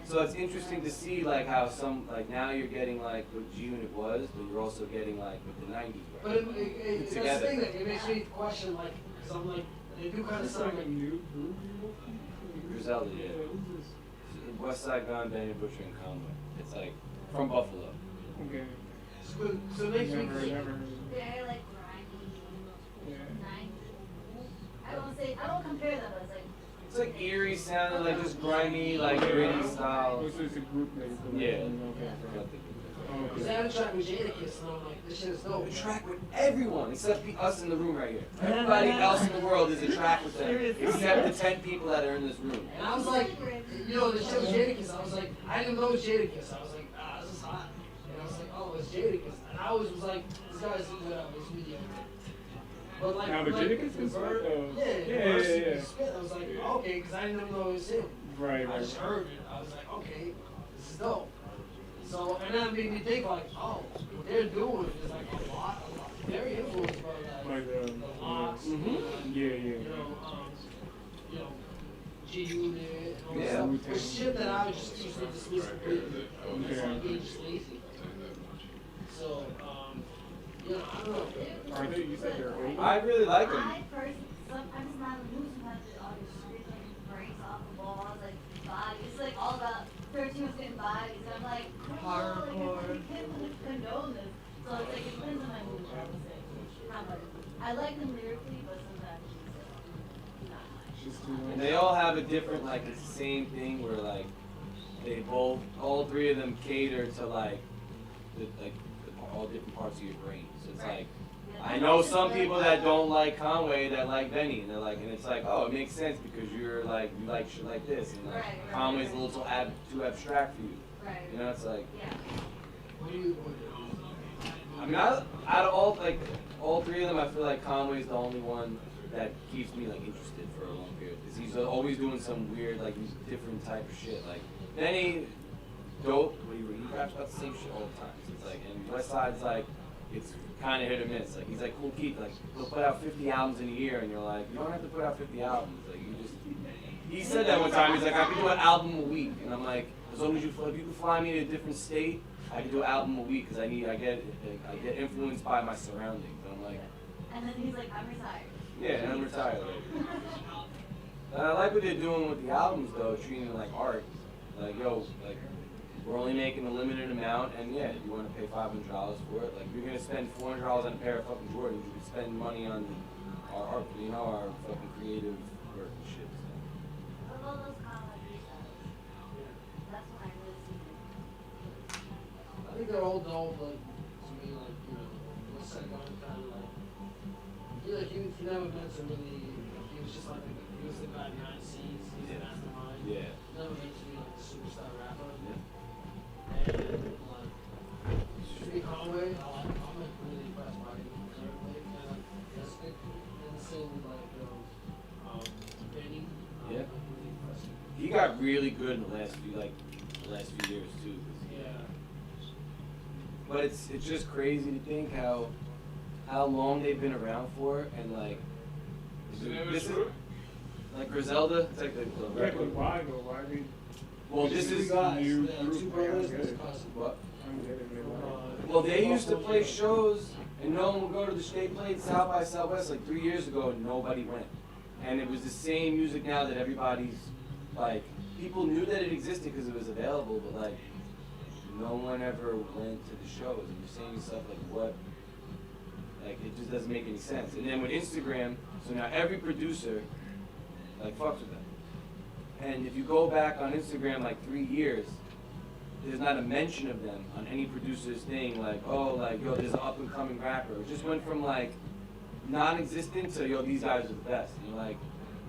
So it's interesting to see like how some like now you're getting like what G-Unit was, but you're also getting like with the 90s. Right? But it's the thing that it makes me question like, because I'm like, they do kind of sound like new. Griselda, yeah. Westside Gun, Benny Butcher, and Conway. It's like from Buffalo. Okay. So it makes me think. They're like grimy, nice. I don't compare them, but it's like eerie sounding, like just grimy, like gritty style. So it's a group that you Yeah. Okay. Because I had a track with Jadakiss, and I'm like, this shit is dope. A track with everyone, except us in the room right here. Everybody else in the world is a track with them, except the 10 people that are in this room. And I was like, you know, the shit with Jadakiss, I was like, I didn't know it was Jadakiss. I was like, this is hot. And I was like, oh, it's Jadakiss. And I always was like, this guy's whatever, it's mediocre. But like, now the Jadakiss is bird, yeah. Spit, I was like, okay, because I didn't know it was him. Right. I just heard it. I was like, okay, this is dope. So, and that made me think like, oh, what they're doing is like a lot, very influenced by like the Locks, Yeah. you know, G-Unit, and all that stuff. It's shit that I was just used to dismiss completely. It's like being just lazy. So, you know, I don't know. Aren't they? You said they're old? I really like them. I personally, sometimes not losing like all the shit, like breaks off the walls, like bodies. It's like all about 13 was getting bodies. And I'm like, hardcore. You can't condone this. So it's like, it depends on my mood, I would say. How much. I like them lyrically, but sometimes it's not much. And they all have a different, like, it's the same thing where, like, they both, all three of them cater to, like, all different parts of your brain. So it's like, I know some people that don't like Conway that like Benny, and they're like, and it's like, oh, it makes sense because you're like, you like shit like this, and like, Conway's a little too abstract for you. Right. You know, it's like, What do you? I mean, out of all, like, all three of them, I feel like Conway's the only one that keeps me, like, interested for a long period. Because he's always doing some weird, like, different type of shit. Like, Benny, dope, but he raps about the same shit all the time. So it's like, and Westside's like, it's kind of hit or miss. Like, he's like, cool Keith, like, he'll put out 50 albums in a year, and you're like, you don't have to put out 50 albums. Like, you just, he said that one time, he's like, I can do an album a week. And I'm like, as long as if you can fly me to a different state, I can do an album a week, because I get influenced by my surroundings. And I'm like, and then he's like, I'm retired. yeah, and I'm retired. And I like what they're doing with the albums, though, treating it like art. Like, yo, like, we're only making a limited amount, and yeah, you want to pay $500 for it. Like, you're gonna spend $400 on a pair of fucking Jordans. You could spend money on our you know, our fucking creative work and shit. So. I love those comic pieces. That's when I really see it. I think they're all dope, like, to me, like, you know, what's that guy kind of like, he never meant to really, he was just like, he was the guy behind the scenes, he was the mastermind. Yeah. Never meant to be like a superstar rapper. Yeah. And like, Street Conway, I'm like really impressed by him. And like, that's good. And the same with like, Benny. Yeah. Like, really impressed. He got really good in the last few years too. Yeah. But it's just crazy to think how long they've been around for, and like this is like Griselda. It's like the Yeah, but why though? Why we? well, this is you. Two brothers and his cousin. what? I'm getting it. Well, they used to play shows, and no one would go to the. They played South by Southwest like 3 years ago, and nobody went. And it was the same music now that everybody's like. People knew that it existed because it was available, but like no one ever went to the shows. And you're saying stuff like what? Like it just doesn't make any sense. And then with Instagram, so now every producer like fucks with them. And if you go back on Instagram like 3 years, there's not a mention of them on any producer's thing. Like, oh, like, yo, there's an up and coming rapper. It just went from like non-existent to, yo, these guys are the best. And you're like,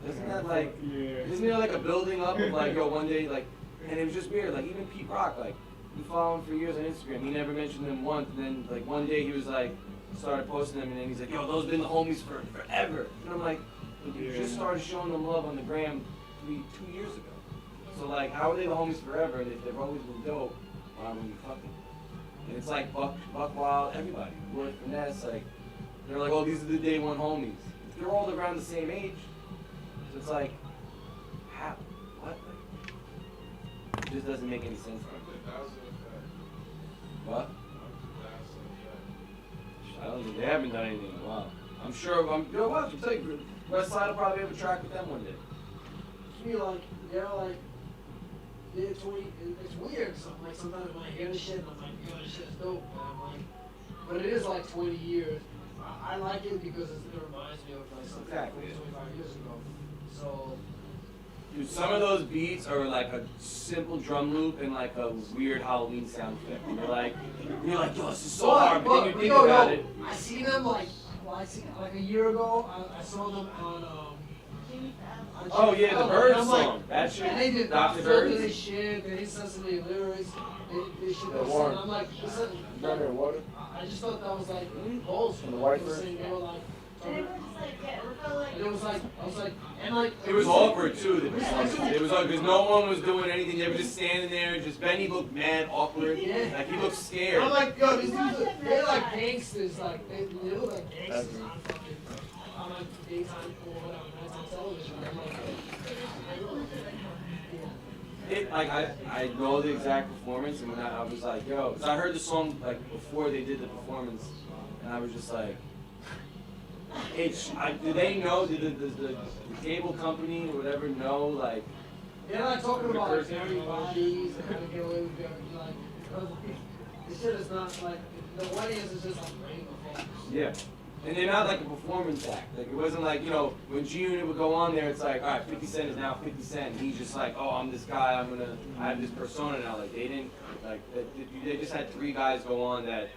isn't that like, isn't there like a building up of like, yo, one day, like, and it was just weird. Like even Pete Rock, like, we follow him for years on Instagram. He never mentioned them once. And then like one day he was like, started posting them, and then he's like, yo, those been the homies for forever. And I'm like, you just started showing them love on the gram 2 years ago. So like, how are they the homies forever? And if they've always been dope, why would we fucking? And it's like Buck Wild, everybody, Word Finesse, like, they're like, oh, these are the day one homies. They're all around the same age. So it's like, how? What? Like, it just doesn't make any sense. What? I don't think they haven't done anything in a while. I'm sure, you know what, I'll tell you, West Side will probably have a track with them one day. To me, like, they're like, it's weird. So, like, sometimes when I hear the shit, I'm like, yo, this shit's dope. And I'm like, but it is like 20 years. I like it because it reminds me of like something Exactly. 25 years ago. So, Dude, some of those beats are like a simple drum loop and like a weird Halloween sound effect. And you're like, yo, this is so hard. But then you think about it. I see them like a year ago. I saw them on Oh yeah, the Birds I'm song. like, That shit. and they did Dr. filter Birds. this shit. They incessantly lyrics. They shit. water. I'm like, listen. Water. I just thought that was like balls. And the white They were bird? saying they were like. And it was just like, yeah, it felt like. And it was like, I was like, and like. It was awkward too. The performance. It was like because no one was doing anything. They were just standing there. Just Benny looked mad awkward. Yeah. Like he looked scared. I'm like, yo, these dudes, they're like gangsters. Like they look like gangsters on fucking, on like daytime or whatever, nighttime television. I'm like, It, like I know the exact performance, and when I was like, yo, 'cause I heard the song like before they did the performance, and I was just like, do they know? Did the cable company or whatever know? Like, they're not talking about like dirty bodies and how to get away with dirty, like, because this shit is not like, the audience is just like brain performance. yeah. And they're not like a performance act. Like it wasn't like, you know, when G-Unit would go on there, it's like, all right, 50 Cent is now 50 Cent. And he's just like, oh, I'm this guy. I have this persona now. Like they didn't, like they just had 3 guys go on that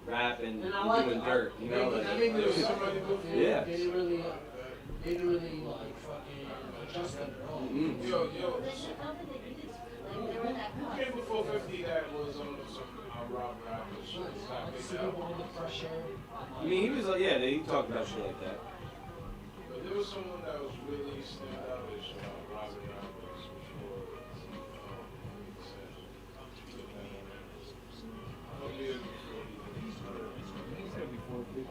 rap and doing dirt. You know, like, I mean, yeah. They didn't really like fucking adjust that at all. Mm-hmm. Yo. The company that you just, like, they were that Who came before 50 that was on some rock rappers? Super under pressure. I mean, he was like, yeah, he talked about shit like that. But there was someone that was really standoutish about rock rappers before. Before 50?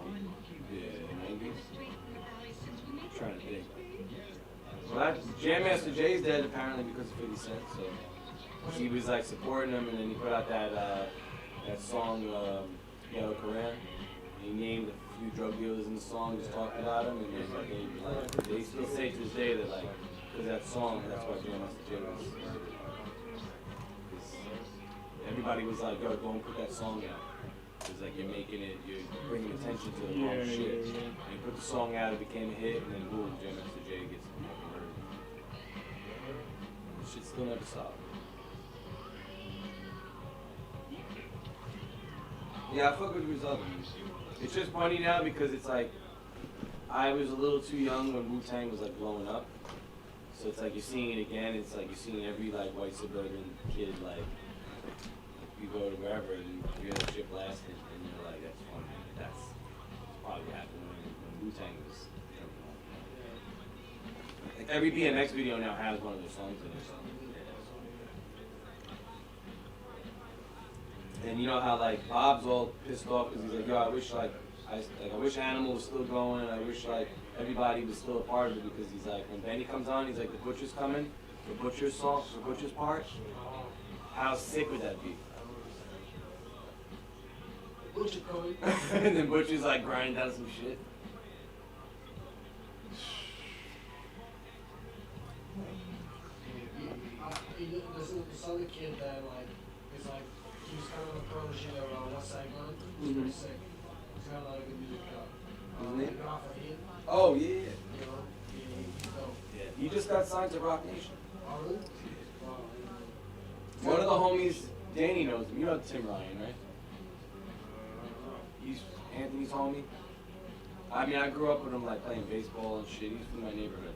Yeah, maybe. I'm trying to think. Well, Jam Master Jay's dead apparently because of 50 Cent, so he was like supporting him, and then he put out that song, Yellow Koran. He named a few drug dealers in the song, just talked about him, and then they still say to this day that like, because that song, that's why Jam Master Jay was everybody was like, yo, go and put that song out. It's like you're bringing attention to the wrong shit. And you put the song out, it became a hit, and then boom, Jam Master Jay gets murdered. Shit still never stopped. Yeah, I fuck with the result. It's just funny now because it's like, I was a little too young when Wu-Tang was like blowing up. So it's like you're seeing it again, it's like you're seeing every like white suburban kid like, you go to wherever and you hear that shit blasting and you're like, that's funny. That's probably what happened when Wu-Tang was jumping on. Like every BMX video now has one of those songs in it. And you know how like Bob's all pissed off because he's like, yo, I wish I wish Animal was still going. I wish like everybody was still a part of it because he's like, when Benny comes on, he's like, the Butcher's coming, the Butcher's song, the Butcher's part. How sick would that be? Butcher Cody. And then Butcher's like grinding down some shit. There's this other kid that like is like he's kind of a protege of West Side Gun. He's pretty sick. He's got a lot of good music out. Oh yeah. You know, he's dope. Yeah. He just got signed to Rock Nation. Oh really? One of the homies, Danny knows him. You know Tim Ryan, right? He's Anthony's homie. I mean, I grew up with him like playing baseball and shit. He's from my neighborhood.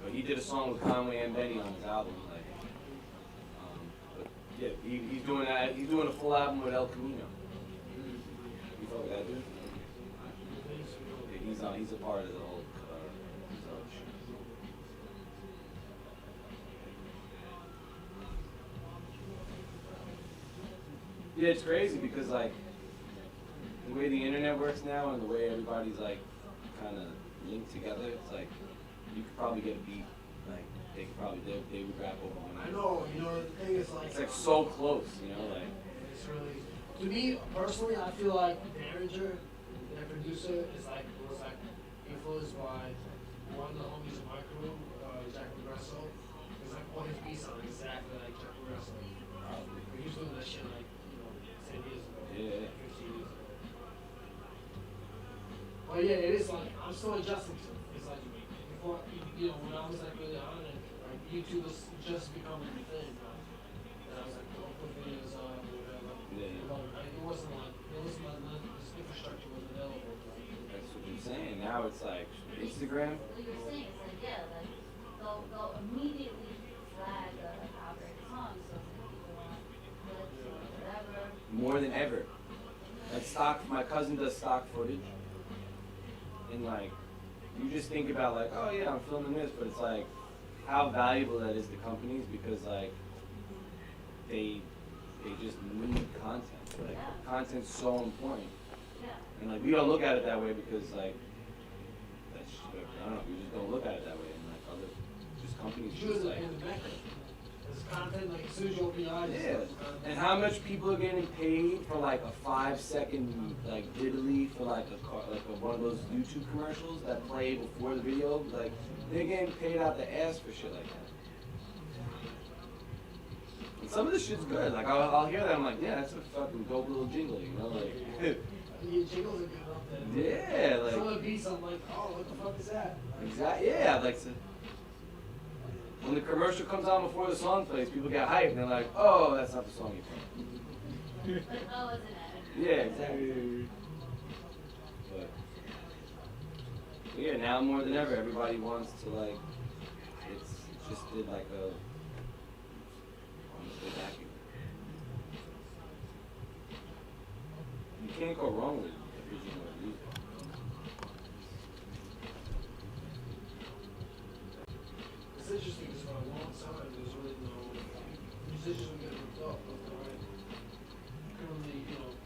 But he did a song with Conway and Benny on his album. Like, but yeah, he's doing that. He's doing a full album with El Camino. You fuck with that dude? Yeah, he's a part of the whole shit. Yeah, it's crazy because like the way the internet works now and the way everybody's like kind of linked together, it's like you could probably get a beat. Like they would rap over one. I know, you know, the thing is like... It's like so close, you know, like... It's really... To me, personally, I feel like Derringer, their producer, was like influenced by one of the homies in my crew, Jack Progresso. It's like all his beats sound exactly like Jack Progresso. He was doing that shit like, 10 years ago. Yeah. 15 years ago. But yeah, it is like, I'm still adjusting to it. It's like, before, you know, when I was like really on it, like YouTube was just becoming a thing. And I was like, oh, put videos on or whatever. Yeah. It wasn't like, this infrastructure was available. That's what you're saying. Now it's like Instagram. What you're saying is like, yeah, like they'll immediately flag a copyright song, so that people want clips or whatever. More than ever. Like my cousin does stock footage. And like, you just think about like, oh yeah, I'm filming this, but it's like, how valuable that is to companies because like, they just need content. Like, content's so important. And like, we don't look at it that way because like, that's just, I don't know, we just don't look at it that way. And like other, just companies just like. There's content, like, as soon as you open your eyes. Yeah. And how much people are getting paid for like a 5-second like diddly for like one of those YouTube commercials that play before the video? Like, they're getting paid out the ass for shit like that. And some of this shit's good. Like, I'll hear that, I'm like, yeah, that's a fucking dope little jingle, you know? Like, Your jingles are good up there. yeah, like. Some of the beats, I'm like, oh, what the fuck is that? Exactly, yeah, like. When the commercial comes on before the song plays, people get hyped and they're like, oh, that's not the song you're playing. Oh, isn't it? Yeah, exactly. But yeah, now more than ever, everybody wants to like, it's just did like a vacuum. You can't go wrong with original music. It's interesting because for a long time there was really no musicians were getting hooked up left and right. Currently, you know,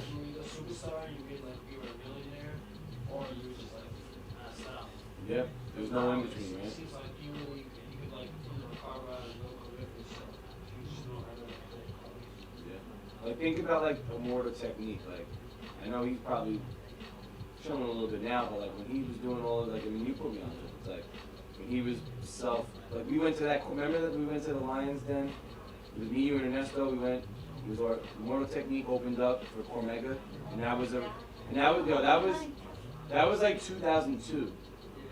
you were a superstar, you get like you were a millionaire, or you were just like passed out. Yep, there's no in between, right? It seems like you could like carve out a real career for yourself. You just know how to play cards. Yeah. Like think about like a mortar technique. Like I know he's probably showing a little bit now, but like when he was doing all of like I mean you put me on it. It's like when he was we went to that remember that we went to the Lions Den It was me, you, and Ernesto. We went. It was our Mortal Technique opened up for Cormega, and that was like 2002,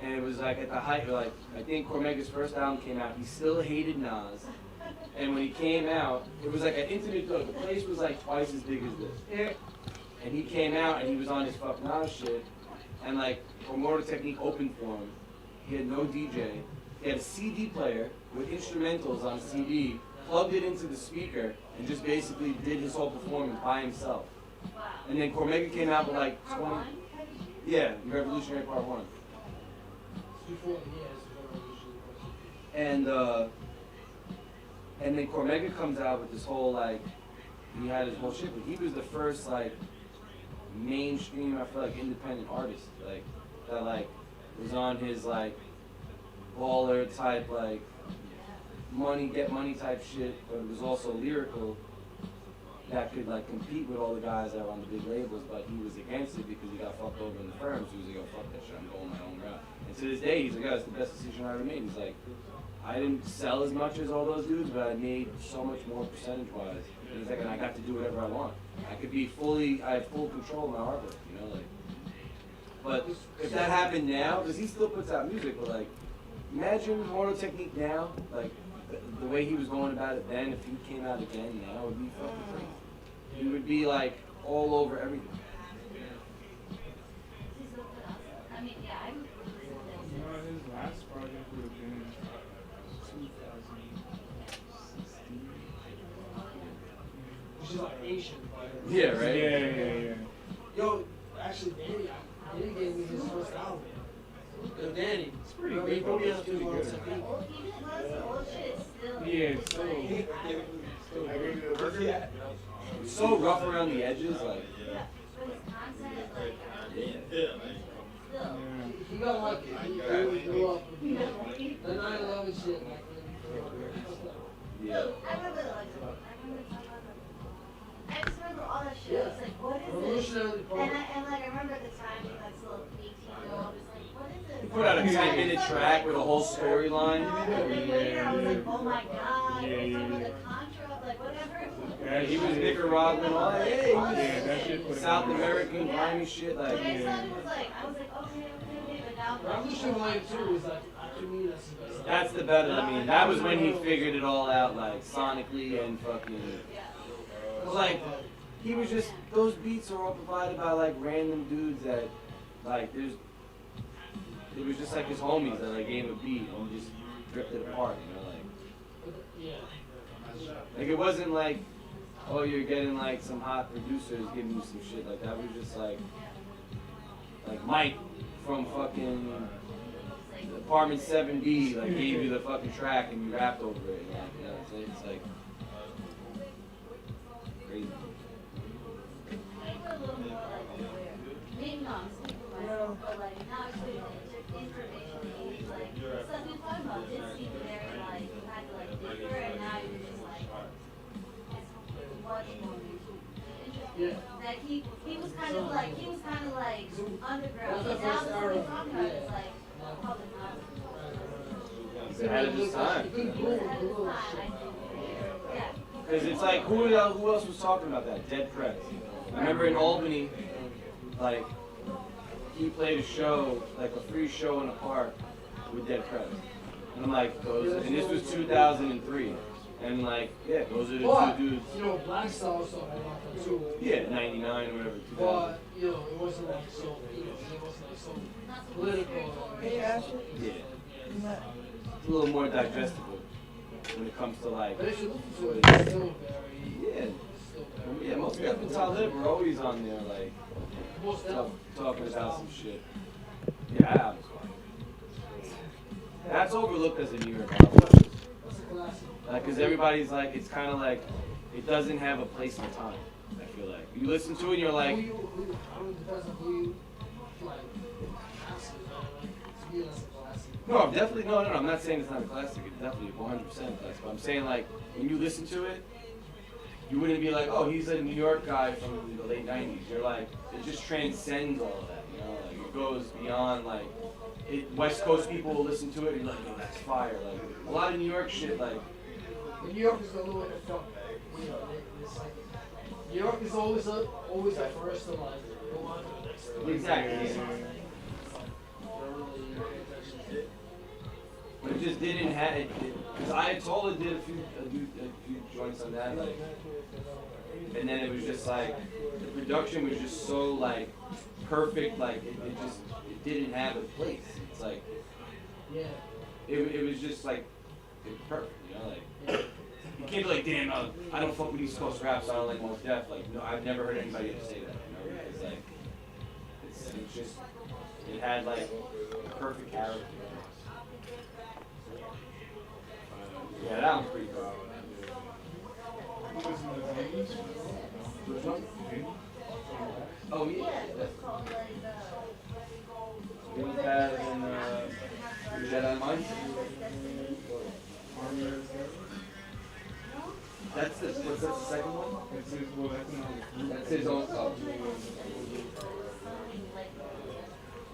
and it was like at the height. Like I think Cormega's first album came out. He still hated Nas, and when he came out, it was like an intimate club. The place was like twice as big as this. And he came out and he was on his fuck Nas shit, and like when Mortal Technique opened for him, he had no DJ. He had a CD player with instrumentals on CD, plugged it into the speaker, and just basically did his whole performance by himself. And then Cormega came out with like 20. Yeah, Revolutionary Part 1. And then Cormega comes out with this whole like, he had his whole shit, but he was the first like mainstream, I feel like, independent artist, like that like was on his like baller type like money get money type shit, but it was also lyrical that could like compete with all the guys that were on the big labels, but he was against it because he got fucked over in the firms. He was like, oh fuck that shit, I'm going my own route. And to this day he's like, yeah, it's the best decision I ever made. He's like, I didn't sell as much as all those dudes, but I made so much more percentage wise. And he's like, and I got to do whatever I want. I could be I have full control of my artwork, you know, like. But if that happened now, because he still puts out music, but like, imagine Mortal Technique now, like the way he was going about it then. If he came out again now, it would be fucking crazy. He would be like all over everything. I mean, yeah, I'm. His last project would have been 2016. Which is like Asian. Yeah, right? Yeah. Yo, actually, Danny gave me his first album. Yo, Danny. It's pretty good. He put me up to Mortal Technique. Well, even though the old shit is still. Yeah, it's still It's so rough around the edges, like. Yeah, but his content, like. Still. He got lucky. He grew up with the 9/11 shit. Yeah. I remember the I just remember all that shit. I was like, what is this? And like I remember at the time, like this little 18-year-old was like, what is this? He put out a 10-minute track with a whole storyline. And then later I was like, oh my god, it's over the Contra, like whatever. Yeah, He was Nicaraguan, all that. Hey, he was that shit put South American, grimy shit, like. But I saw it was like, I was like, okay, but now. Revolution Volume 2 is like, to me, that's the best. That's the better. I mean, that was when he figured it all out, like sonically and fucking. Like, he was just, those beats are all provided by like random dudes that, like, it was just like his homies that like gave him a beat and just ripped it apart, you know, like. Like it wasn't like, oh, you're getting like some hot producers giving you some shit like that. It was just like Mike from fucking Apartment 7B, like gave you the fucking track and you rapped over it. Like, you know what I'm saying? It's like crazy. Maybe not, but like now it's like information age, like stuff we talking about did seem very like you had to like differ, and now you're just like it's much more interesting. Like he was kind of like underground. And now the we're talking about is like public knowledge. He's ahead of his time. He was ahead of his time, I think. Yeah. Because it's like, who else was talking about that? Dead Prez. I remember in Albany, like, he played a show, like a free show in a park with Dead Prez. And I'm like, and this was 2003. And like, yeah, those are the two dudes. You know, Black Star was talking about that too. Yeah, 99 or whatever. 2000. But, you know, it wasn't like so, it wasn't like so political. Yeah. It's a little more digestible when it comes to like. But if you listen to it, it's still very. Yeah, most of the Talib were always on there, like, talking about some shit. Yeah, that's overlooked as a New York album. Like, because everybody's like, it's kind of like, it doesn't have a place in time, I feel like. You listen to it and you're like. No, definitely, no, I'm not saying it's not a classic. It's definitely 100% a classic. But I'm saying, like, when you listen to it, you wouldn't be like, oh, he's a New York guy from the late 90s. You're like, it just transcends all of that, you know? Like, it goes beyond, like, West Coast people will listen to it and you're like, oh, that's fire. Like, a lot of New York shit, like, New York is a little bit of fun. You know, it's like New York is always at first to like go on to the next thing. Exactly. But it just didn't have it. Because I totally did a few joints on that, like, and then it was just like the production was just so like perfect, like it didn't have a place. It's like it was just like perfect, you know, like you can't be like, damn, I don't fuck with East Coast rap, so I don't like Mos Def. Like, no, I've never heard anybody ever say that. You know, it's like it's just it had like a perfect character. Yeah, that one's pretty cool. Which one? Oh yeah. It has in Jedi Mind. That's the second one? That's his own stuff.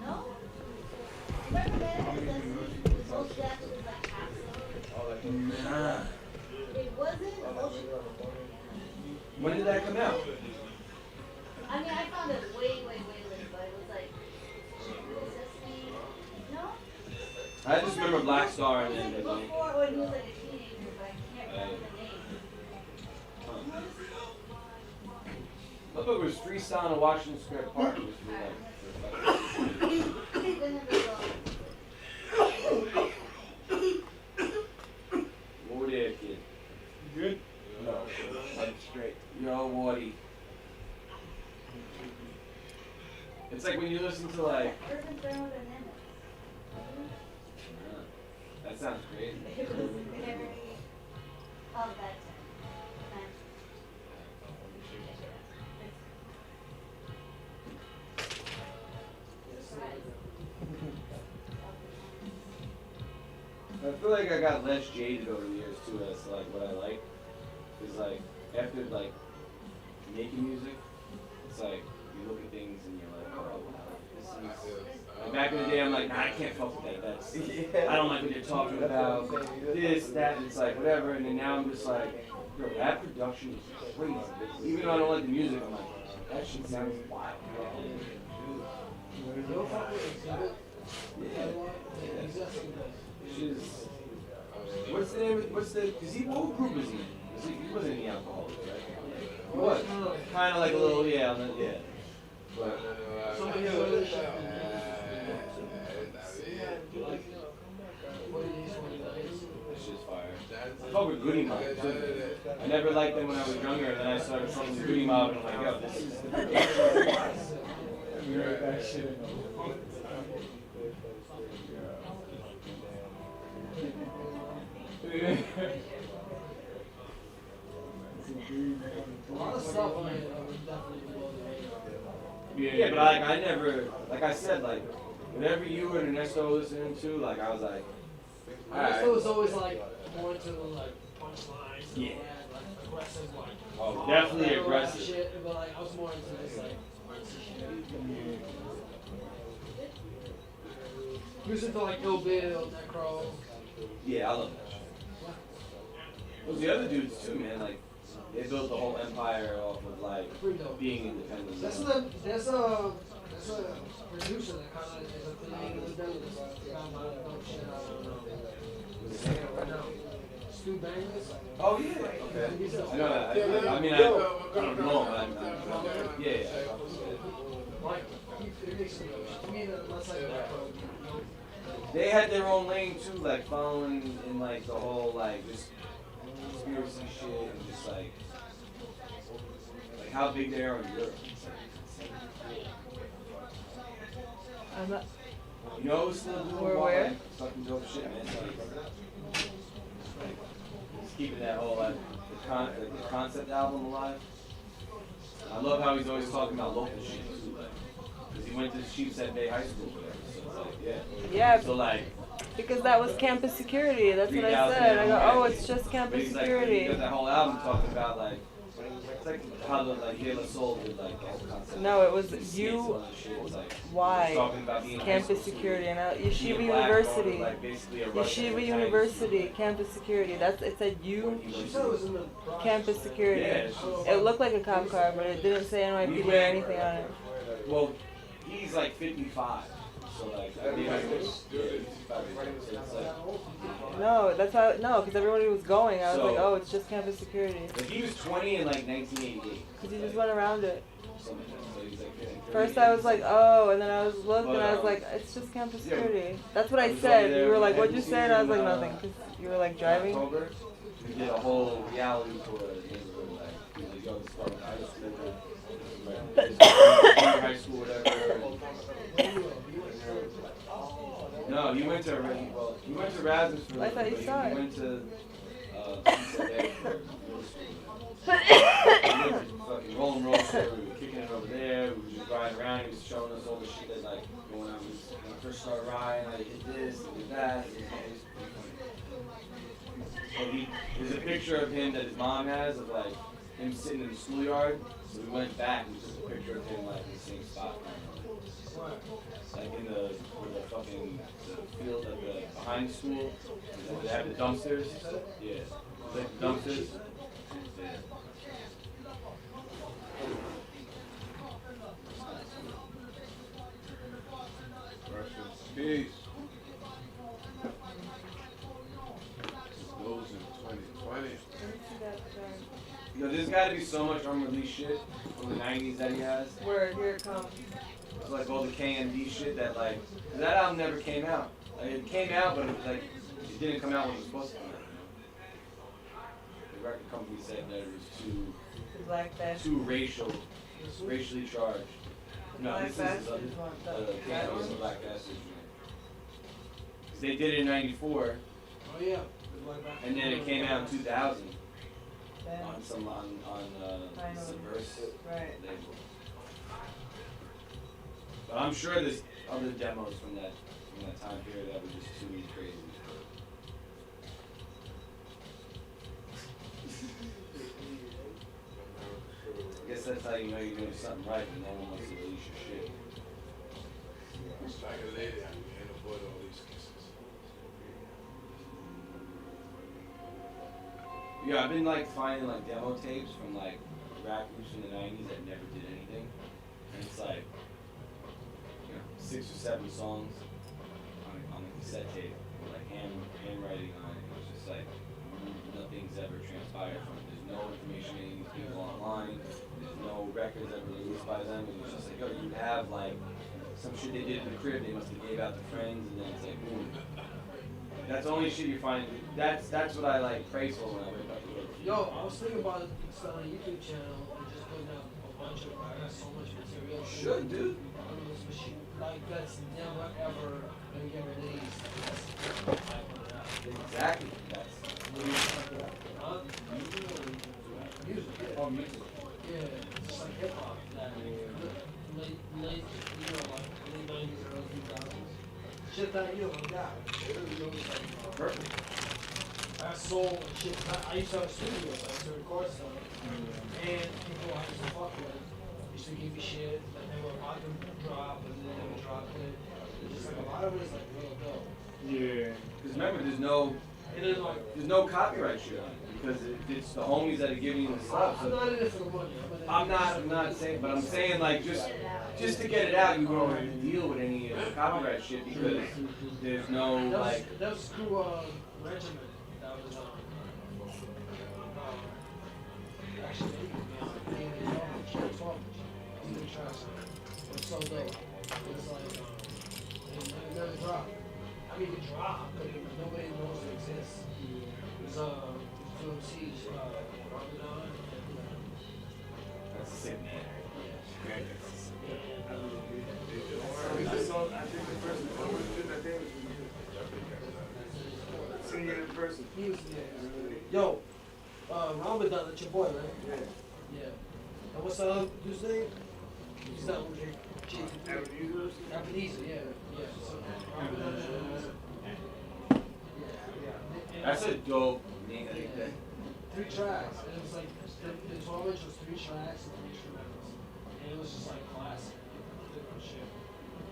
No? Remember that? Nah. It wasn't. When did that come out? I mean, I found it way late, but it was like, no? I just remember Black Star and It then was like, before when he was like a teenager, but I can't remember the name. I thought it was freestyle in Washington Square Park. Which What were there, kid? You good? No, I'm straight. Yo, Woody. It's like when you listen to like. That sounds great. It was very of that time. I feel like I got less jaded over the years too as to like what I like. Cause like after like making music, it's like you look at things and you're like, oh wow, this is. Like back in the day, I'm like, nah, I can't fuck with that. That's I don't like what they're talking about. This, that, and it's like whatever. And then now I'm just like, bro, that production is crazy. Even though I don't like the music, I'm like, that shit sounds wild. Yeah. She's, what's the name? Cause what group was he? He wasn't in the Alcoholics, right? He was. Kind of like a little, yeah. But, this shit's fire. I fuck with Goody Mob too. I never liked them when I was younger, and then I started fucking with Goody Mob, and I'm like, yo, this is the That shit. A lot of stuff on it was definitely below the radar. Yeah, but like I never, like I said, like whatever you and Ernesto listening to, like I was like, Ernesto was always like more into the like punchlines. Yeah. Like aggressive, like. Oh, definitely all that aggressive. Shit, but like I was more into this like artsy shit. He was into like Ill Bill, Necro. Yeah, I love that shit. Those the other dudes too, man. Like they built the whole empire off of like being independent. There's a producer that kind of is affiliated with them. That's got a lot of dope shit. I don't know. Right now. Stu Bangers. Oh yeah. Okay. I know that. I mean, I don't know, but yeah. Like, it makes me less like that. They had their own lane too, like following in like the whole like just conspiracy shit and just like how big they are in Europe. I'm not. You know who's still doing Where? fucking dope shit, man. Like just keeping that whole like the concept album alive. I love how he's always talking about local shit too, like because he went to Sheepshead Bay High School, whatever. So it's like Yeah. So like. Because that was campus security. That's what I said. I go, oh, it's just But campus he's like, security. he got that whole album talking about like It's like how the like De La Soul did like all concept. No, it was It's like, why talking about being in high campus school, security and being Yeshiva black, University. going to, like, basically a Russian Yeshiva Chinese University, campus security. That's it said you campus security. Yeah, It looked like a cop car, but it didn't say NYPD or anything on it. Well, he's like 55, so like I mean, it's like, No, that's how. No, because everybody was going. I was So- like, oh, it's just campus security. Like he was 20 in like 1988. Because he just went around it. Something like that. So he's like 30. First I was like, oh, and then I was looked and I was like, it's just campus security. That's what I said. You were like, what'd you say? And I was like, nothing. Because you were like driving. October, we did a whole reality tour of the neighborhood, like we were young start high school, high school, whatever. No, he went to Erasmus for I thought you saw he it. went to fucking rolling roller coaster. We were kicking it over there. We were just riding around. He was showing us all the shit that like going on. When I first started riding, I did this, I did that. So there's a picture of him that his mom has of like him sitting in the schoolyard. So we went back and took a picture of him like in the same spot. Like in the fucking the field at the behind the school. They have the dumpsters. Yeah. Like the dumpsters. Yeah. Peace. Those in 2020. Yo, there's gotta be so much unreleased shit from the 90s that he has. Word, here it comes. It's like all the KMD shit that like, 'cause that album never came out. Like, it came out, but it was like, it didn't come out when it was supposed to come out. The record company said that it was too racially charged. No, Black this is Bastards one, the Black Bastards. 'Cause they did it in '94, Oh yeah. and then it came out in 2000 Then, on Subversive right. label. But I'm sure there's other demos from that time period that were just too crazy. I guess that's how you know you're doing something right when no one wants to release your shit. It's like a lady, I can't avoid all these kisses. Yeah, I've been like finding like demo tapes from like rap groups from the 90s that never did anything. And it's like, 6 or 7 songs on a cassette tape with like handwriting on it. It's just like nothing's ever transpired from it. There's no information getting these people online. There's no records ever released by them. And it's just like, yo, you have like some shit they did in the crib. They must have gave out to friends, and then it's like, boom. That's the only shit you find. That's what I like praise for when I wake up. Yo, I was thinking about starting a YouTube channel and just putting out a bunch of. I got so much material. Should, dude. Like that's never ever gonna get released. Exactly. That's Huh? Music. oh, music. Yeah, just like hip hop. That late, late 90s, early 2000s. Shit that got. Perfect. I sold shit. I used to have a studio, so I used to record stuff. And people I used to fuck with used to give me shit that they were about to drop, and then they would drop it. It's just like a lot of it is like real dope. Yeah. Because remember, there's no copyright shit on it because it's the homies that are giving you the stuff. I'm So not in it for the money. I'm not saying, but I'm saying like just to get it out, you don't have to deal with any copyright shit because there's no like. That was through Regiment. That was actually it's so dope. It's like it never dropped. I mean it dropped, but nobody knows it exists. It's two MCs, Ramadan and That's sick, man. I think the person who did that thing was seeing you in person. he was Yo, Ramadan, that's your boy, right? Yeah. And what's the other dude's name? He's not with your Ebenezer, yeah. So, That's a dope name. I think that. 3 tracks, and it was like The 12-inch was 3 tracks and 3 instrumentals. And it was just like classic. Different shit.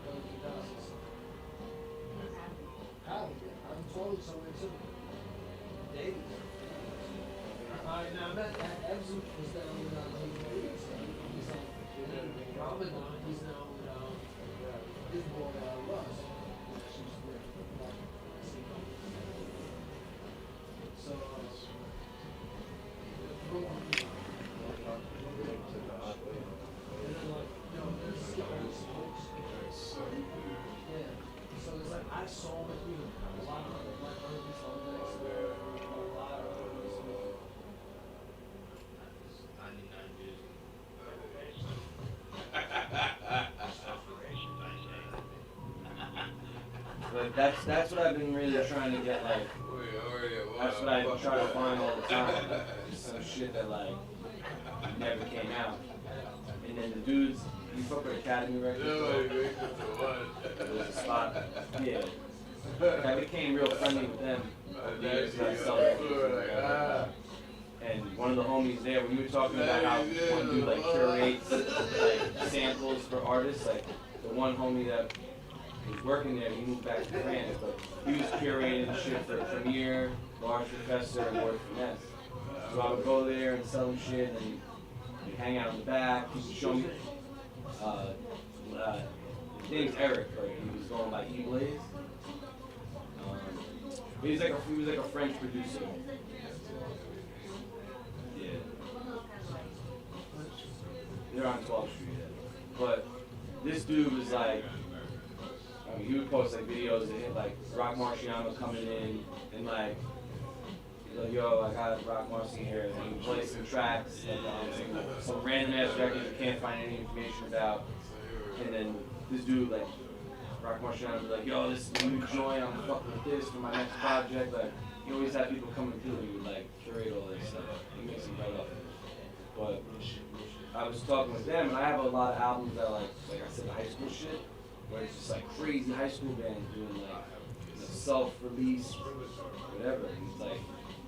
Early 2000s. How? I'm 12 somewhere too. David. Now, Ebs was down with He's on Ramadan, he's now with his boy Russ. So, so it's like I saw with you a lot of other projects, a lot of But that's what I've been really trying to get, like, that's what I try to find all the time. Just some shit that, like, never came out. And then the dudes, you fuck with Academy Records? There's a spot, yeah. I became real friendly with them over the years because I saw them. And one of the homies there, we were talking about how one dude, like, curates, like, samples for artists. Like, the one homie that was working there, he moved back to France, but he was curating shit for Premier, Large Professor, and Word Finesse. So I would go there and sell him shit, and we'd hang out in the back. He would show me. His name's Eric, right? He was going by E-Blaze. He was like a French producer. Yeah. They're on 12th Street. Yeah. But this dude was like, I mean, he would post like videos of him, like Rock Marciano coming in and like, he's like, yo, I got Rock Marciano here, and he would play some tracks, like some random ass records you can't find any information about, and then this dude like, Rock Marciano would be like, yo, this is a new joint, I'm fucking with this for my next project. Like, he always had people coming through and he would like curate all this stuff. He makes it right up. But I was talking with them, and I have a lot of albums that like I said, high school shit, where it's just like crazy high school bands doing like, you know, self-release, whatever. And it's like,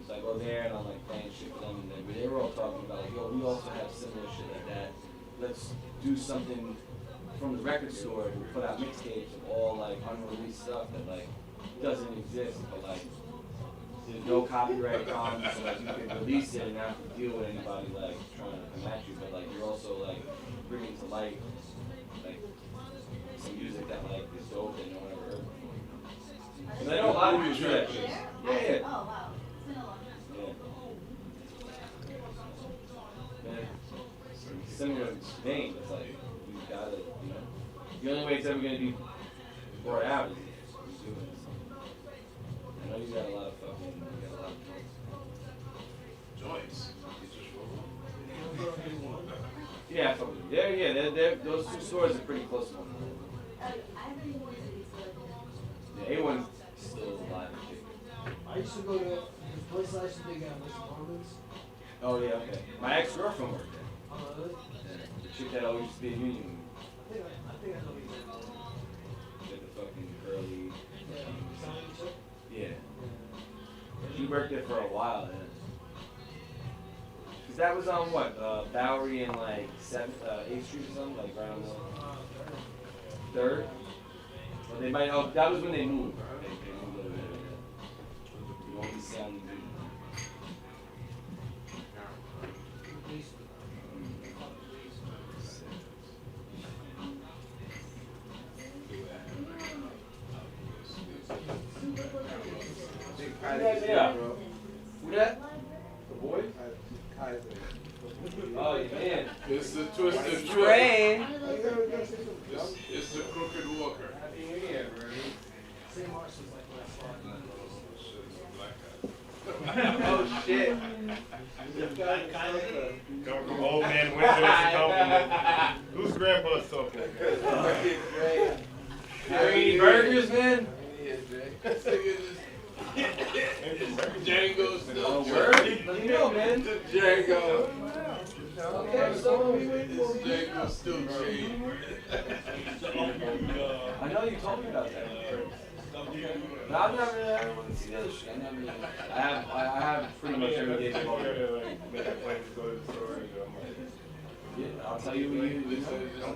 so I go there and I'm like playing shit with them, and they were all talking about like, yo, we also have similar shit like that. Let's do something from the record store and put out mixtapes of all like unreleased stuff that like doesn't exist, but like there's no copyright on, so like you can release it and not have to deal with anybody like trying to come at you, but like you're also like bringing to light like some music that like is dope that no one ever heard before. Cause I know a lot of people do that shit. Yeah. Oh wow. It's been a long time. Yeah. Man, similar vein, it's like you gotta, you know, the only way it's ever gonna be brought out is if you're doing this. I know you got a lot of fucking, you got a lot of joints. Yeah, they're, those two stores are pretty close to one another. I haven't been to these stores. The A1's still alive and kicking. I used to go to this place I used to dig out, Mr. Harmon's. Oh yeah, okay. My ex-girlfriend worked there. Oh, really? Yeah. The chick that always used to be a union. I think I know these names. She had the fucking curly. Yeah. Yeah. She worked there for a while, yeah. Cause that was on what? Bowery and like 8th Street or something, like right on the 3rd. Well, they might. Oh, that was when they moved. They moved over there. You won't be selling the Yeah, bro. Who that? The boys? Oh, man. It's the Twisted Trey. It's the Crooked Walker. Happy New Year, bro. St. Mark's was like Oh, shit. Coming from old man Winchester Company. Whose grandpa's talking? Green burgers, man. Django still Oh, word? Let me know, man. Django. Okay, so we wait for Django still chained. I know you told me about that. No, I've never want to see the other shit. I have pretty much every day to go. Yeah, I'll tell you what I'll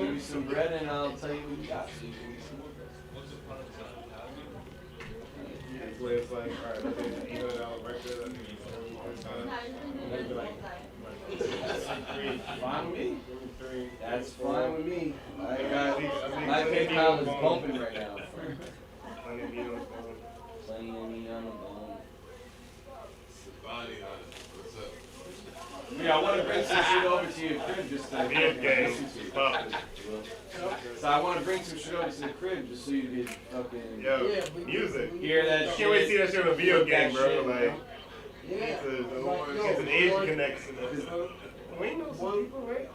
give you some bread and I'll tell you what you got. So you can get some more bread. It's like, alright, even out record, fine with me. That's fine with me. My PayPal is bumping right now. Plenty of meat on the bone. Yeah, I want to bring some shit over to your crib just to listen to you. So I want to bring some shit over to the crib just so you can fucking music. Hear that shit. I can't wait to see that shit on a video game, bro. Like, Yeah. it's an Asian connection. We know some people, right?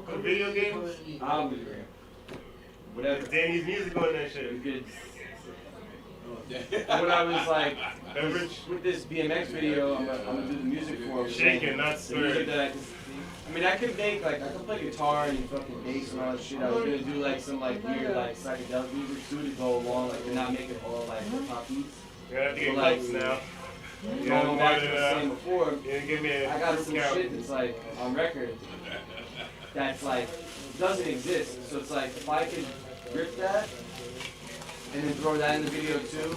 A video games? I'll be there. Whatever. Danny's music on that shit. When I was like, with this BMX video, I'm gonna do the music for him. Shaking, not stirring. I could make like, I could play guitar and fucking bass and all that shit. I was gonna do like some like weird like psychedelic music too to go along, like and not make it all like hip hop beats. You're gonna have to get close now. Going back to the same before, give me I got some shit that's like on record that's like doesn't exist. So it's like if I could rip that and then throw that in the video too,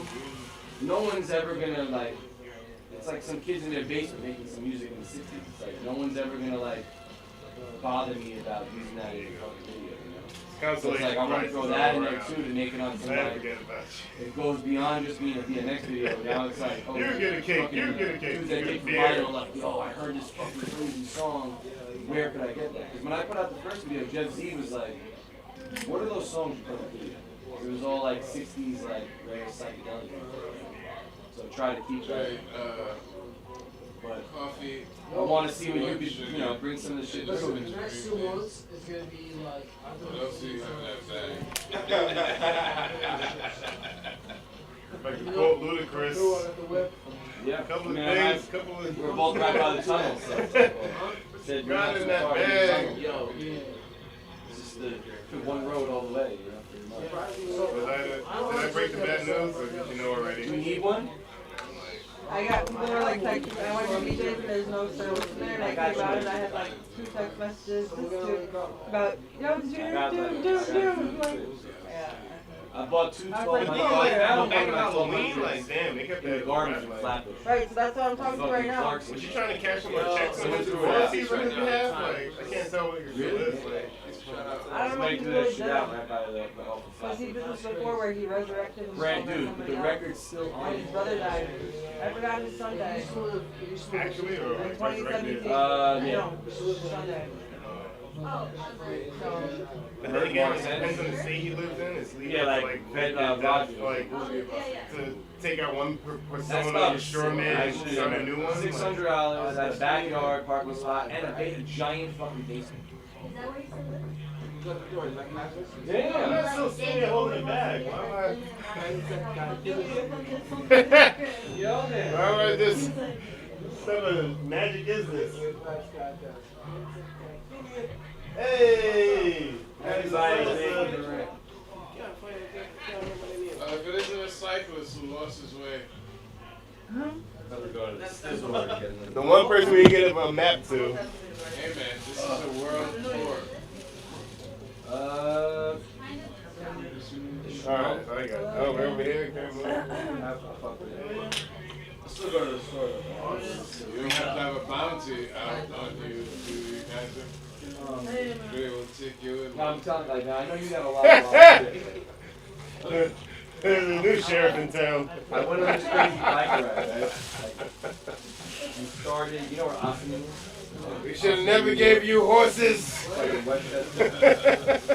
no one's ever gonna like. It's like some kids in their basement making some music in the 60s. It's like no one's ever gonna like bother me about using that in a fucking video. So it's like I want to throw that in there too to make it on some like it goes beyond just being a BMX video. Now it's like oh, you get a cake. You get a cake. Dudes that get viral like yo, I heard this fucking crazy song. Where could I get that? Because when I put out the first video, Jeff Z was like, "What are those songs you put in the video?" It was all like 60s like rare psychedelic. So try to keep that. But coffee. I want to see what you could, you know, bring some of the shit through. The next 2 months is going to be like... What else do you have in that bag? Like the quote Ludacris. Yeah, couple of things. We're both right by the tunnel, so. Said you're not in so that far in the bag. tunnel. Yo, it's just the one road all the way, you know, pretty much. Did I break the bad news, or did you know already? Do you need one? I got people were like texting. I went to BJ's and there's no service in there, and I came out and I had like 2 text messages just about yo dude. Yeah. I bought 2 12 Back in Halloween, like damn, they kept that garbage and flatfish. Right, so that's what I'm talking to right now. Was you trying to cash some checks on the royalties on his behalf? Like, I can't tell what your deal is. Like, I don't know if he really did it. Because he did this before where he resurrected himself. Brand dude, the record's still on. His brother died. I forgot his Sunday. actually, or In 2017. yeah. Sunday. and then again, it depends on the state he lives in. It's legal Yeah, like, Rogers. like to take out one That's persona, about destroy man, and start a new one. $600 at a backyard parking spot and a giant fucking basement. Is that where you still live? Damn, I'm not still sitting holding it back. Why am I just some of magic is this? Hey! If it isn't a cyclist who lost his way. The one person we get a map to. Hey man, this is a world tour. Alright, I got it. Oh, we're over here. Let's still go to the store. You don't have to have a bounty out on you, do you guys? They will take you in. I'm telling you, like, I know you got a lot of There's a new sheriff in town. I went on this crazy bike ride, right? You started, you know where Austin is? We should have never gave you horses. It's like in Westchester.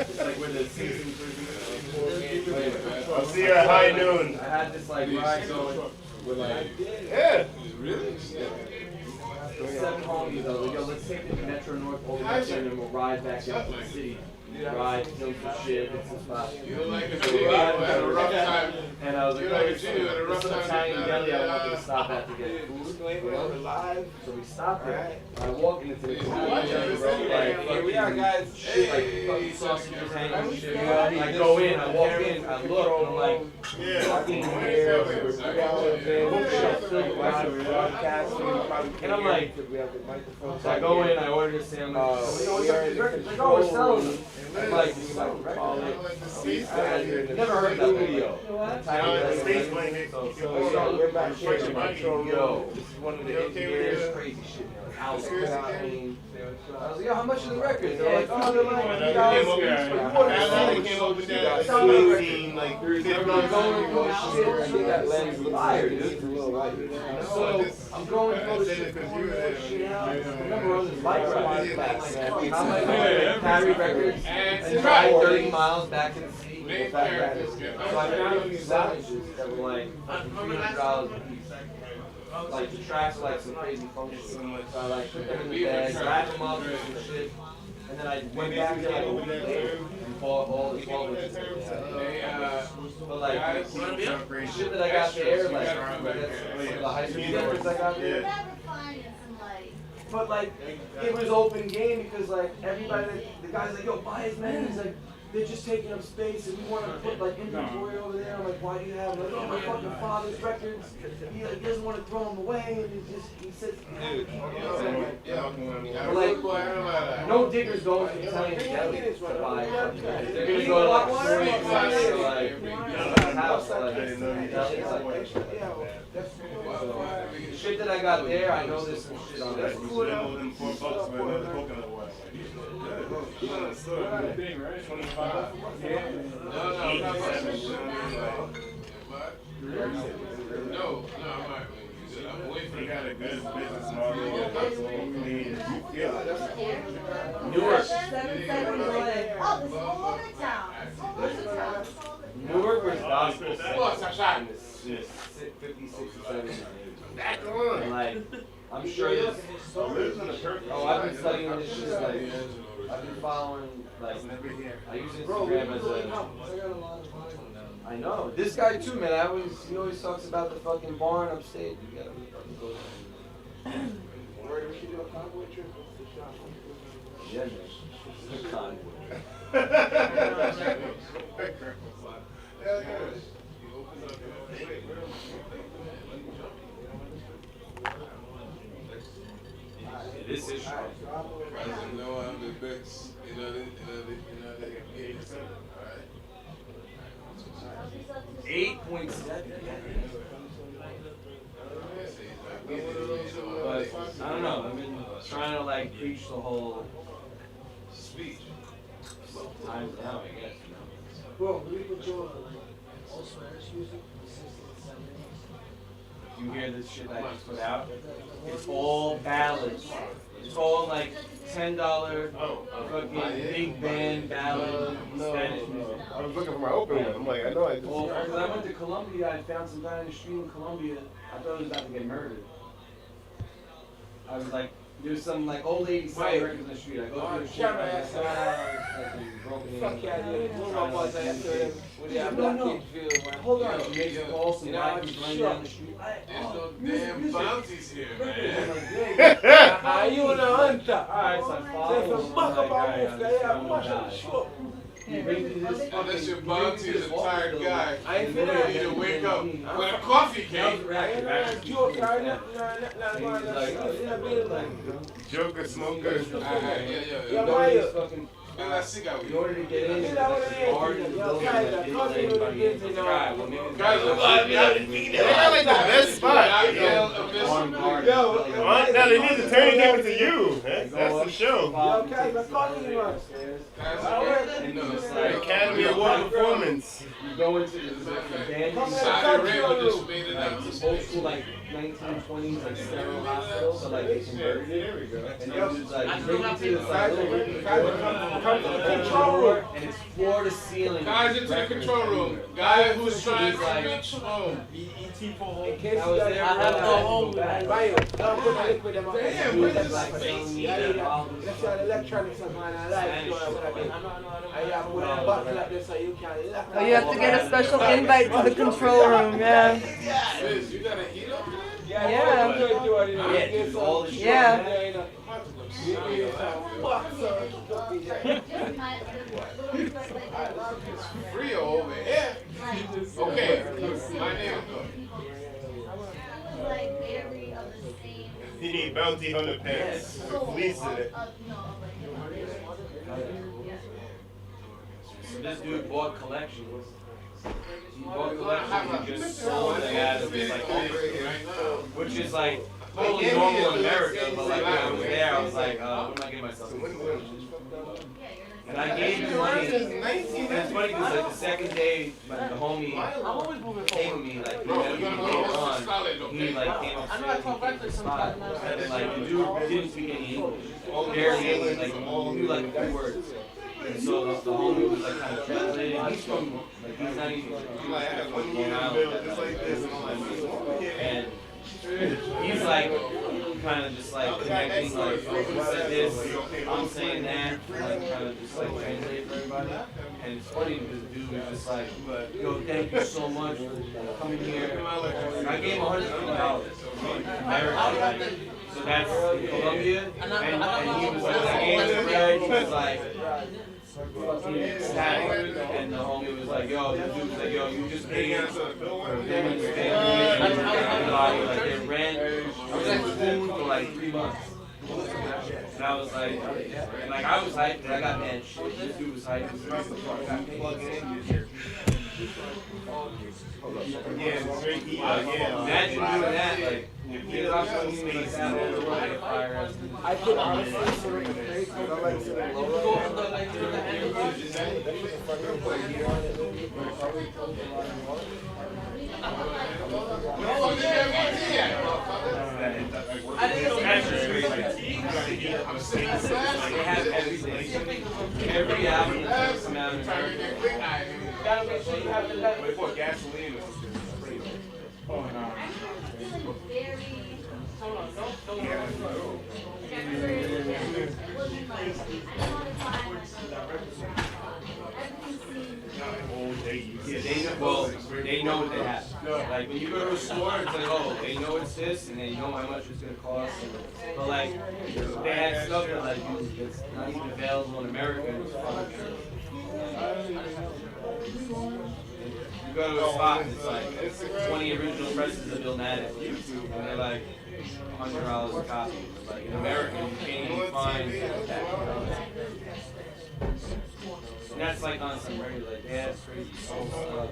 It's like where the season I'll see you at high noon. I had this like ride going with like yeah. Really? 7 homies. I was like, yo, let's take the Metro North over there and then we'll ride back out to the city. Ride, film some shit, hit some spots. You look like a So G, we ride, had a rough time. and I was like, You oh, like a it's G, had a rough some time. Italian deli I wanted to stop at to get food. So we stopped there. I'm walking into the Italian deli, bro. Like, here we are, guys. Shit, like fucking sausages hanging and shit. I go in, I walk in, I look, and I'm like, fucking here. And I'm like, so I go in, I order this sandwich. Like, oh, we're selling them. I'm like, never heard that video. We're back here. Yo, this is one of the engineers, crazy shit. I was like, yo, how much are the records? They're like, oh, they're like So I'm going through the shit. Remember on this bike ride, I'm like, carry records and drive 30 miles back to the city. So I found a few sandwiches that were like $300 a piece. Like the tracks like some crazy funky shit. So I like put them in the bag, wrapped them up and some shit. And then I went back to like a week later and bought all the 12 inches. But like the shit that I got there, like the high school records I got there. But like it was open game because like everybody, the guy's like, yo, buy his man. He's like, they're just taking up space and we want to put like inventory over there. I'm like, why do you have like, oh, my fucking father's records? He like doesn't want to throw them away and he says, like, no diggers going to Italian deli to buy fucking records. They're gonna go to like house, like the shit that I got there, I know there's some shit on there. That's cool though. $4 for another coconut water. Thing, right? 25. No, I'm waiting for the guy to good business model. Newark. Newark was gospel. 50, 60, 70. And like, I'm sure this. Oh, I've been studying this shit. Like, I've been following. Like, I use Instagram as a. I know this guy too, man. He always talks about the fucking barn upstate. You gotta fucking go there. We should do a convoy trip. Yeah, man. Convoy. This is true. President Noah, I'm the best. You know, they get it. All right. 8.7. But I don't know. I've been trying to like preach the whole Speech. times now, I guess. Bro, we put you on like all Spanish music, the 60s and 70s. You hear this shit that I just put out? It's all ballads. It's all like $10 fucking big band ballad Spanish music. I was looking for my open one. I'm like, I know I just. Well, when I went to Colombia, I found some guy in the street in Colombia. I thought he was about to get murdered. I was like, there's some like old lady selling records in the street. I go through the street, Fuck yeah, dude. No. Hold on. You make a call, some black people running down the street. There's no damn bounties here, man. Are you on a hunter? Alright, so I follow him. He brings me this fucking. Unless your bounty is a tired guy. I ain't You finna. need to wake up with a coffee cake. Joker, smoker. In order to get in, it's hard to build that anybody in. They got like the best spot. Now they need to turn it over to you. That's the show. Academy Award performance. You go into the band, old school like 1920s like sterile hospital, so like they converted it. And it was like bring you to this like little room, and it's floor to ceiling. Guys into the control room. Guy who's trying to reach home. ET for home. In case I was there. I have no home. Damn, Where's the space? Let's try the electronics of mine. I like Oh, you have to get a special invite to the control room, yeah. Liz, you got a heat up there? Yeah. It's free over here. Okay, my name Like very of the same. You need bounty hunter pants. Fleece in it. So this dude bought collections. He bought collections and just sold them at which is like totally normal in America, but like when I was there, I was like, what am I getting myself into? And I gave him money. And it's funny because like the second day, like, the homie came with me, like he met me later on. He like came upstairs, he came to the spot, and like the dude didn't speak any English, barely English, like he knew like a few words. And so the homie was like kind of translating. He's from like he's not even from Long Island, and he's like kind of just like connecting, like he said this, I'm saying that, like kind of just like translate for everybody. And it's funny because the dude was just like, yo, thank you so much for coming here. And I gave him $150 American. So that's in Colombia. And he was like, I gave him the bread. He was like, and the homie was like, yo, the dude was like, yo, you just paid them and his family and everybody, like their rent. I was at school for like 3 months. And I was like, and like I was hyped, and I got mad shit. This dude was hyped. Imagine doing that, like, get off some like that all the way, fire. I could honestly sort of face, but I like to the Every album that's come out in gotta make sure you have the level. Wait for gasoline or something. Oh, no. They know what they have. Like when you go to a store, it's like, oh, they know it's this, and they know how much it's gonna cost. But like, they had stuff that like it's not even available in America. You go to a spot, and it's like 20 original presses of Illmatic, and they're like $100 a copy. Like in America, you can't even find that. And that's like on some regular, like, yeah, it's crazy soul stuff.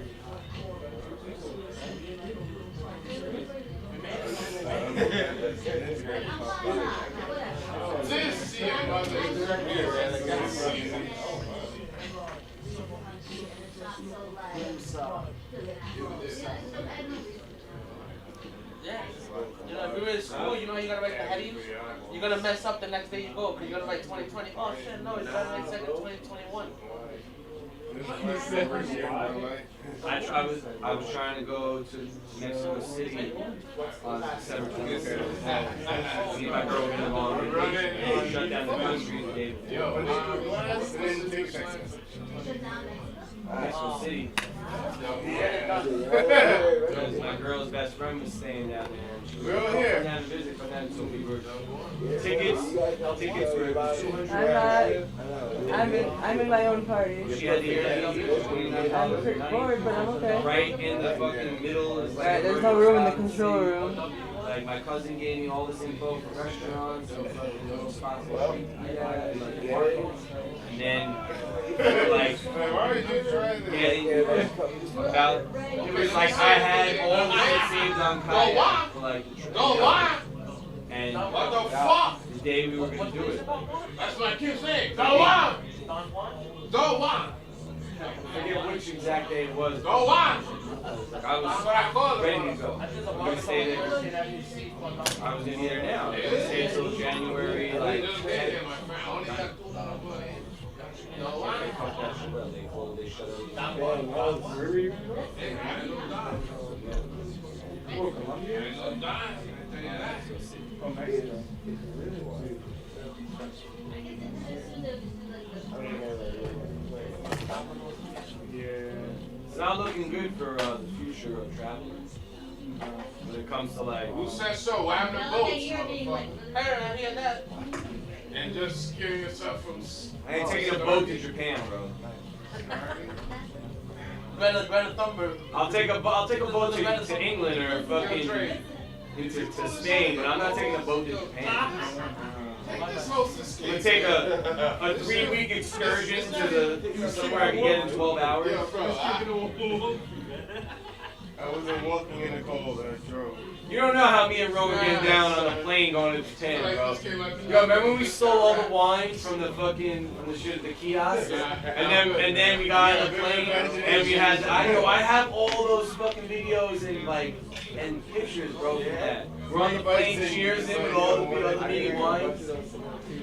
Yeah. You know, if you're in school, you know you gotta write the headings. You're gonna mess up the next day you go because you're gonna write 2020. Oh shit, no, it's gonna write second 2021. I was trying to go to Mexico City on December 23rd. See my girl was gonna go on vacation. They shut down the country the day before. Mexico City. Because my girl's best friend was staying down there. And she was coming down to visit, but then so we were tickets were $200. I'm in my own party. She had the I'm pretty bored, but I'm okay. right in the fucking middle. Alright, there's no room in the control room. Like my cousin gave me all this info for restaurants and fucking little spots and then like getting about it was like I had all the shit saved on Kayak for like and What the fuck? the day we were gonna do it. That's what I keep saying. Go on! Go on! I forget which exact day it was. Go on! I was ready to go. I'm gonna stay there. I was in here now. I'm gonna stay until January like 10th. they shut everything Damn, down. where were you? Oh, Mexico. It's not looking good for the future of traveling. When it comes to like. Who said so? Why have the boats, motherfucker? And just scare yourself from. I ain't taking a boat to Japan, bro. Greta Thunberg. I'll take a boat to England or fucking to Spain, but I'm not taking a boat to Japan. I'm gonna take a 3-week excursion to somewhere I can get in 12 hours. Yeah, bro. I wasn't walking in the cold. I drove. You don't know how me and Ro were getting down on the plane going to Japan, bro. Yo, remember when we stole all the wine from the shit at the kiosk? And then we got on the plane and we had I have all those fucking videos and pictures, bro, from that. We're on the plane cheersing with all the mini wines.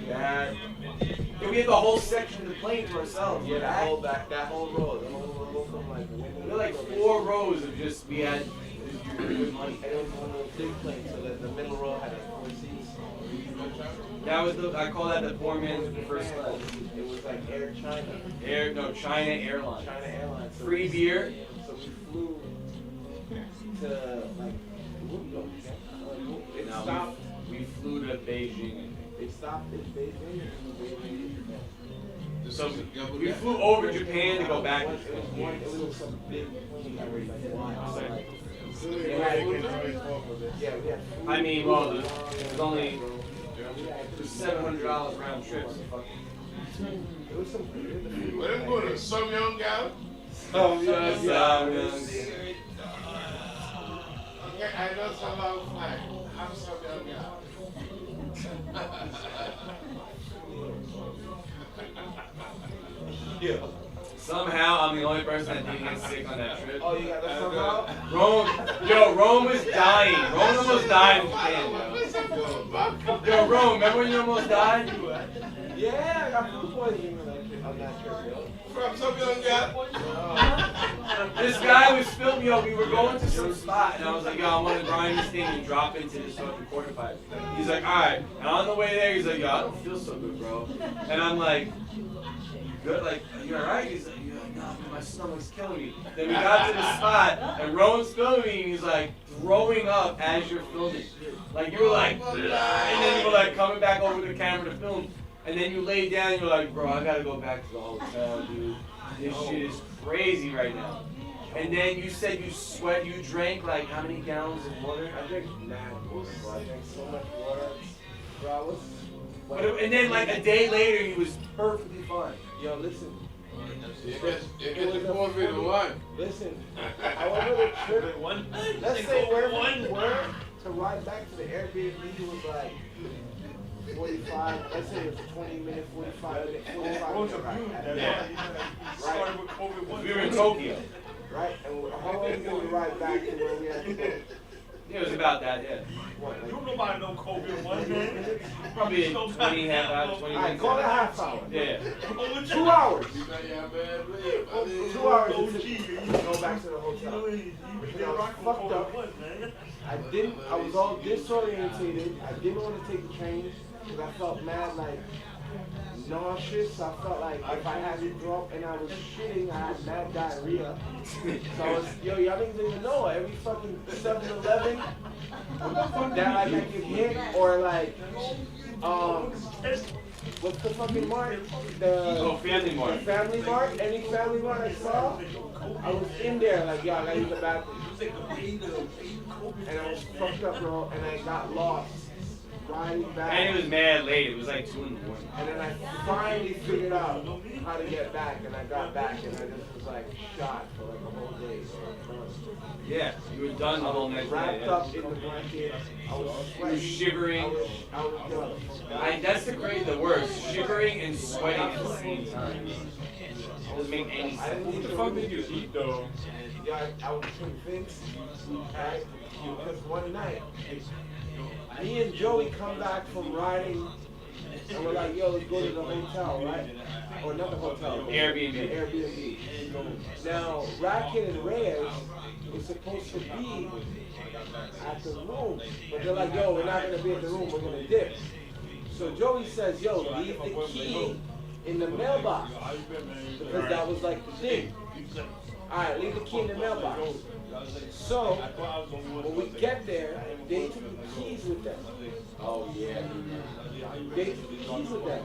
Yeah. We had the whole section of the plane to ourselves. Yeah, that whole row, the whole row from like the window. There were like 4 rows of just we had good money. And it was one of those big planes, so that the middle row had like 4 seats. That was I call that the poor man's first class. It was like Air China. China Airlines. China Airlines. So free beer. So we flew to like we flew to Beijing. It stopped in Beijing. So we flew over Japan to go back. It was some big plane that was like flying. Yeah, we had. I mean, well, it was only $700 round trip. So fucking. It was some. What them going to some young gal? Some young gal. I know some long flight. I'm some young gal. Yeah. Somehow I'm the only person that didn't get sick on that trip. Oh, you got that somehow? Rome was dying. Rome almost died in Japan, yo, Rome, remember when you almost died? Yeah, I got food poisoning on that trip, yo. From some young guy? This guy was filming, yo, we were going to some spot, and I was like, yo, I want to grind this thing and drop into this fucking quarter pipe. He's like, alright. And on the way there, he's like, yo, I don't feel so good, bro. And I'm like, good, like, you alright? He's like, no, my stomach's killing me. Then we got to the spot, and Rowan's filming me, and he's like throwing up as you're filming. Like, you were like, and then you were like coming back over the camera to film, and then you laid down, and you're like, bro, I gotta go back to the hotel, dude. This shit is crazy right now. And then you said you drank like how many gallons of water? I drank mad water, bro. I drank so much water. Bro, and then like a day later, he was perfectly fine. Yo, listen. Listen, I went on a trip. Let's say where we were to ride back to the Airbnb was like 45. Let's say it was 20-minute, 45-minute, 45-minute ride. We were in Tokyo. Right? And how long did we ride back to where we had to go? Yeah, it was about that, yeah. What, like, Don't nobody know COVID one man. Probably 20 half hours, 20 minutes. Alright, call it a half hour. Yeah. 2 hours. 2 hours to go back to the hotel. I was fucked up. I was all disorientated. I didn't want to take the train because I felt mad, like, nauseous. I felt like if I had to throw up and I was shitting, I had mad diarrhea. So I was, y'all didn't even know. Every fucking 7-Eleven that I could hit, or like, what's the fucking mart? Family Mart. Family Mart. Any Family Mart I saw, I was in there like, yo, I gotta use the bathroom. And I was fucked up, bro, and I got lost. Riding back. And it was mad late. It was like 2 in the morning. And then I finally figured out how to get back, and I got back, and I just was like shot for like a whole day. Yeah, you were done the whole next day. Wrapped up in the blanket. I was sweating. You were shivering. I was done. That's the worst. Shivering and sweating at the same time. Doesn't make any sense. What the fuck did you eat though? Yeah, I was convinced. Right? Because one night, me and Joey come back from riding, and we're like, yo, let's go to the hotel, right? Or not the hotel. Airbnb. Now, Racket and Reyes was supposed to be at the room, but they're like, yo, we're not gonna be at the room, we're gonna dip. So Joey says, yo, leave the key in the mailbox, because that was like the thing. Alright, leave the key in the mailbox. So, when we get there, they took the keys with them. Oh yeah. They took the keys with them.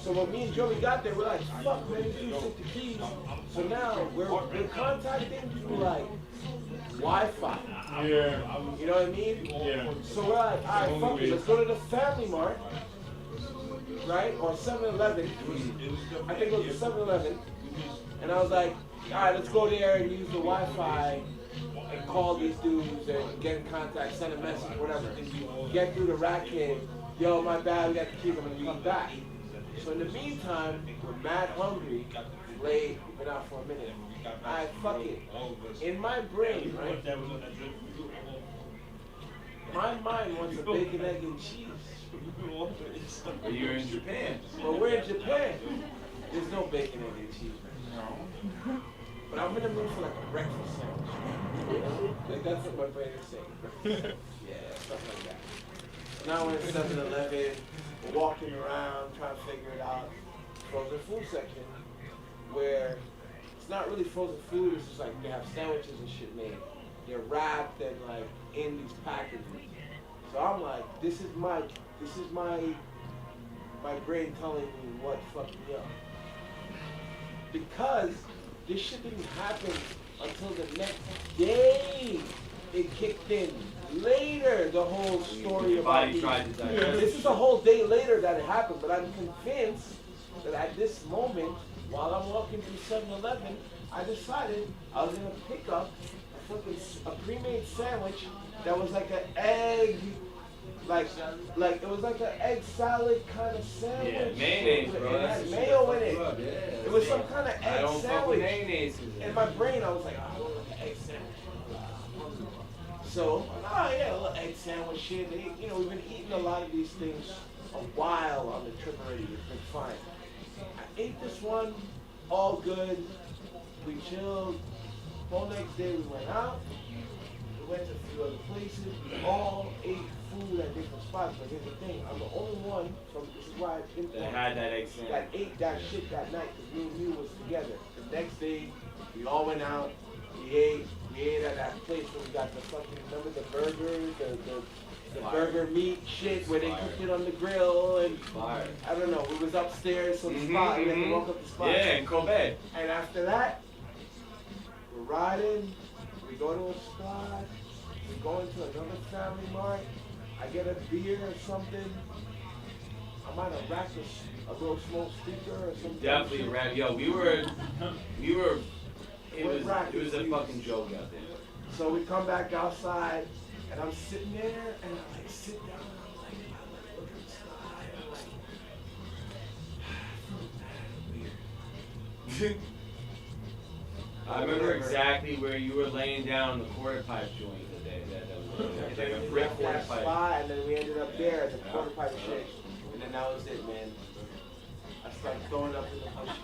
So when me and Joey got there, we're like, fuck man, these dudes took the keys. So now, we're contacting through like Wi-Fi. Yeah. You know what I mean? Yeah. So we're like, alright, fuck it, let's go to the Family Mart. Right? Or 7-Eleven. I think it was the 7-Eleven. And I was like, alright, let's go there and use the Wi-Fi and call these dudes and get in contact, send a message, whatever. Get through the Rat Kid. Yo, my bad, we got to keep them and come back. So in the meantime, we're mad hungry, late, we've been out for a minute. Alright, fuck it. In my brain, right? My mind wants a bacon, egg, and cheese. But you're in Japan. But we're in Japan. There's no bacon, egg, and cheese. No. But I'm in the mood for like a breakfast sandwich. Like that's what my brain is saying. Yeah, stuff like that. Now we're in 7-Eleven, we're walking around trying to figure it out. Frozen food section, where it's not really frozen food, it's just like they have sandwiches and shit made. They're wrapped and like in these packages. So I'm like, this is my brain telling me what fucked me up. Because this shit didn't happen until the next day it kicked in. Later, the whole story about this is a whole day later that it happened, but I'm convinced that at this moment, while I'm walking through 7-Eleven, I decided I was gonna pick up a pre-made sandwich that was like an egg, like it was like an egg salad kind of sandwich. Yeah, mayonnaise, bro. It had mayo in it. Yeah, it was some kind of egg sandwich. Mayonnaise. In my brain, I was like, oh, I want like an egg sandwich. So, oh yeah, a little egg sandwich shit. You know, we've been eating a lot of these things a while on the trip already. It's been fine. I ate this one, all good. We chilled. Whole next day we went out. We went to a few other places. We all ate food at different spots. But here's the thing, I'm the only one, so this is why I pinpoint, had that egg sandwich. that ate that shit that night, because me and you was together. The next day, we all went out, we ate at that place where we got the fucking, remember the burger, the burger meat shit where they cooked it on the grill, and I don't know, we was upstairs on the spot, we had to walk up the spot. Yeah, in Kobe. And after that, we're riding, we go to a spot, we go into another Family Mart, I get a beer or something, I might have racked a little smoke speaker or something. Definitely rap. Yo, we were, it was a fucking joke out there. So we come back outside, and I'm sitting there, and I like sit down, and I look at the sky, and I'm like, I remember exactly where you were laying down the quarter pipe joint the day. That was like a brick quarter that pipe. spot, and then we ended up there at the quarter pipe shit, and then that was it, man. I started throwing up in the bushes.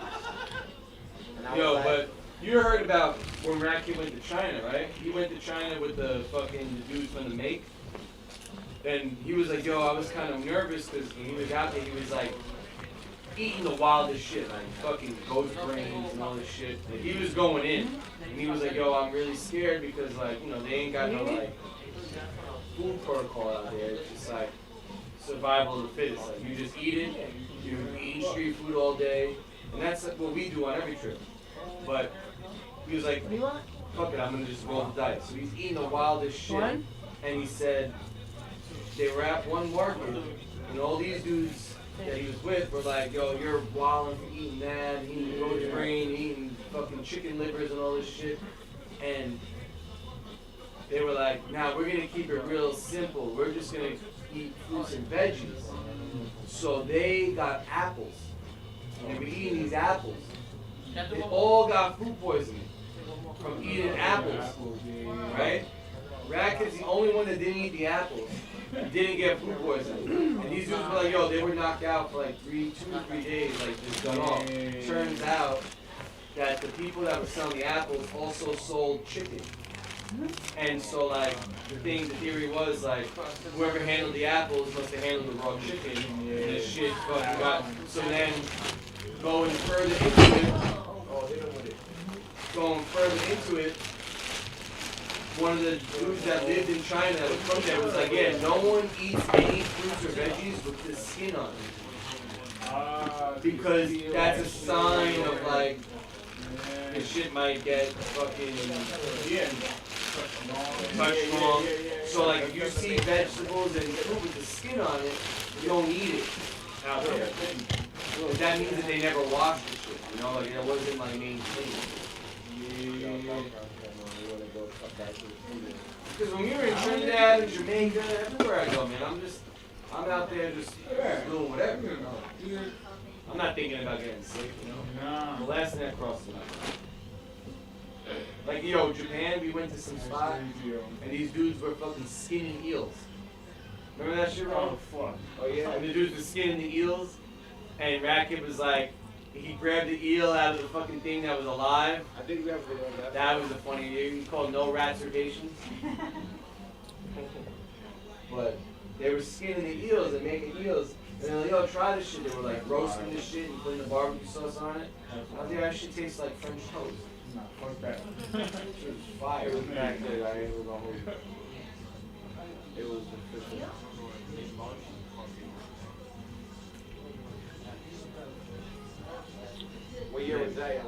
And I Yo, was like, but you heard about when Racky went to China, right? He went to China with the dudes from the Make. And he was like, yo, I was kind of nervous because when he was out there, he was like eating the wildest shit, like fucking ghost brains and all this shit. And he was going in. And he was like, yo, I'm really scared because, like, you know, they ain't got no, like, food protocol out there. It's just like survival of the fittest. Like, you just eat it, you're eating street food all day. And that's like what we do on every trip. But he was like, fuck it, I'm gonna just roll the dice. So he's eating the wildest shit. And he said they were at one market, and all these dudes that he was with were like, yo, you're wilding for eating that, eating goat brain, eating fucking chicken livers and all this shit. And they were like, nah, we're gonna keep it real simple. We're just gonna eat fruits and veggies. So they got apples. And they were eating these apples. They all got food poisoning from eating apples, right? Rack is the only one that didn't eat the apples. Didn't get food poisoning. And these dudes were like, yo, they were knocked out for like 2 or 3 days, like just done off. Turns out, that the people that were selling the apples also sold chicken. And so like the theory was like whoever handled the apples must have handled the raw chicken, and this shit fucking got. So then going further into it, one of the dudes that lived in China that was from there was like, yeah, no one eats any fruits or veggies with the skin on it. Because that's a sign of like the shit might get fucking touched wrong. So like if you see vegetables and fruit with the skin on it, you don't eat it out there. That means that they never washed the shit, you know, like it wasn't like maintained. Because when we were in Trinidad and Jamaica, everywhere I go, man, I'm out there just doing whatever, you know. I'm not thinking about getting sick, you know. The last thing that crossed my mind. Like, yo, Japan, we went to some spot, and these dudes were fucking skinning eels. Remember that shit, Ron? Oh yeah. And the dudes were skinning the eels, and Rackett was like, he grabbed the eel out of the fucking thing that was alive. I think we have to do that. That was a funny thing. He called no ratservations. But they were skinning the eels and making eels. And they're like, yo, try this shit. They were like roasting this shit and putting the barbecue sauce on it. I was like, that shit tastes like French toast. Nah, fuck that. It was fire. It was back there. I ain't gonna hold you. It was official. What year was that?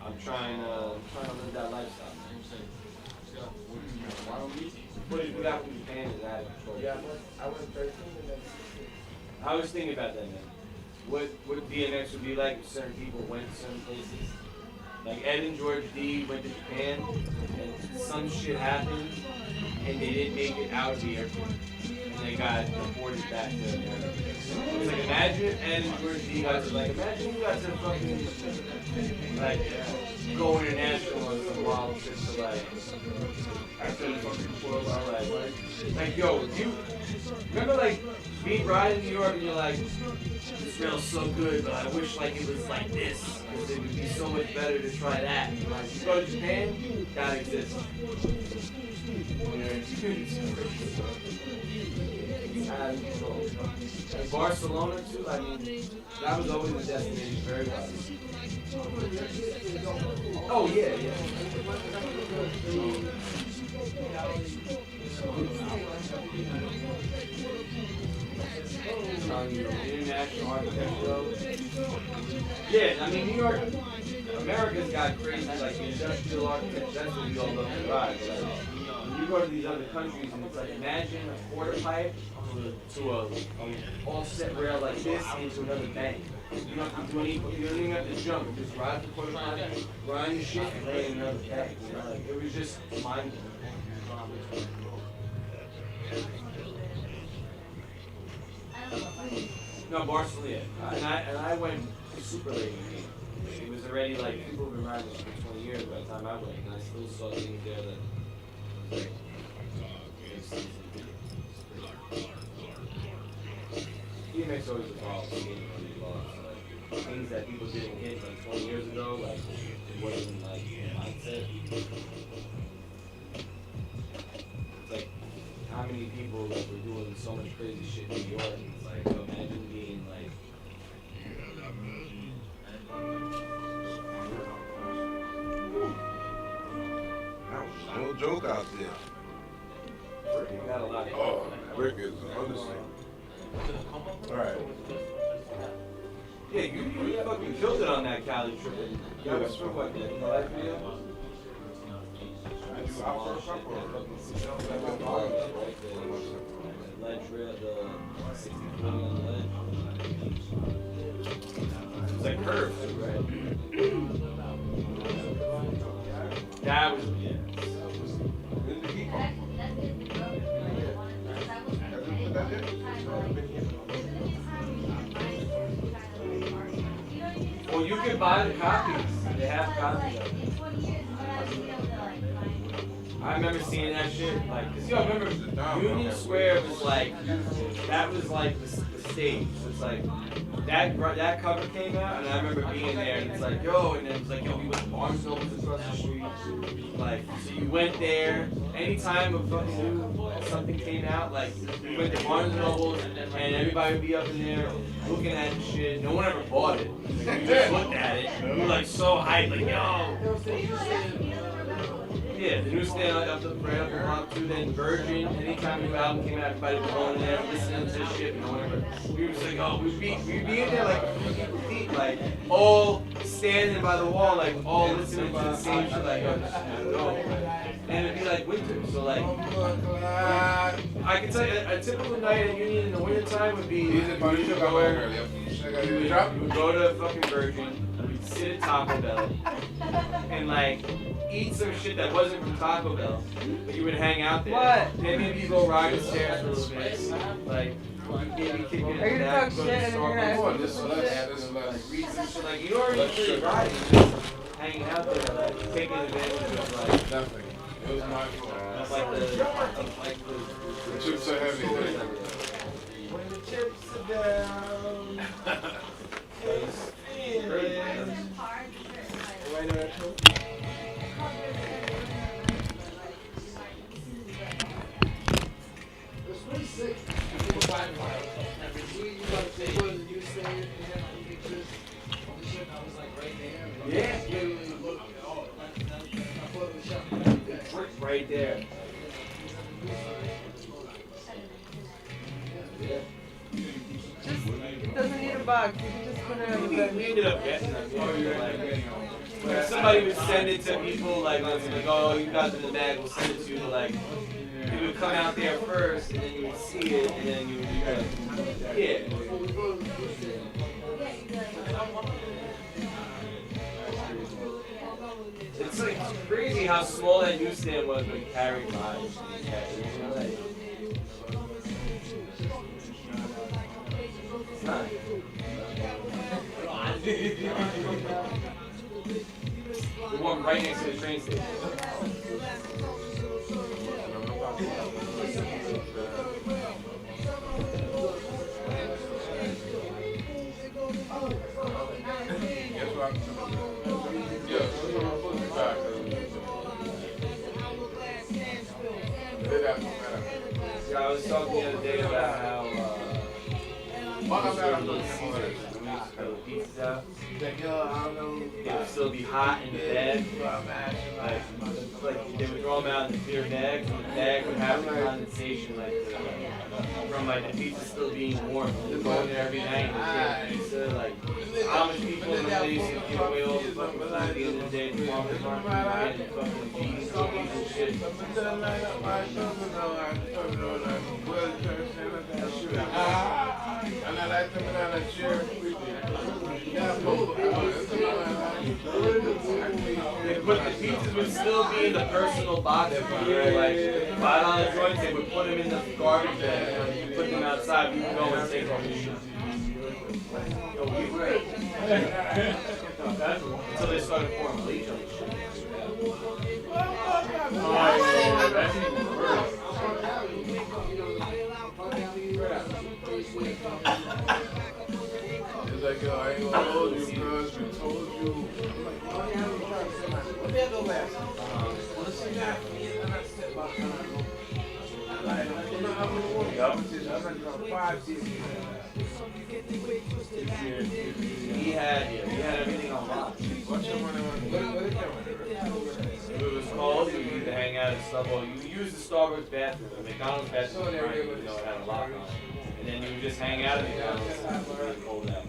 I'm trying to live that lifestyle. What did we got from Japan is out of control. Yeah, I went 13 and then 16. I was thinking about that, man. What DMX would be like if certain people went to certain places. Like Ed and George D went to Japan, and some shit happened, and they didn't make it out of the airport, and they got deported back to America. It was like, imagine if Ed and George D got to, like, imagine you got to fucking, like, go international on some wild trips to, like, after the fucking 12 hour ride, like, yo, you remember, like, being riding in New York and you're like, this smells so good, but I wish, like, it was like this, because it would be so much better to try that. Like, you go to Japan, that exists. And Barcelona too, I mean, that was always a destination for everybody. Oh yeah, yeah. International architecture. Yeah, I mean New York, America's got crazy like industrial architecture. That's what we all love to ride. Like, when you go to these other countries and it's like imagine a quarter pipe to a offset rail like this into another bank. You don't have to do any, you don't even have to jump. You just ride the quarter pipe, grind your shit, and lay in another bank. You know, like it was just mind blowing. No, Barcelona. And I went super late in the game. It was already like people have been riding this for 20 years by the time I went, and I still saw things there that like, DMX always evolved the game from the laws. Like things that people didn't hit like 20 years ago, like it wasn't like a mindset. It's like how many people like were doing so much crazy shit in New York. It's like imagine being like. No joke out there. You got a lot of Rick is an understatement. Alright. Yeah, you fucking killed it on that Cali trip. That was from what, the last video? Ledge rail, the 60-20 on the ledge. It's like curves, right? That was, yeah. Well, you can buy the copies. They have copies of it. I remember seeing that shit. Like, cause yo, remember Union Square was like, that was like the stage. So it's like that cover came out, and I remember being there, and it's like, yo, and then it's like, yo, we went Barnes & Noble's across the street. Like, so you went there. Anytime a fucking new something came out, like, you went to Barnes & Noble's and everybody would be up in there looking at the shit. No one ever bought it. You just looked at it. You were like so hyped, like, yo. Yeah, the newsstand up the right up the block too. Then Virgin, anytime a new album came out, everybody was going in there listening to this shit. And no one ever. We were just like, oh, we'd be in there like a few people deep, like all standing by the wall, like all listening to the same shit, like yo, this shit, no. And it'd be like winter, so like I can tell you a typical night at Union in the wintertime would be you would go to fucking Virgin, you'd sit at Taco Bell, and like eat some shit that wasn't from Taco Bell, but you would hang out there. What? Then maybe you go ride the stairs for a little bit, like maybe kick it in the back, go to Starbucks, read some shit, like you don't really really riding, just hanging out there, like taking advantage of like nothing. It was my fault. That's like the chips are heavy. When the chips are down. It's really sick. People buy like, you like they put the news thing and have like pictures of the shit that was like right there. Yeah. Literally look at all. I thought it was shot right there. Yeah. Just, it doesn't need a box. You can just put it on the bed. We ended up getting them. Like, somebody would send it to people, like, oh, you got it in the bag, we'll send it to you. Like, you would come out there first, and then you would see it, and then you would be like, yeah. It's like crazy how small that newsstand was when carried by. It's not. The one right next to the train station. Yeah, I was talking the other day about how pizzas out. It would still be hot in the bag. Like they would throw them out in the clear bags, and the bag would have the condensation from like the pizza still being warm. They're going there every night and get pizza. Like how much people in the day used to give away all the fucking food at the end of the day at the farmer's market, getting fucking cheese cookies and shit. And I like them on a chair. But the pizzas would still be in the personal box for you, like $5 joints. They would put them in the garbage bag, and you put them outside. You can go and take all the shit. Yo, we great. Until they started pouring bleach on the shit. Oh, yeah, that's even worse. It's like, yo, I ain't gonna hold you, cuz we told you. What did I go last? Well, this is not for me, I'm not set by time. Like, I'm not going to work. I'm not going 5 days. He had everything on lock. What's your money on? If it was cold, you used to hang out at Subway. You use the Starbucks bathroom, the McDonald's bathroom, it had a lock on it. And then you would just hang out at McDonald's when it was cold out.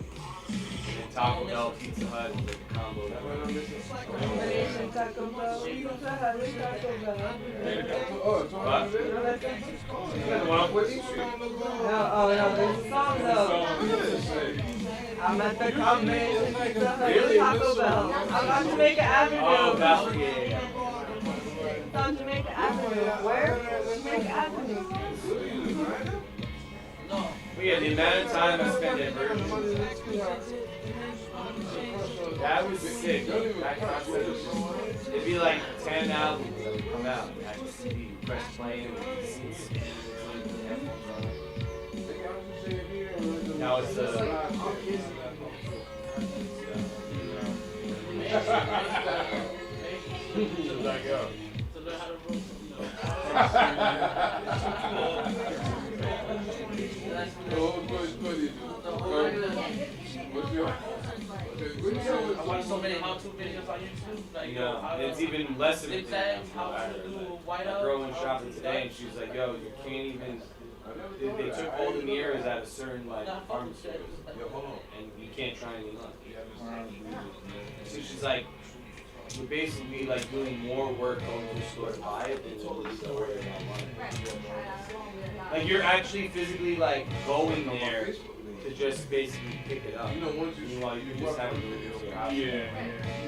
And Taco Bell, Pizza Hut, the combo. Combination Taco Bell, Pizza Hut, Taco Bell. What? The one on 14th Street? No, there's a song though. I'm at the combination Pizza Hut, Taco Bell. I'm on Jamaica Avenue. Oh, that's yeah. It's on Jamaica Avenue. Where? Jamaica Avenue. But yeah, the amount of time I spent at Virgin. That was sick. It'd be like 10 albums that would come out. I could see press play and now it's the She was like, yo. To learn how to roast, I watch so many how-to videos on YouTube. Like, No, how it's even less of a zigzag, thing. how to do A whiteout. girl went shopping today and she was like, yo, you can't even, they took all the mirrors at a certain like farm store and you can't try any luck. So she's like, you're basically like doing more work going to the store to buy it than what you worry about money. Like you're actually physically like going there to just basically pick it up. Meanwhile, you can just have it delivered to your house. You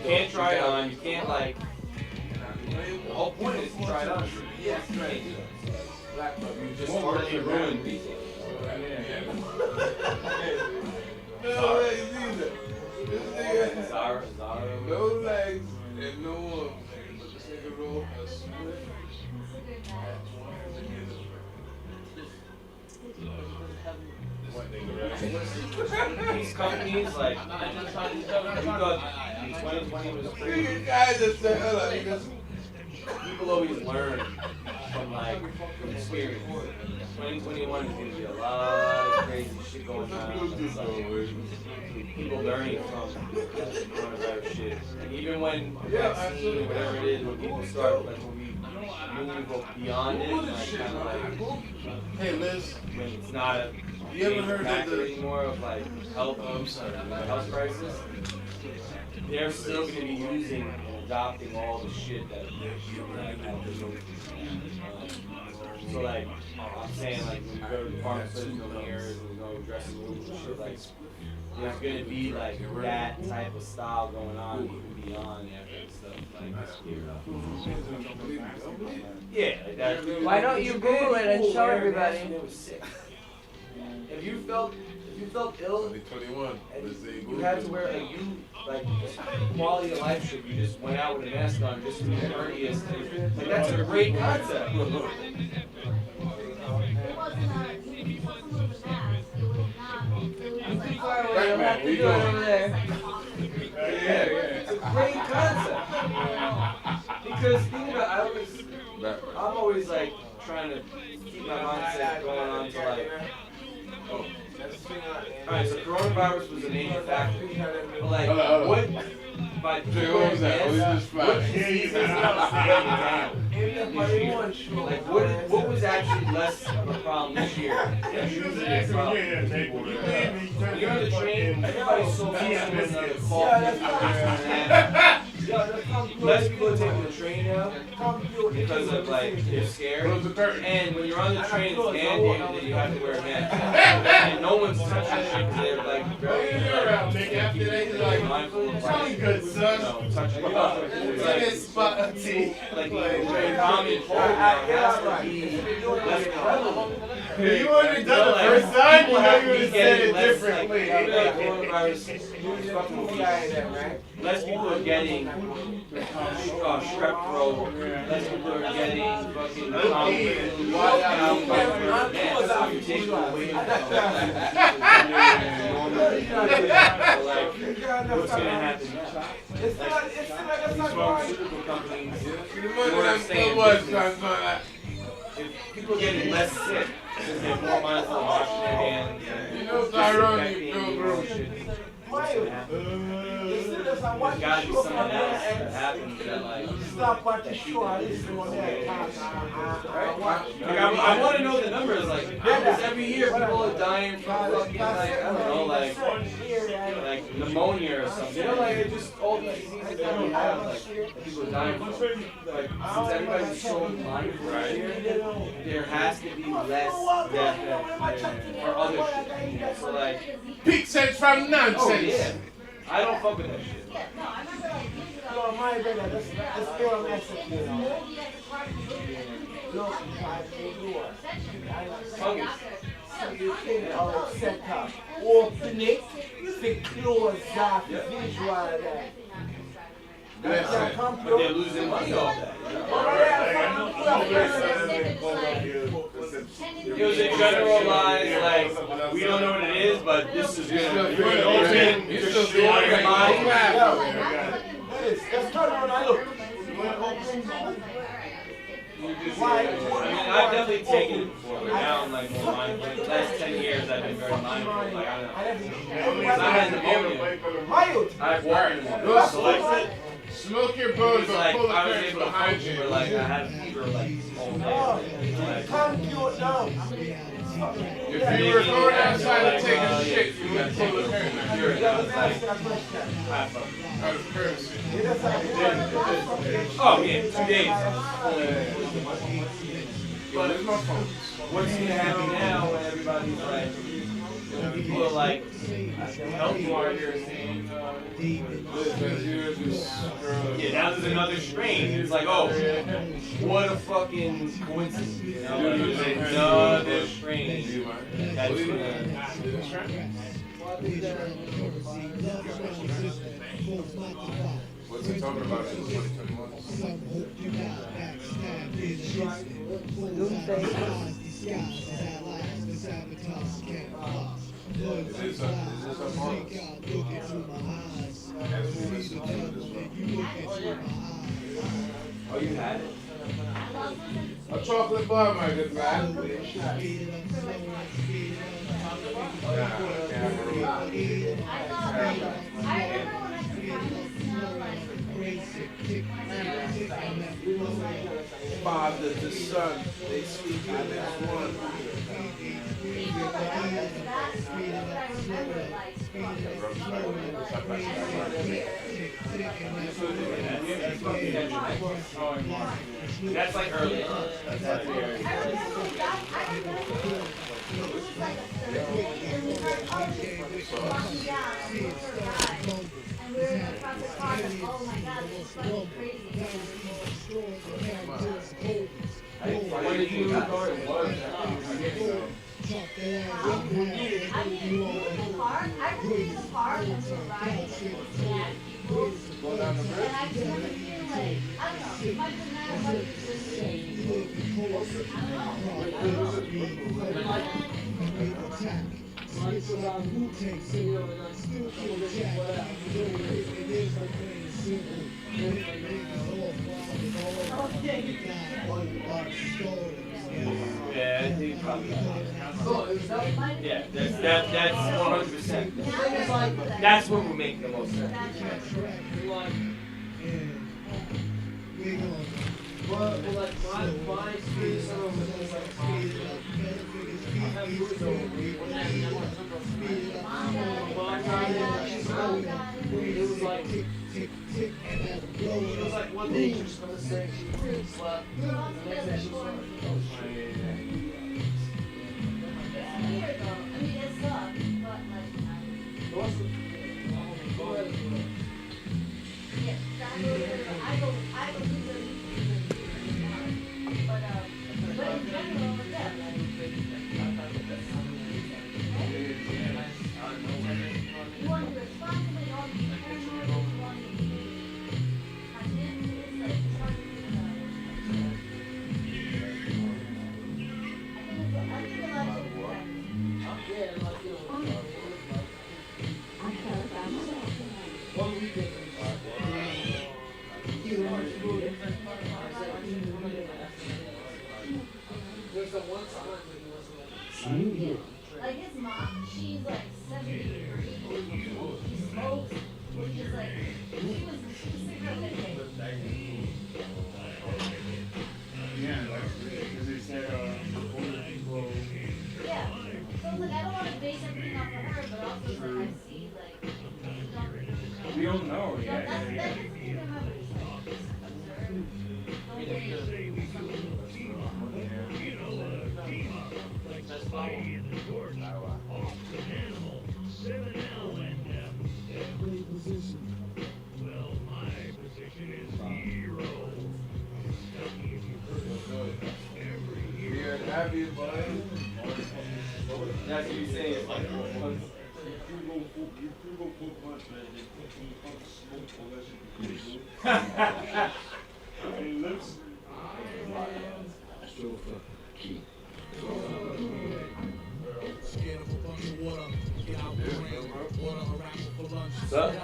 can't try it on. You can't like. The whole point is to try it on. You just already ruined people. No legs either. This nigga Zara. no legs and no arms. But this nigga roll a split. These companies like we thought in 2020 was crazy. You guys just the hell out of this. People always learn from like experience. 2021 is gonna be a lot of crazy shit going on. People learning from coronavirus shit. And even when vaccine, whatever it is, when people start, like when we move beyond it, like kind of like, Hey Liz, when it's not a you ever heard of factor the anymore of like health crisis, they're still going to be using and adopting all the shit that so like I'm saying like when we go to the pharmaceutical mirrors and we go to dressing rooms and shit, like there's going to be like that type of style going on even beyond that stuff like yeah, like that. Why don't you Google it and show everybody? It was sick. If you felt ill, 2021, you had to wear like quality of life shit. You just went out with a mask on just to be courteous. Like that's a great concept. Have to do it over there. Yeah, it's a great concept. Because think about I'm always like trying to keep my mindset going on to like, alright, so coronavirus was a major factor. But like, what by wearing masks, what diseases like what was actually less of a problem this year? When you're on the train, everybody's so close to one another, cough. Less people are taking the train now because of like they're scared. And when you're on the train, it's mandated that you have to wear a mask. And no one's touching shit because they're like very mindful of touching like very common cold now has to be less prevalent. You already done the first time, you know you would have said it differently. Less people are getting strep throat. Less people are getting fucking what's gonna happen now? These pharmaceutical companies, if people are getting less sick because they're more mindful of washing their hands and disinfecting and shit. There's gotta be something else that happens that like Stop watching show. I listen on that. I want to know the numbers. Like, because every year people are dying from fucking like I don't know, like pneumonia or something. You know, like it's just all these diseases that we have. Like people are dying from. Like since everybody's so mindful right here, there has to be less death for other shit. So like, peak sense from nonsense. Oh, yeah. I don't fuck with that shit. No, my brother, let's go on that shit, you know. Look, you can all set up. Open it, the close off, visual that. But they're losing money off that. It was a generalized, like, we don't know what it is, but this is going to open, you're still your mind. Let's turn around and look. I've definitely taken it before, but now I'm like more mindful. The last 10 years I've been very mindful. Like, I don't know. Because I had pneumonia. I had water pneumonia. So like, smoke your bones, but like, pull the I was pants able to behind function, you. but like, I had a fever like all day. If you were going outside to take a shit, you would pull the pants. Out of courtesy. Oh yeah, 2 days. But what's gonna happen now when everybody's like, people are like, health warriors saying, yeah, now there's another strain. It's like, oh, what a fucking coincidence. You know, like, there's another strain. That's What's he talking about in 2021? Is this a oh, you had it? A chocolate bar, my good man. Father to son, they speak as one. That's like early on. That's like and we were across the car and oh my god, this is fucking crazy. When did you start? I mean, in the park, I was in the park and we were riding and people, and I just remember feeling like, I don't know, my personality was just, I Yeah, he probably. Yeah, that's 100%. That's when we're making the most sense. But like my experience of it was like I have movies over it was like one day she was gonna say she slept, the next day she was like, oh shit. I mean, it sucks, but like, yeah, I go do the but in general, yeah, you want to responsibly all be paranoid, you want to be it's like, it's hard to think about it. I think a lot of people one weekend. There's that one time when he was like his mom, she's like 73. She smokes, which is like, she was cigarette addicted. Yeah, like, because they said, older people. Yeah. So it's like, I don't want to base everything off of her, but also it's like, I see, like, We don't know yet. That's the thing to remember. It's like, observe. You're happy about it. That's what you're saying. What's up?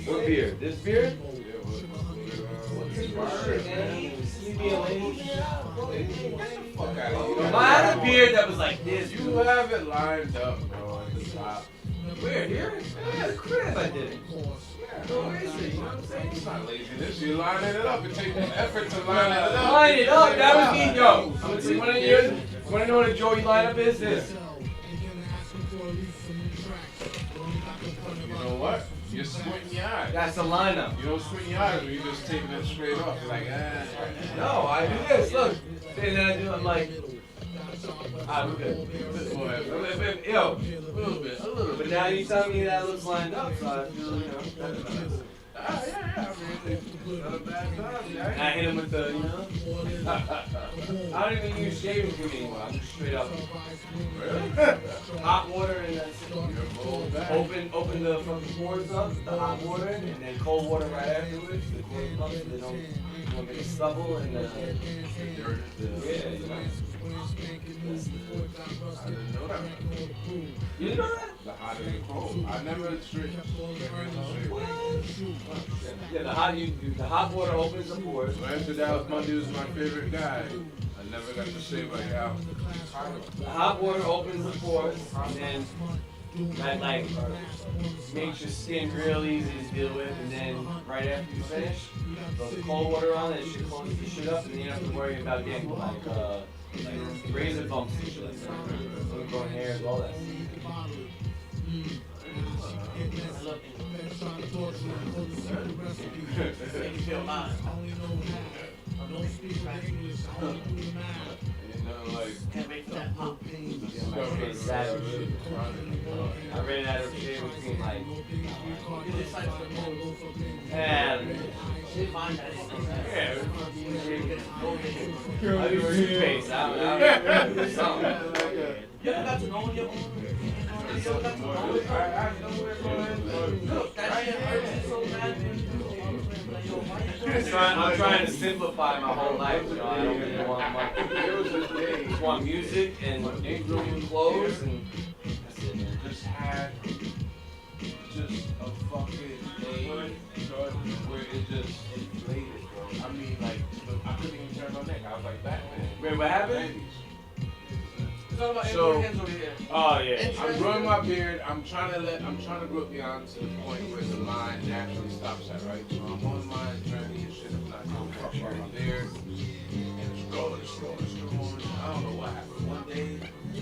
What beer? This beer? Fuck out of here. I had a beard that was like this. You have it lined up, bro, at the top. Where? Here? I had a crib. I did it. No lazy, you know what I'm saying? It's not laziness. You're lining it up. It takes effort to line it up. Line it up. That was me, yo. Want to know what a Joey lineup is? This. You know what? You're squinting your eyes. That's the lineup. You don't squint your eyes when you're just taking it straight off. You're like, No, I do this. Look. And then I do. I'm like. I'm good. Yo, a little bit. But now you tell me that looks lined up, so I feel, you know. yeah. Not a bad time, I hit him with the, you know. I don't even use shaving cream anymore. I'm just straight up. Really? Hot water and that's it. Open the fucking pores up, the hot water, and then cold water right afterwards. The pores up so they don't get a stubble and dirt. Yeah, you know. I didn't know that. You didn't know that? The hot and the cold. I never straight. Yeah, the hot water opens the pores. So after Dallas Monday was my favorite guy, I never got to shave like Al. The hot water opens the pores, and then that like makes your skin real easy to deal with. And then right after you finish, throw the cold water on, and it should close the shit up, and then you don't have to worry about getting like razor bumps and shit like that. Growing hairs, all that. Can't wait for that pop. I ran out of shaving cream like. And Yeah. I do toothpaste. I you ever got to know your own? You ever got to know it? Look, that shit hurts you so bad. I'm trying to simplify my whole life. You know, I don't really want much. There was this day, I just want music and clothes and just had just a fucking day where it just inflated, bro. I mean, like, I couldn't even turn my neck. I was like, Batman. Wait, what happened? So, oh yeah. I'm growing my beard. I'm trying to grow beyond to the point where the line naturally stops at, right? So I'm on my journey and shit. I'm not going to fuck my beard. And it's growing. I don't know what happened. One day, I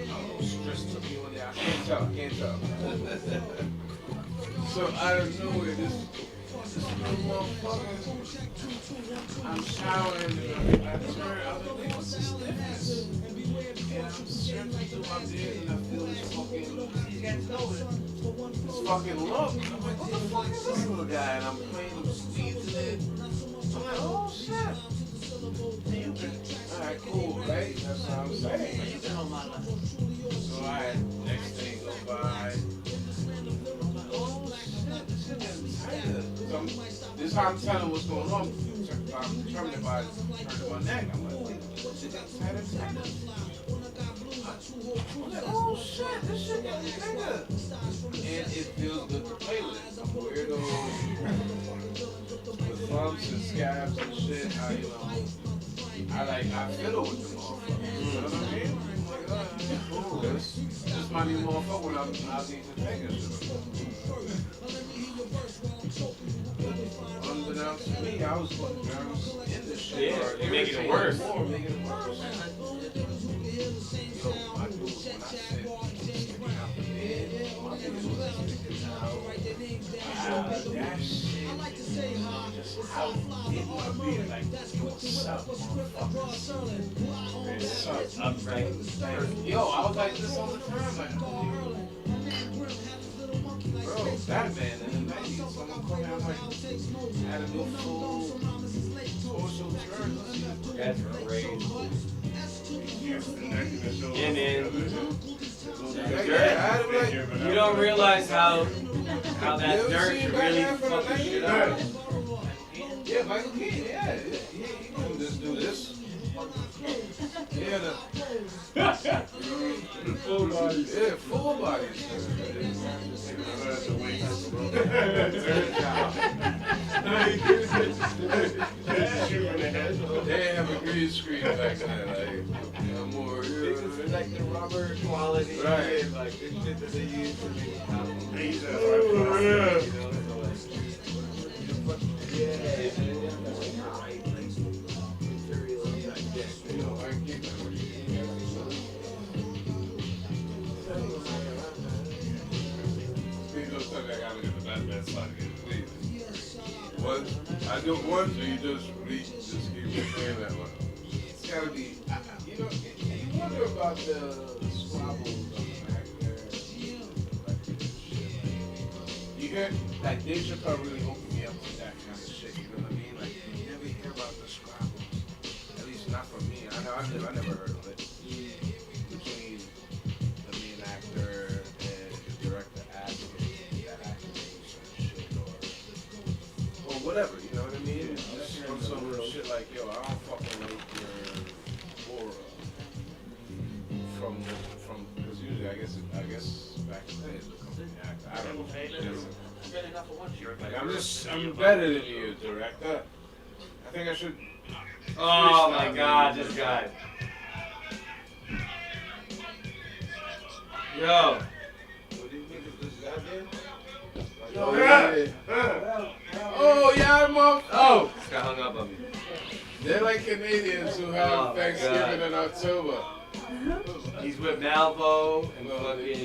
don't know, stress took me one day. I can't tell. So out of nowhere, this little motherfucker, I'm showering. I turn, I'm like, what's this stiffness? And I'm stretching through my beard and I feel this fucking lump. I'm like, what the fuck is this little guy? And I'm playing with squeezing it. I'm like, oh shit. Alright, cool, right? That's what I'm saying. So next thing go by. Oh shit, this shit getting tighter. This is how I'm telling what's going on. I'm determined by turning my neck. I'm like, wait, this shit getting tighter. I'm like, oh shit, this shit getting bigger. And it feels good to play with. I'm a weirdo. With bumps and scabs and shit, I fiddle with them motherfuckers. You know what I mean? I'm like, cool. This might be more fun when I'm out these fingers. Unbeknownst to me, I was putting germs in this shit. Yeah, you're making it worse. Yo, my dude, when I said sticking out the bed, my niggas was sticking out. That shit just out in my beard, like, what's up, motherfuckers? Yo, I was like this all the time, like, bro, Batman in the 90s, someone called me, I was like, had a new full social turn. That's crazy. Yeah, man. You don't realize how that dirt can really fuck the shit up. Yeah, Michael Keaton, yeah. He can just do this. Yeah, the full body. Yeah, full body. more, It's just like the rubber quality. Right. And, like, the shit that they use to make Yeah. What? I do once, or you just keep saying that one? It's gotta be, you wonder about the squabbles back there. You hear, like, Dave Chappelle really opened me up to that kind of shit, you know what I mean? Like, you never hear about the squabbles. At least not from me. I never heard of it. Between the main actor and the director asking that actor to do some shit, or whatever, you know what I mean? Just on some shit like, yo, I don't fucking like your aura from, because usually I guess back in the day it's a company actor. I don't know. I'm better than you, director. I think I should. Oh my God, this guy. Yo. What do you think of this guy there? Oh, yeah, mom. Oh, this guy hung up on me. They're like Canadians who have Thanksgiving in October. He's with Malvo and fucking.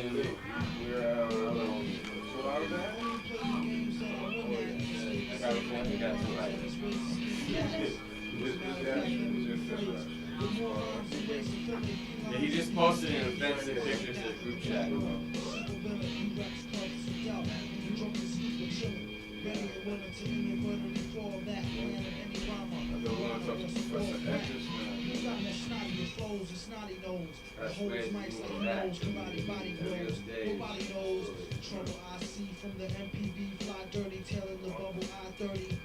Yeah, he just posted an offensive picture to the group chat. That's way too much that. Nobody knows the trouble I see from the MPV, fly dirty, telling the bubble I-30.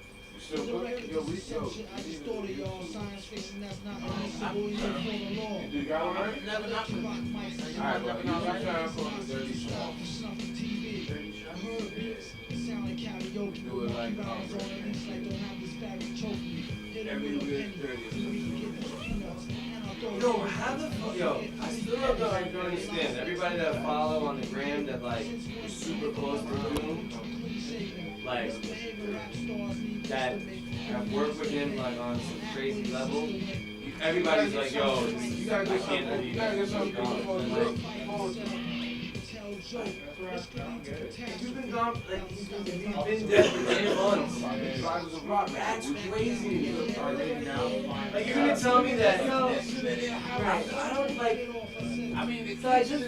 The record is assumption, I just thought of y'all. Science fiction that's not admissible, even for the law. You got it right? Never not. Alright, well, you trying for the dirty shot. I heard beats, it sound like karaoke. Do it like on the leash like don't have this bag of choking. every week, Yo, how the fuck? Yo, I still don't understand. Everybody that I follow on the gram that like is super close to Doom, like that have worked with him like on some crazy level. Everybody's like, yo, I can't believe it. You've been gone, like, he's been dead for 10 months. That's crazy. Like, you're gonna tell me that? No. I don't like.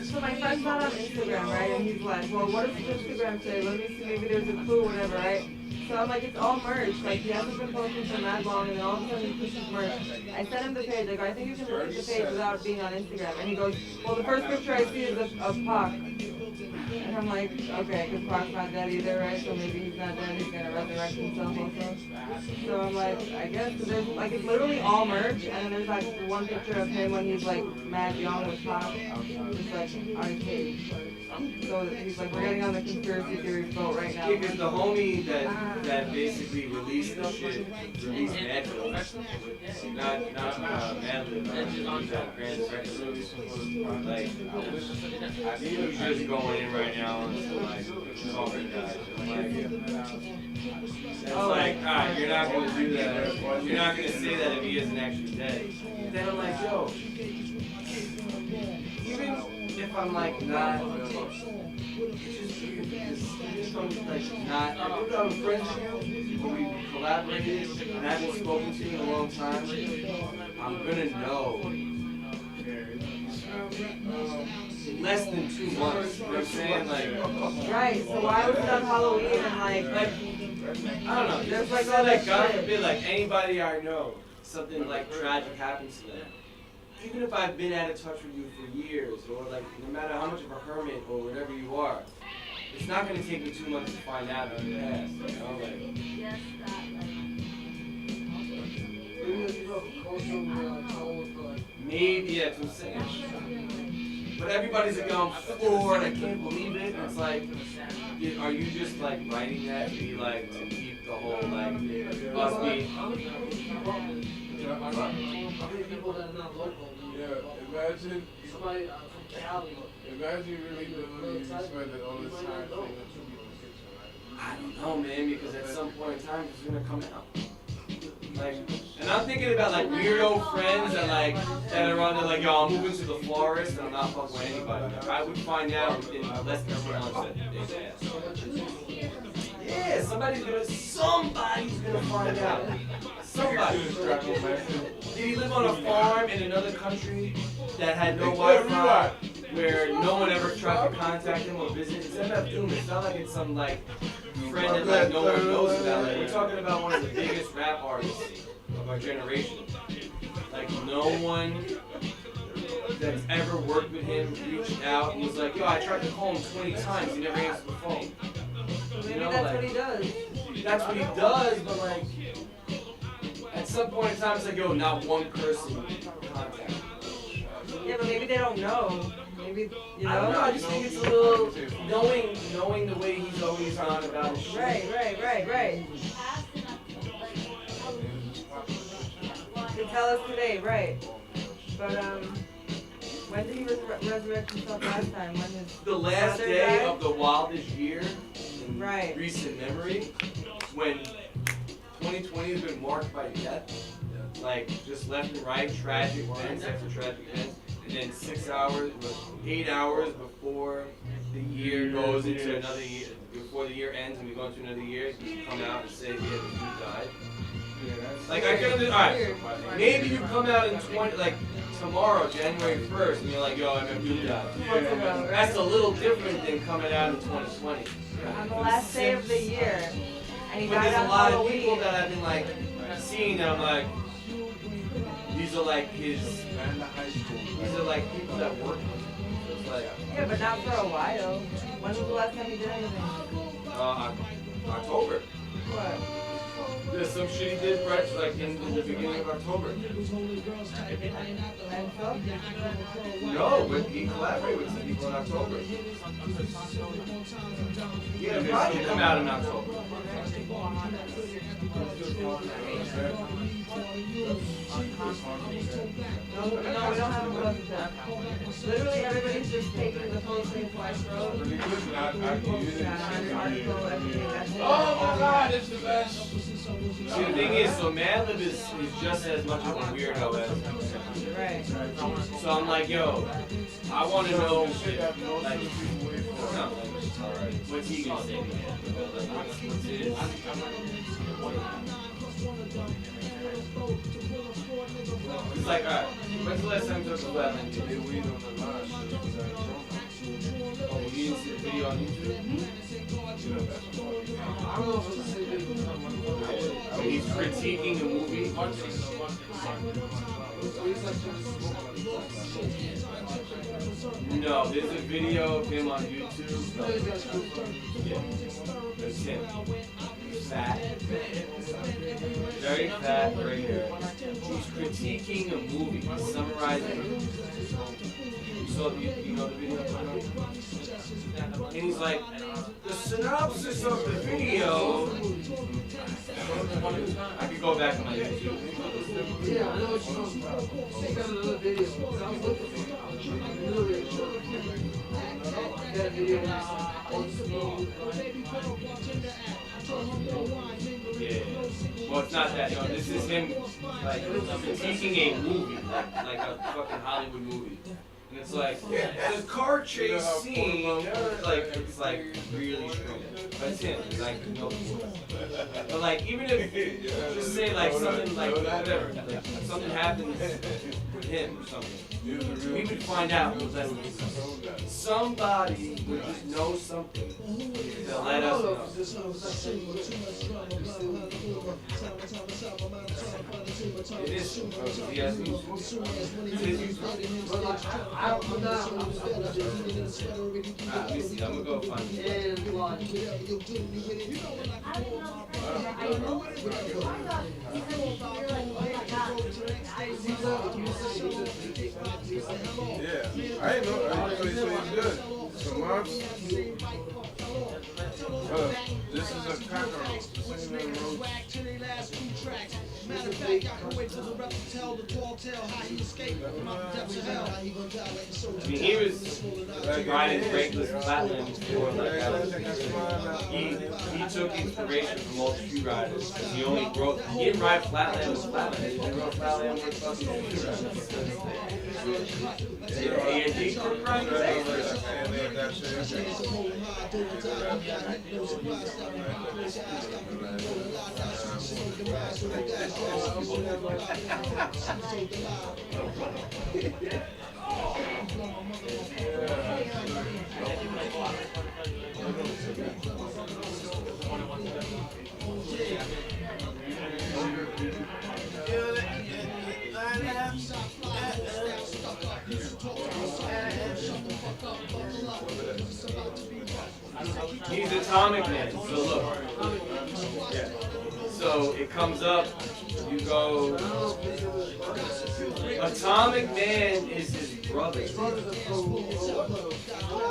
So my friend found on Instagram, right? And he's like, well, what does Instagram say? Let me see, maybe there's a clue, whatever, right? So I'm like, it's all merged. Like, he hasn't been posting for that long, and then all of a sudden he pushes merch. I sent him the page. I go, I think you can look at the page without being on Instagram. And he goes, well, the first picture I see is of Pac. And I'm like, okay, because Pac's not dead either, right? So maybe he's not dead. He's gonna resurrect himself also. So I'm like, I guess, because there's like, it's literally all merch, and then there's like one picture of him when he's like mad young with Pac, just like on his page. So he's like, we're getting on the conspiracy theory boat right now. Yeah, because the homie that basically released the shit, released Madlib, not Madlib, that Grand Record, like, he's just going in right now and like, talking guys, it's like, alright, you're not gonna do that, you're not gonna say that if he isn't actually dead. Then I'm like, yo, even if I'm like not, just I'm like not, if I'm friends with you, when we collaborated, and I haven't spoken to you in a long time, I'm gonna know. Less than 2 months, you know what I'm saying? Like, right, so why was it on Halloween and like I don't know, there's like all that, God forbid, like anybody I know, something like tragic happens to them. Even if I've been out of touch with you for years, or like no matter how much of a hermit or whatever you are, it's not going to take me 2 months to find out that you passed, you know? Like, maybe that's what I'm saying. But everybody's like, I'm floored, I can't believe it. It's like, are you just like writing that to be like, to keep the whole like, us being, I'm not. How many people that are not local? Yeah, imagine. Somebody from Cali. Imagine really doing you spending all this time cleaning two people's kitchen, right? I don't know, man, because at some point in time, it's gonna come out. Like, and I'm thinking about like weirdo friends that are on there like, yo, I'm moving to the forest and I'm not fucking with anybody. Like, I would find out in less than 2 months that they asked. Yeah, somebody's gonna find out. Somebody. Did he live on a farm in another country that had no Wi-Fi, where no one ever tried to contact him or visit? Instead of doing it, it's not like it's some like friend that like no one knows about. Like, we're talking about one of the biggest rap artists of our generation. Like no one that's ever worked with him reached out and was like, yo, I tried to call him 20 times, he never answered the phone. Maybe that's what he does. That's what he does, but like, at some point in time, it's like, yo, not one person contact. Yeah, but maybe they don't know. Maybe, you know? I don't know, I just think it's a little, knowing the way he's always on about his shit. Right. To tell us today, right. But, when did he resurrect himself last time? When his the last father day died? of the wildest year in Right. recent memory, when 2020 has been marked by death, like just left and right, tragic events after tragic events, and then 8 hours before the year goes into another year, before the year ends and we go into another year, you come out and say, yeah, the dude died. Like I can understand, alright, maybe you come out in tomorrow, January 1st, and you're like, yo, I'm a dude died. That's a little different than coming out in 2020. On the last day of the year. And he But died there's a on lot of Halloween. people that I've been like seeing that I'm like, these are like these are like people that work with him. So it's like, Yeah, but not for a while. When was the last time you did anything? October. What? There's some shit he did right like in the beginning of October. And so? No, but he collaborated with some people in October. He had a project come out in October. No, we don't have a buzz set. Literally, everybody's just taking the whole thing twice road. Pretty good, but I can use it. Article, everything. That's it. Oh my God, it's the best. See, the thing is, so Madlib is just as much of a weirdo as Right. So I'm like, yo, I want to know, like, what's he gonna say? What's his? It's like, alright, when's the last time you took a bath and you did weed on the line? Oh, you didn't see the video on YouTube? I don't know if it's the same video. He's critiquing a movie. No, there's a video of him on YouTube. Yeah, it's him. Fat. Very fat, right here. He's critiquing a movie. He's summarizing. You know the video? And he's like, the synopsis of the video. I could go back on my YouTube. Yeah, I know what you're talking about. They got another video. I was looking for it. I was literally that video on speed. Yeah. Well, it's not that. No, this is him, like, critiquing a movie, like a fucking Hollywood movie. And it's like, the car chase scene, like, it's like really strong. But it's him, it's like, no. But like, even if, just say like something like, whatever, like, something happens with him or something, we would find out that somebody would just know something to let us know. It is, he has I'm not. let me see, I'm gonna go find it. And like, Yeah, I didn't know he was good. So Moms, this is a cockroach. Matter of fact, I can wait till the rep tell the tall tale how he escaped from out the depths of hell. How he gonna die like a soldier. I mean, he was riding Craigslist Flatland before, like, he took inspiration from all the street riders, because he only wrote, he didn't ride Flatland with Flatland, he wrote Flatland with fucking street riders. A&D crew riders? He's Atomic Man, so look. Yeah. So it comes up, you go, Atomic Man is his brother.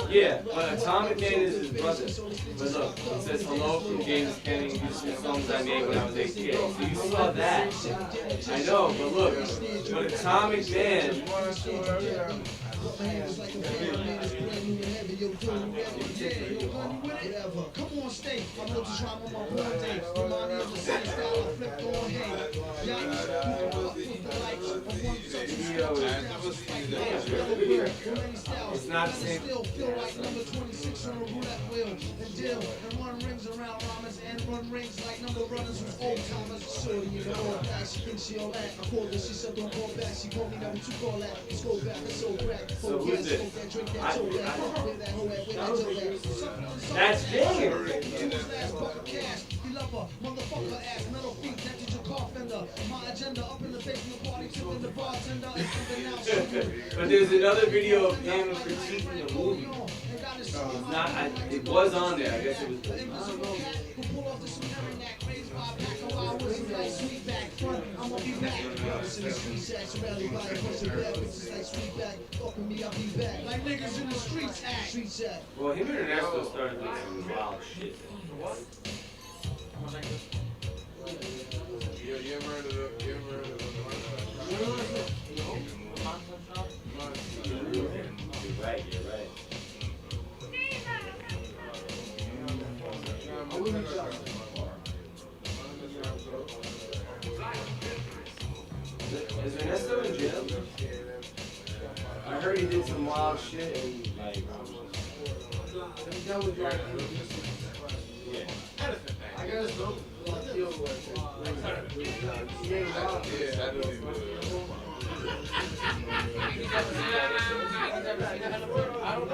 Yeah, but Atomic Man is his brother. But look, it says hello from James Kenny, these are songs I made when I was 8 years. So you saw that. I know, but look, but Atomic Man, come on, stay. I know just rhyme on my born day. Remind me of the same style I flipped on. it's not the same. Still feel like number 26 on a roulette wheel and deal and run rings around rhymes and run rings like number runners with old timers. Shorty, you know all that. She thinks she all that. I called her, she said don't call back. She told me never to call that. Let's go back, let's go crack. So who's this? That's James. But there's another video of him critiquing the movie. It's not. It was on there. I guess it was. I don't know. Like niggas in the streets act. Well, him and Ernesto started doing some wild shit. You ever heard of the? You're right. Is Ernesto in jail? I heard he did some wild shit and like. Yeah. I guess so. The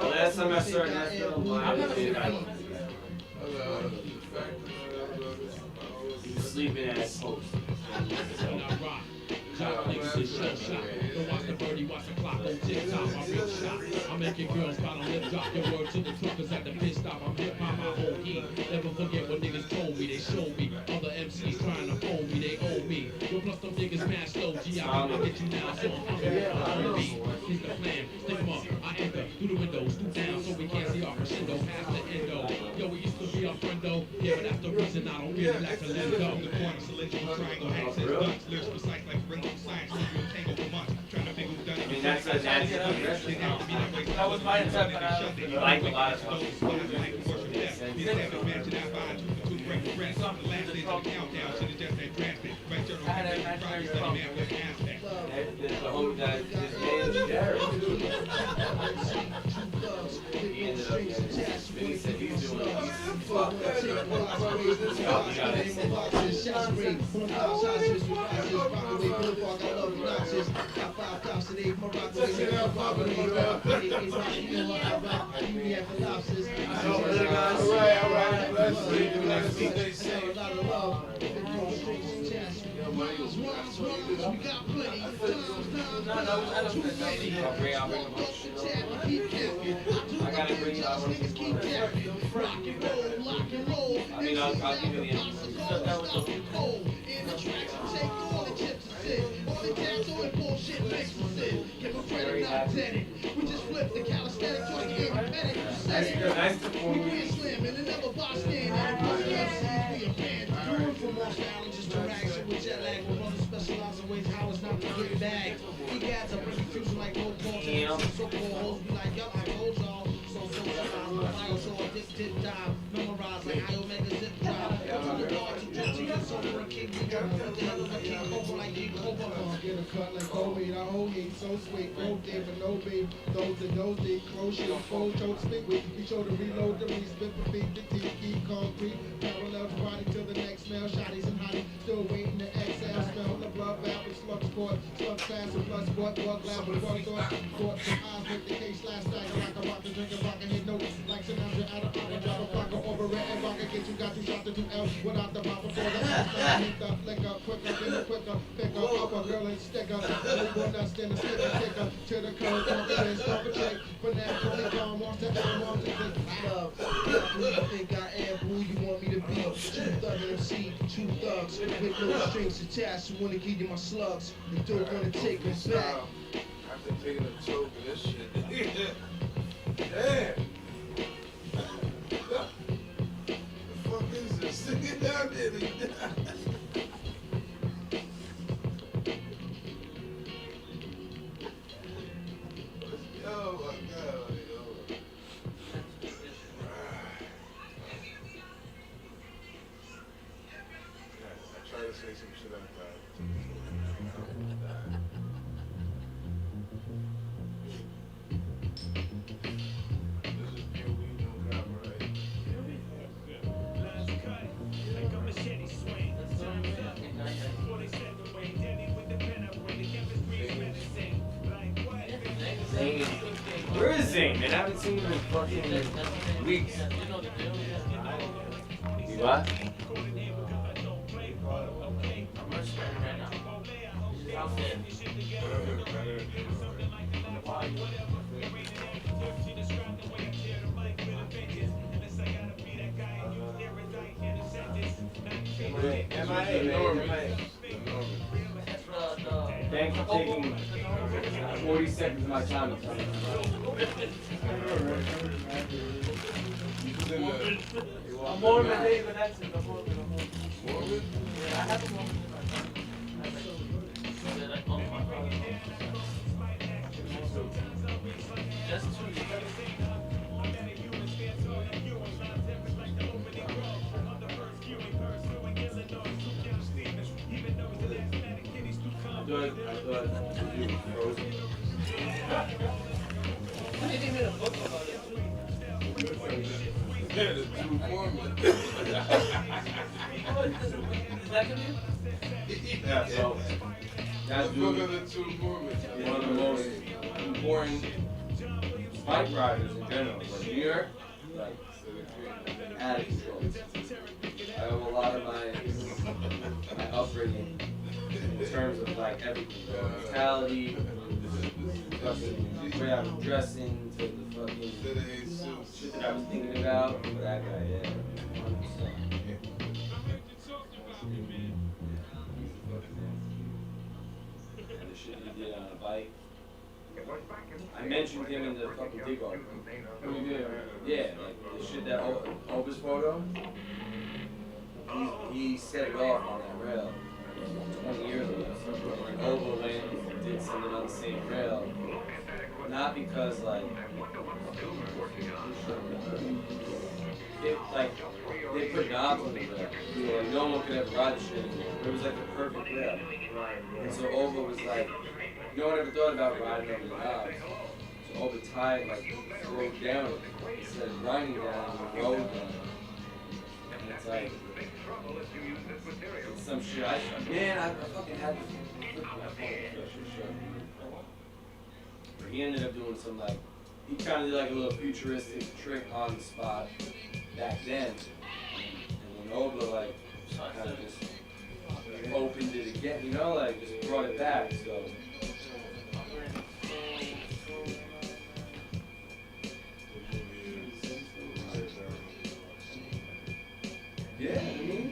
last time I saw Ernesto, he was sleeping at his post. Watch the birdie, watch the clock on TikTok. I'm big shot. I'm making girls bow to lip drop your word to the truckers at the pit stop. I'm hip hop, my whole heat. Never forget what niggas told me. They showed me other MCs trying to phone me. They owe me. Yo, plus them niggas mad slow. G, I'll get you now. So I'm hungry for the beat. Here's the plan. Stick 'em up. I enter through the windows, through down, so we can't see our crescendo past the endo. Yo, we used to be our friendo. Yeah, but that's the reason I don't really like to let go. The corner cylindrical triangle has its ducks. Lyrics precise like forensic science. I mean, that's a natural progression. That was my attempt, you like a lot of stuff. The whole guy, his name's Jared. He ended up getting it. He said he's doing it. He's fucked up. I gotta bring you out. I mean, I'll give you the answer. Very happy. We just flip the calisthenic to the independent. Nice to form you. Slamming and never boxed in. And we a band. Doing for more challenges to action with jet lag. ways how it's not to get bagged. He guys are confusion like no balls and so-called hoes be like, yup, I told y'all. So Ohio, so this dip dive, memorize like I Omega zip drive. So we're a king, we got what the hell is a king over like King over. Get a cut like Kobe, I hold me so sweet, gold day for no beef. Those and those deep, close shit, fold, choke, speak with. Be sure to reload the reef, spit the beat, the teeth, keep concrete. Parallel to body till the next smell, shotties and hotties, still waiting to exhale, smell the blood bath with slug sport, slug class and blood sport, blood glass with blood thought, court some eyes with the case last night, like a rock, drink a rock, and hit notes, like Sinatra out of honor, drop a flock over red and rock, get you got 2 shots to 2 L, without the pop before the last time, hit the liquor, quicker, get it quicker, pick up a girl and stick up, one dust in the sticker, sticker, to the curb, confidence, stop a trick, but now fully gone, wants to have one to the love, who you think I am, who you want me to be, 2 thug MC, 2 thugs, with no strings attached, who wanna give you my slugs, and don't wanna take them back. After taking a choke of this shit. Damn. The fuck is this? Stick it down there. Oh my God. I try to say some shit like that. Where is Zane? Man, I haven't seen him in fucking weeks. You what? Thanks for taking 40 seconds of my time to tell me. I'm more than David Exton. I'm more than Mormon? Yeah, I have a Mormon in my family. That's 2 years. I thought you were frozen. I didn't even read a book about it. Yeah, the 2 Mormon. Is that good? Yeah, so that Look dude at the 2 Mormon. is one of the most important bike riders in general. Like New York, like out of control. I owe a lot of my upbringing in terms of like everything, mentality, fucking way I was dressing, to the fucking shit that I was thinking about. For that guy, yeah. 100%. And the shit he did on a bike. I mentioned him in the fucking dig article. Yeah, like the shit that Oba's photo. He set it off on that rail 20 years ago. And Oba went and did something on the same rail. Not because like they put knobs on the rail. You know, like no one could ever ride the shit anymore. It was like the perfect rail. And so Oba was like, no one ever thought about riding over the knobs. So Oba tied, like, rode down it instead of riding down, he rode down. And it's like, it's some shit I fucking had to flip my phone. I should show you. He ended up doing some, like, he kind of did like a little futuristic trick on the spot back then. And when Oba, like, kind of just opened it again, you know, like, just brought it back, so. Yeah, I mean.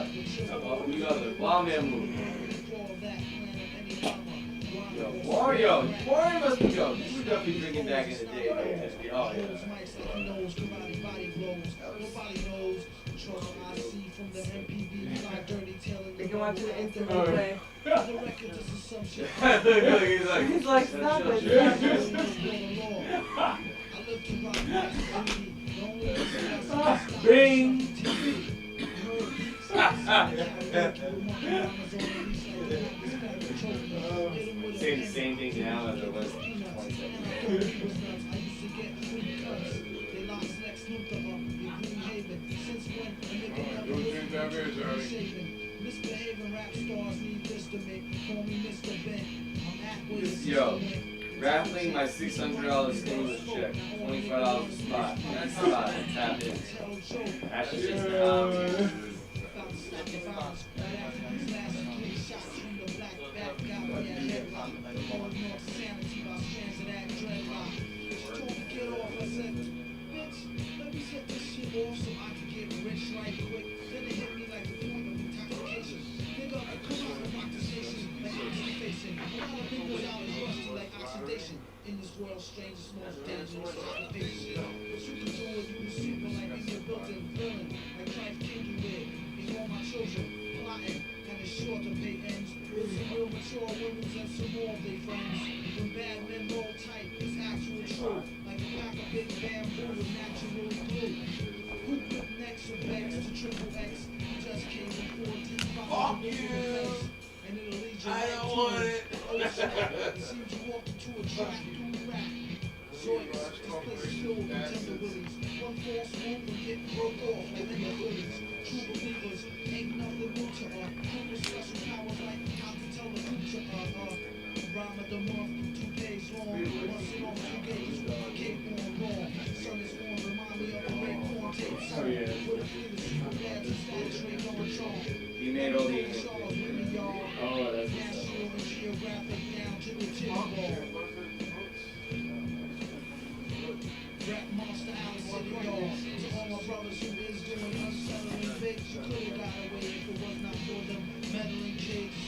We got the Lawman movie. Yo, Wario must be yo. You were definitely drinking back in the day. Oh yeah. They can watch the instant replay. He's like, stop it. Bing. Say the same thing now as it was 20 Yo, raffling my $600 stimulus check, $25 a spot. That's about to tap in. That's just in this world's strangest, most dangerous occupation. But you can do it, you can super like in your built-in villain. Like Christ King you with, and all my children plotting, and it's sure to pay ends. With some real mature women and some more of their friends. When bad men roll tight, it's actual truth. Like a pack of big bamboo with natural glue. Who put next or X to triple X? You just came from 14 Fuck you! And it'll lead you I right don't to want it. it. It seems you walked into a trap, doing rap. Zoinks, this place is filled with tender willies. One false move and get broke off like nigga hoodies. True believers, ain't nothing new to us. Come with special powers like how to tell the future. Rhyme of the month, 2 days long. Once in off 2 days, one cake on wrong. Sun is on, remind me of the red corn tape song. With a fetus, I'm glad to saturate on a charm. He made all the English. Oh, that's National and Geographic down to the tip ball. Rap monster out of city y'all. To all my brothers who is doing unsettling bits, you could've got away if it was not for them meddling kids.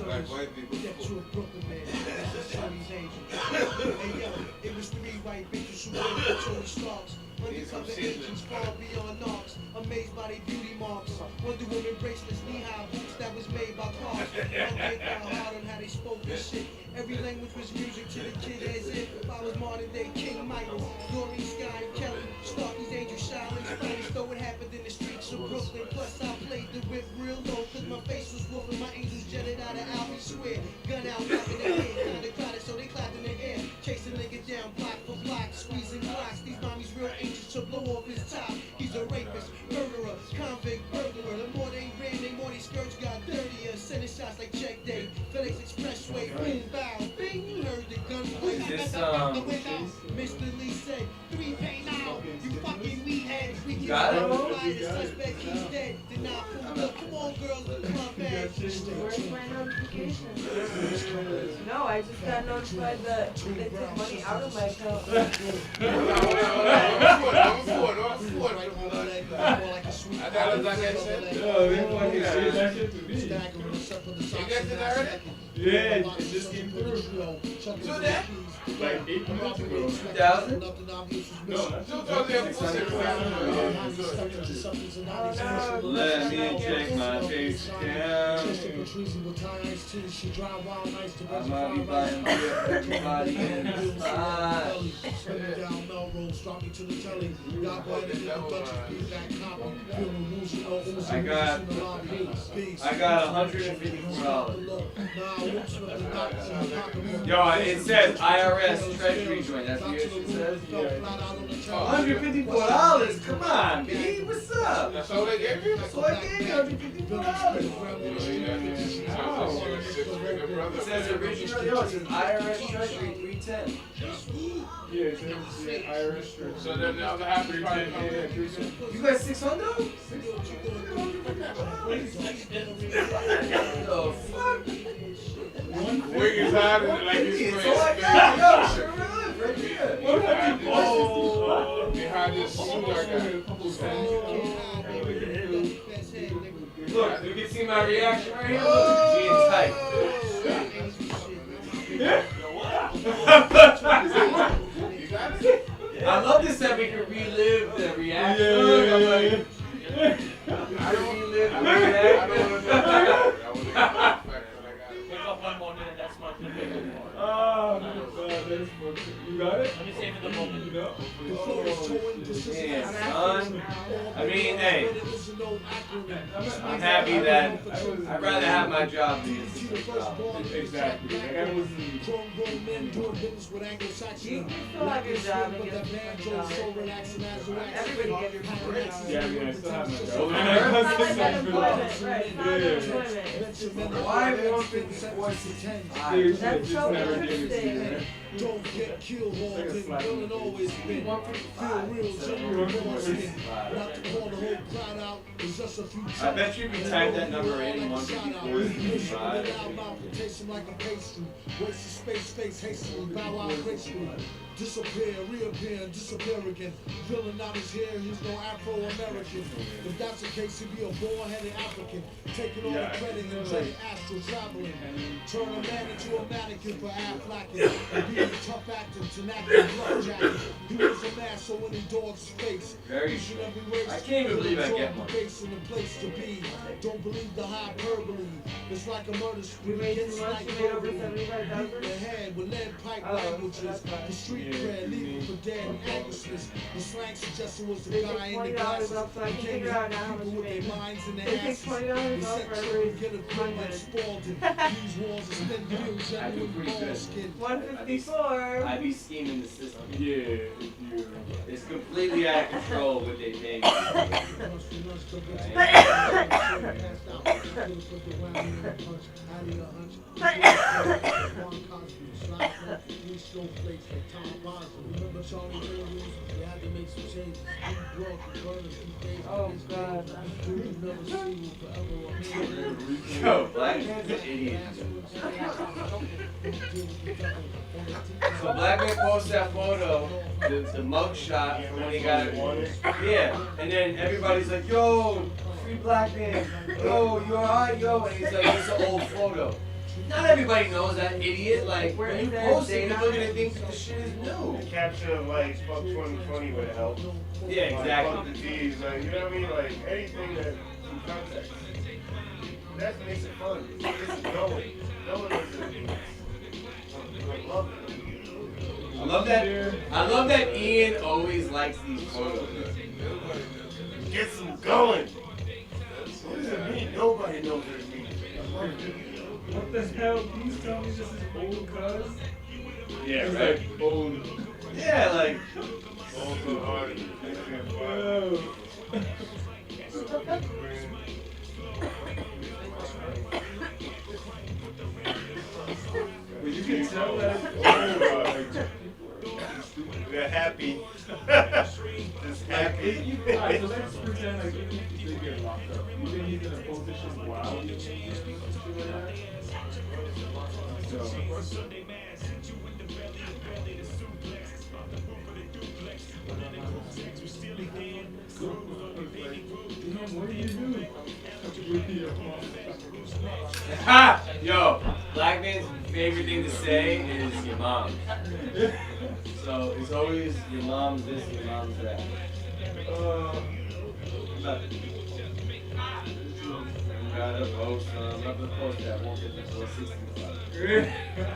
Like white people. It was 3 white bitches who were Tony Starks. Undercover agents far beyond knocks. Amazed by their beauty marks. Wonder Woman bracelets, knee-high boots that was made by cars. Young got hard on how they spoke this shit. Every language was music to the kid as if I was modern day King Michael. Doreen, Sky, and Kelly. Starkey's Angel, Shiley's finest. Though it happened in the streets of Brooklyn. Plus I played the whip real low. Cause my face was whooping. My angels jetted out of Albany Square. Gun out, clapping their head. Kinda crowded, so they clapped in the air. Chasing nigga down block for block. Squeezing blocks. These mommies real anxious to blow off his top. He's a rapist, murderer, convict, burglar. The more they ran, the more these skirts got dirtier. Sending shots like check day. FedEx Expressway, boom, bow, bing. You heard the gunplay. Mr. Lee said, 3 pay now. You fucking weedheads. We get got it. The suspect, he's dead. Did not pull up. Come on, girls, with the club bag. Where's my notification? No, I just got notified that they took money out of my account. I thought it was like that shit. No, they fucking shit that shit to me. You got to that already? Yeah, it just came through. So that? like 8 months ago. 2000? No, that's 2000. Let me check my face down. I might be buying beer for everybody in the spot. I got $154. Yo, it says IRS Treasury joint. That's what it says? $154? Come on, B. What's up? That's all they gave you? That's all I gave you, $154. It says original, yo, it says IRS Treasury 310. Yeah, it says Irish. So then the other half is probably You got 600? The fuck? Wig is hiding like he's It's playing all I space. got. Yo, sure enough, right here. Behind this suit I Look, you can see my reaction right here. Look, being tight. I love this that we can relive the reaction. I'm like, I relive the reaction. Wake up one morning and that's my Oh, my God, that's funny. You got it? Let me save it the moment. You know? Man, son. I mean, hey, I'm happy that I'd rather have my job than this. Exactly. Like, I was You still have your job and get everybody gets your job. yeah, I mean, I still have my job. Why 154? That's so interesting. Don't get killed all day, will always been. Feel real, genuine, skin. Not to call the whole crowd out, it's just a few I bet you if you type that number in, 154. Tasting like a pastry. Waste of space hastily, bow out gracefully. Disappear, reappear, and disappear again. Villain out his hair, he's no Afro-American. If that's the case, he'd be a bald-headed African. Taking all the credit and dreading astral traveling. Turn a man into a mannequin for Aflakin. And being tough acting, tenacity, love jacket. He was a man, so when he dogs his face, Very each and true. every race, I can't even believe I get the one. base and the place to be. Don't believe the hyperbole. It's like a murder spree. You made It's too much, like you made over burglary. 75,000? Beat the head with lead pipe Oh, languages. that's fine. The street cred, leaving for dead and anxiousness. The slang suggestion was the They guy take in the $20 glasses. off, so I can Became figure out now how much people you with their made. minds in their They take asses. $20 The off sex for trade every get a feel like 100. Spalding. These walls are thin, real genuine ball skin. 154. I be scheming the system. Yeah, if you. It's completely out of control what they pay me. Oh, God. Yo, Black Man's an idiot. So Black Man posts that photo, the mug shot from when he got it. Yeah, and then everybody's like, yo, free Black Man. Yo, you alright, yo? And he's like, it's an old photo. Not everybody knows that idiot. Like, when you post it, you're looking at things, this shit is new. The caption of like fuck 2020 would help. Yeah, exactly. Like, fuck the D's, like, you know what I mean? Like anything that in context. That makes it fun. It's going. No one does it. I love it. I love that Ian always likes these photos. Gets them going. What does it mean? Nobody knows what it means. What the hell? Please tell me this is old, cuz? Yeah, It's right. like old. Yeah, like. Old so hard. Whoa. But you can tell that it's old. They're happy. Just happy. Alright, so let's pretend like even if they get locked up, you think he's in a position while you what do you do? Ha! Yo, Black Man's favorite thing to say is your mom. So it's always your mom's this, your mom's that. Nothing. I'm gonna post, I'm not gonna post that. I won't get the 465.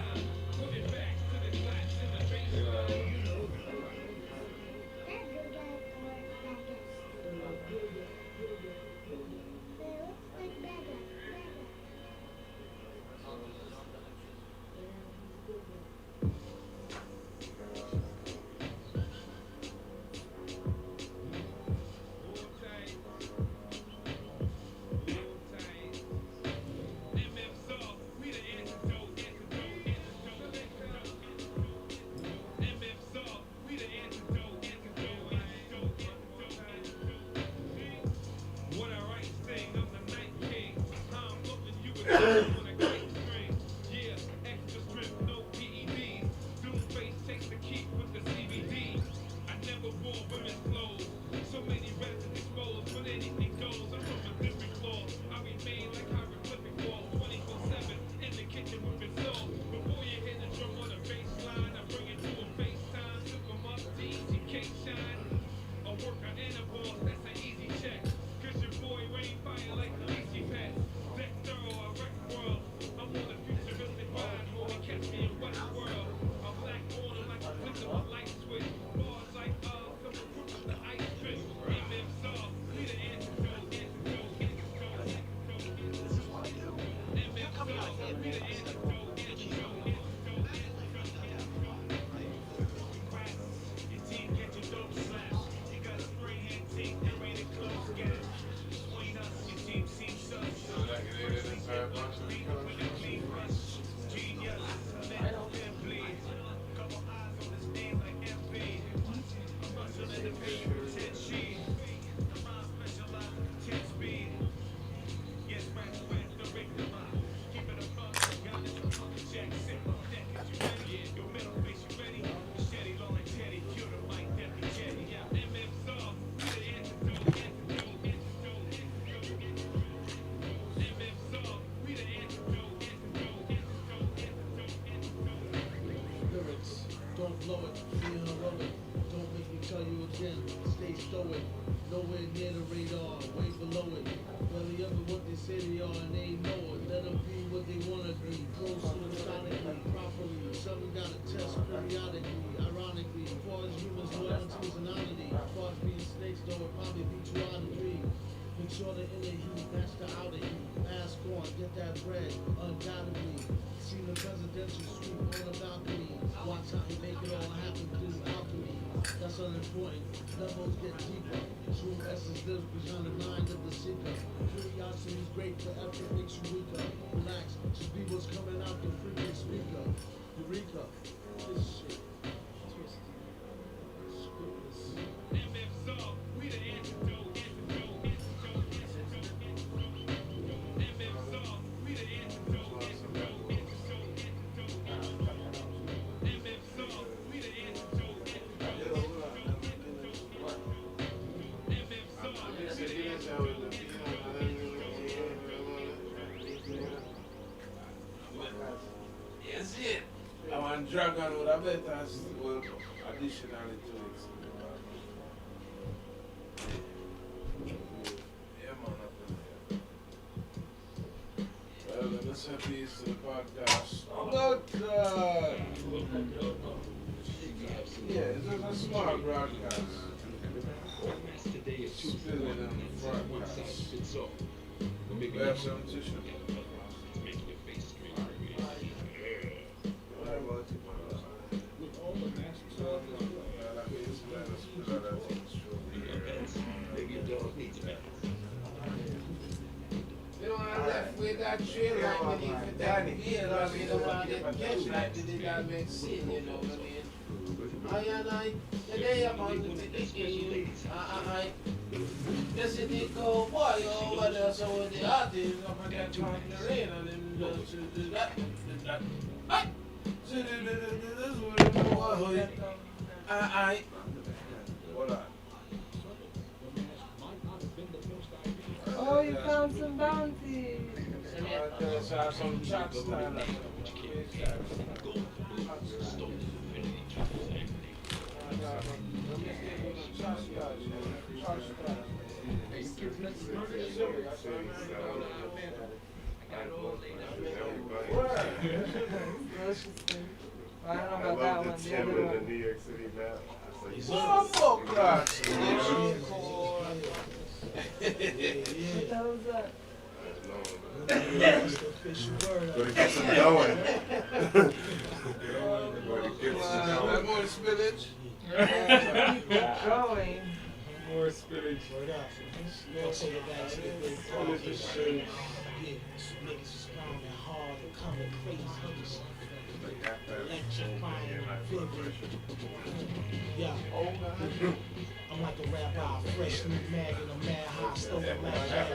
Dragon would have better as well additionally to it. Yeah, man. Well, let's have peace to the podcast. Yeah, it's a smart broadcast. Still in the broadcast. We have some tissue. You know, I left with that trail like beneath that wheel. I mean, I want to catch like the did that make sin, you know what I mean? I, today I'm on the vacation. Yes, it did go, boy, over there, so with the artists, I'm going to come in the rain and then do that. Aye! So, this is what I'm going aye. Hold on. Oh, you found some bounties. Some chat style. I don't know about that one. The other one. New York City map. Gonna get some going. More spillage. Going. More spillage. I'll take it back to the big party. Yeah, niggas is strong and hard and coming crazy. Electrifying, vivid. Yeah. I'm like a rabbi, fresh new mag in a mad high stove, mad rap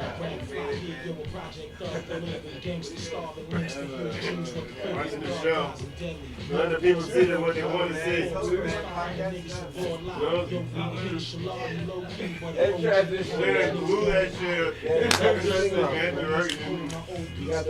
fly, here, yo, a project thug, living gangster starving links to huge dreams with the Watching the show. Let the people see that what they want to see. Glue that shit.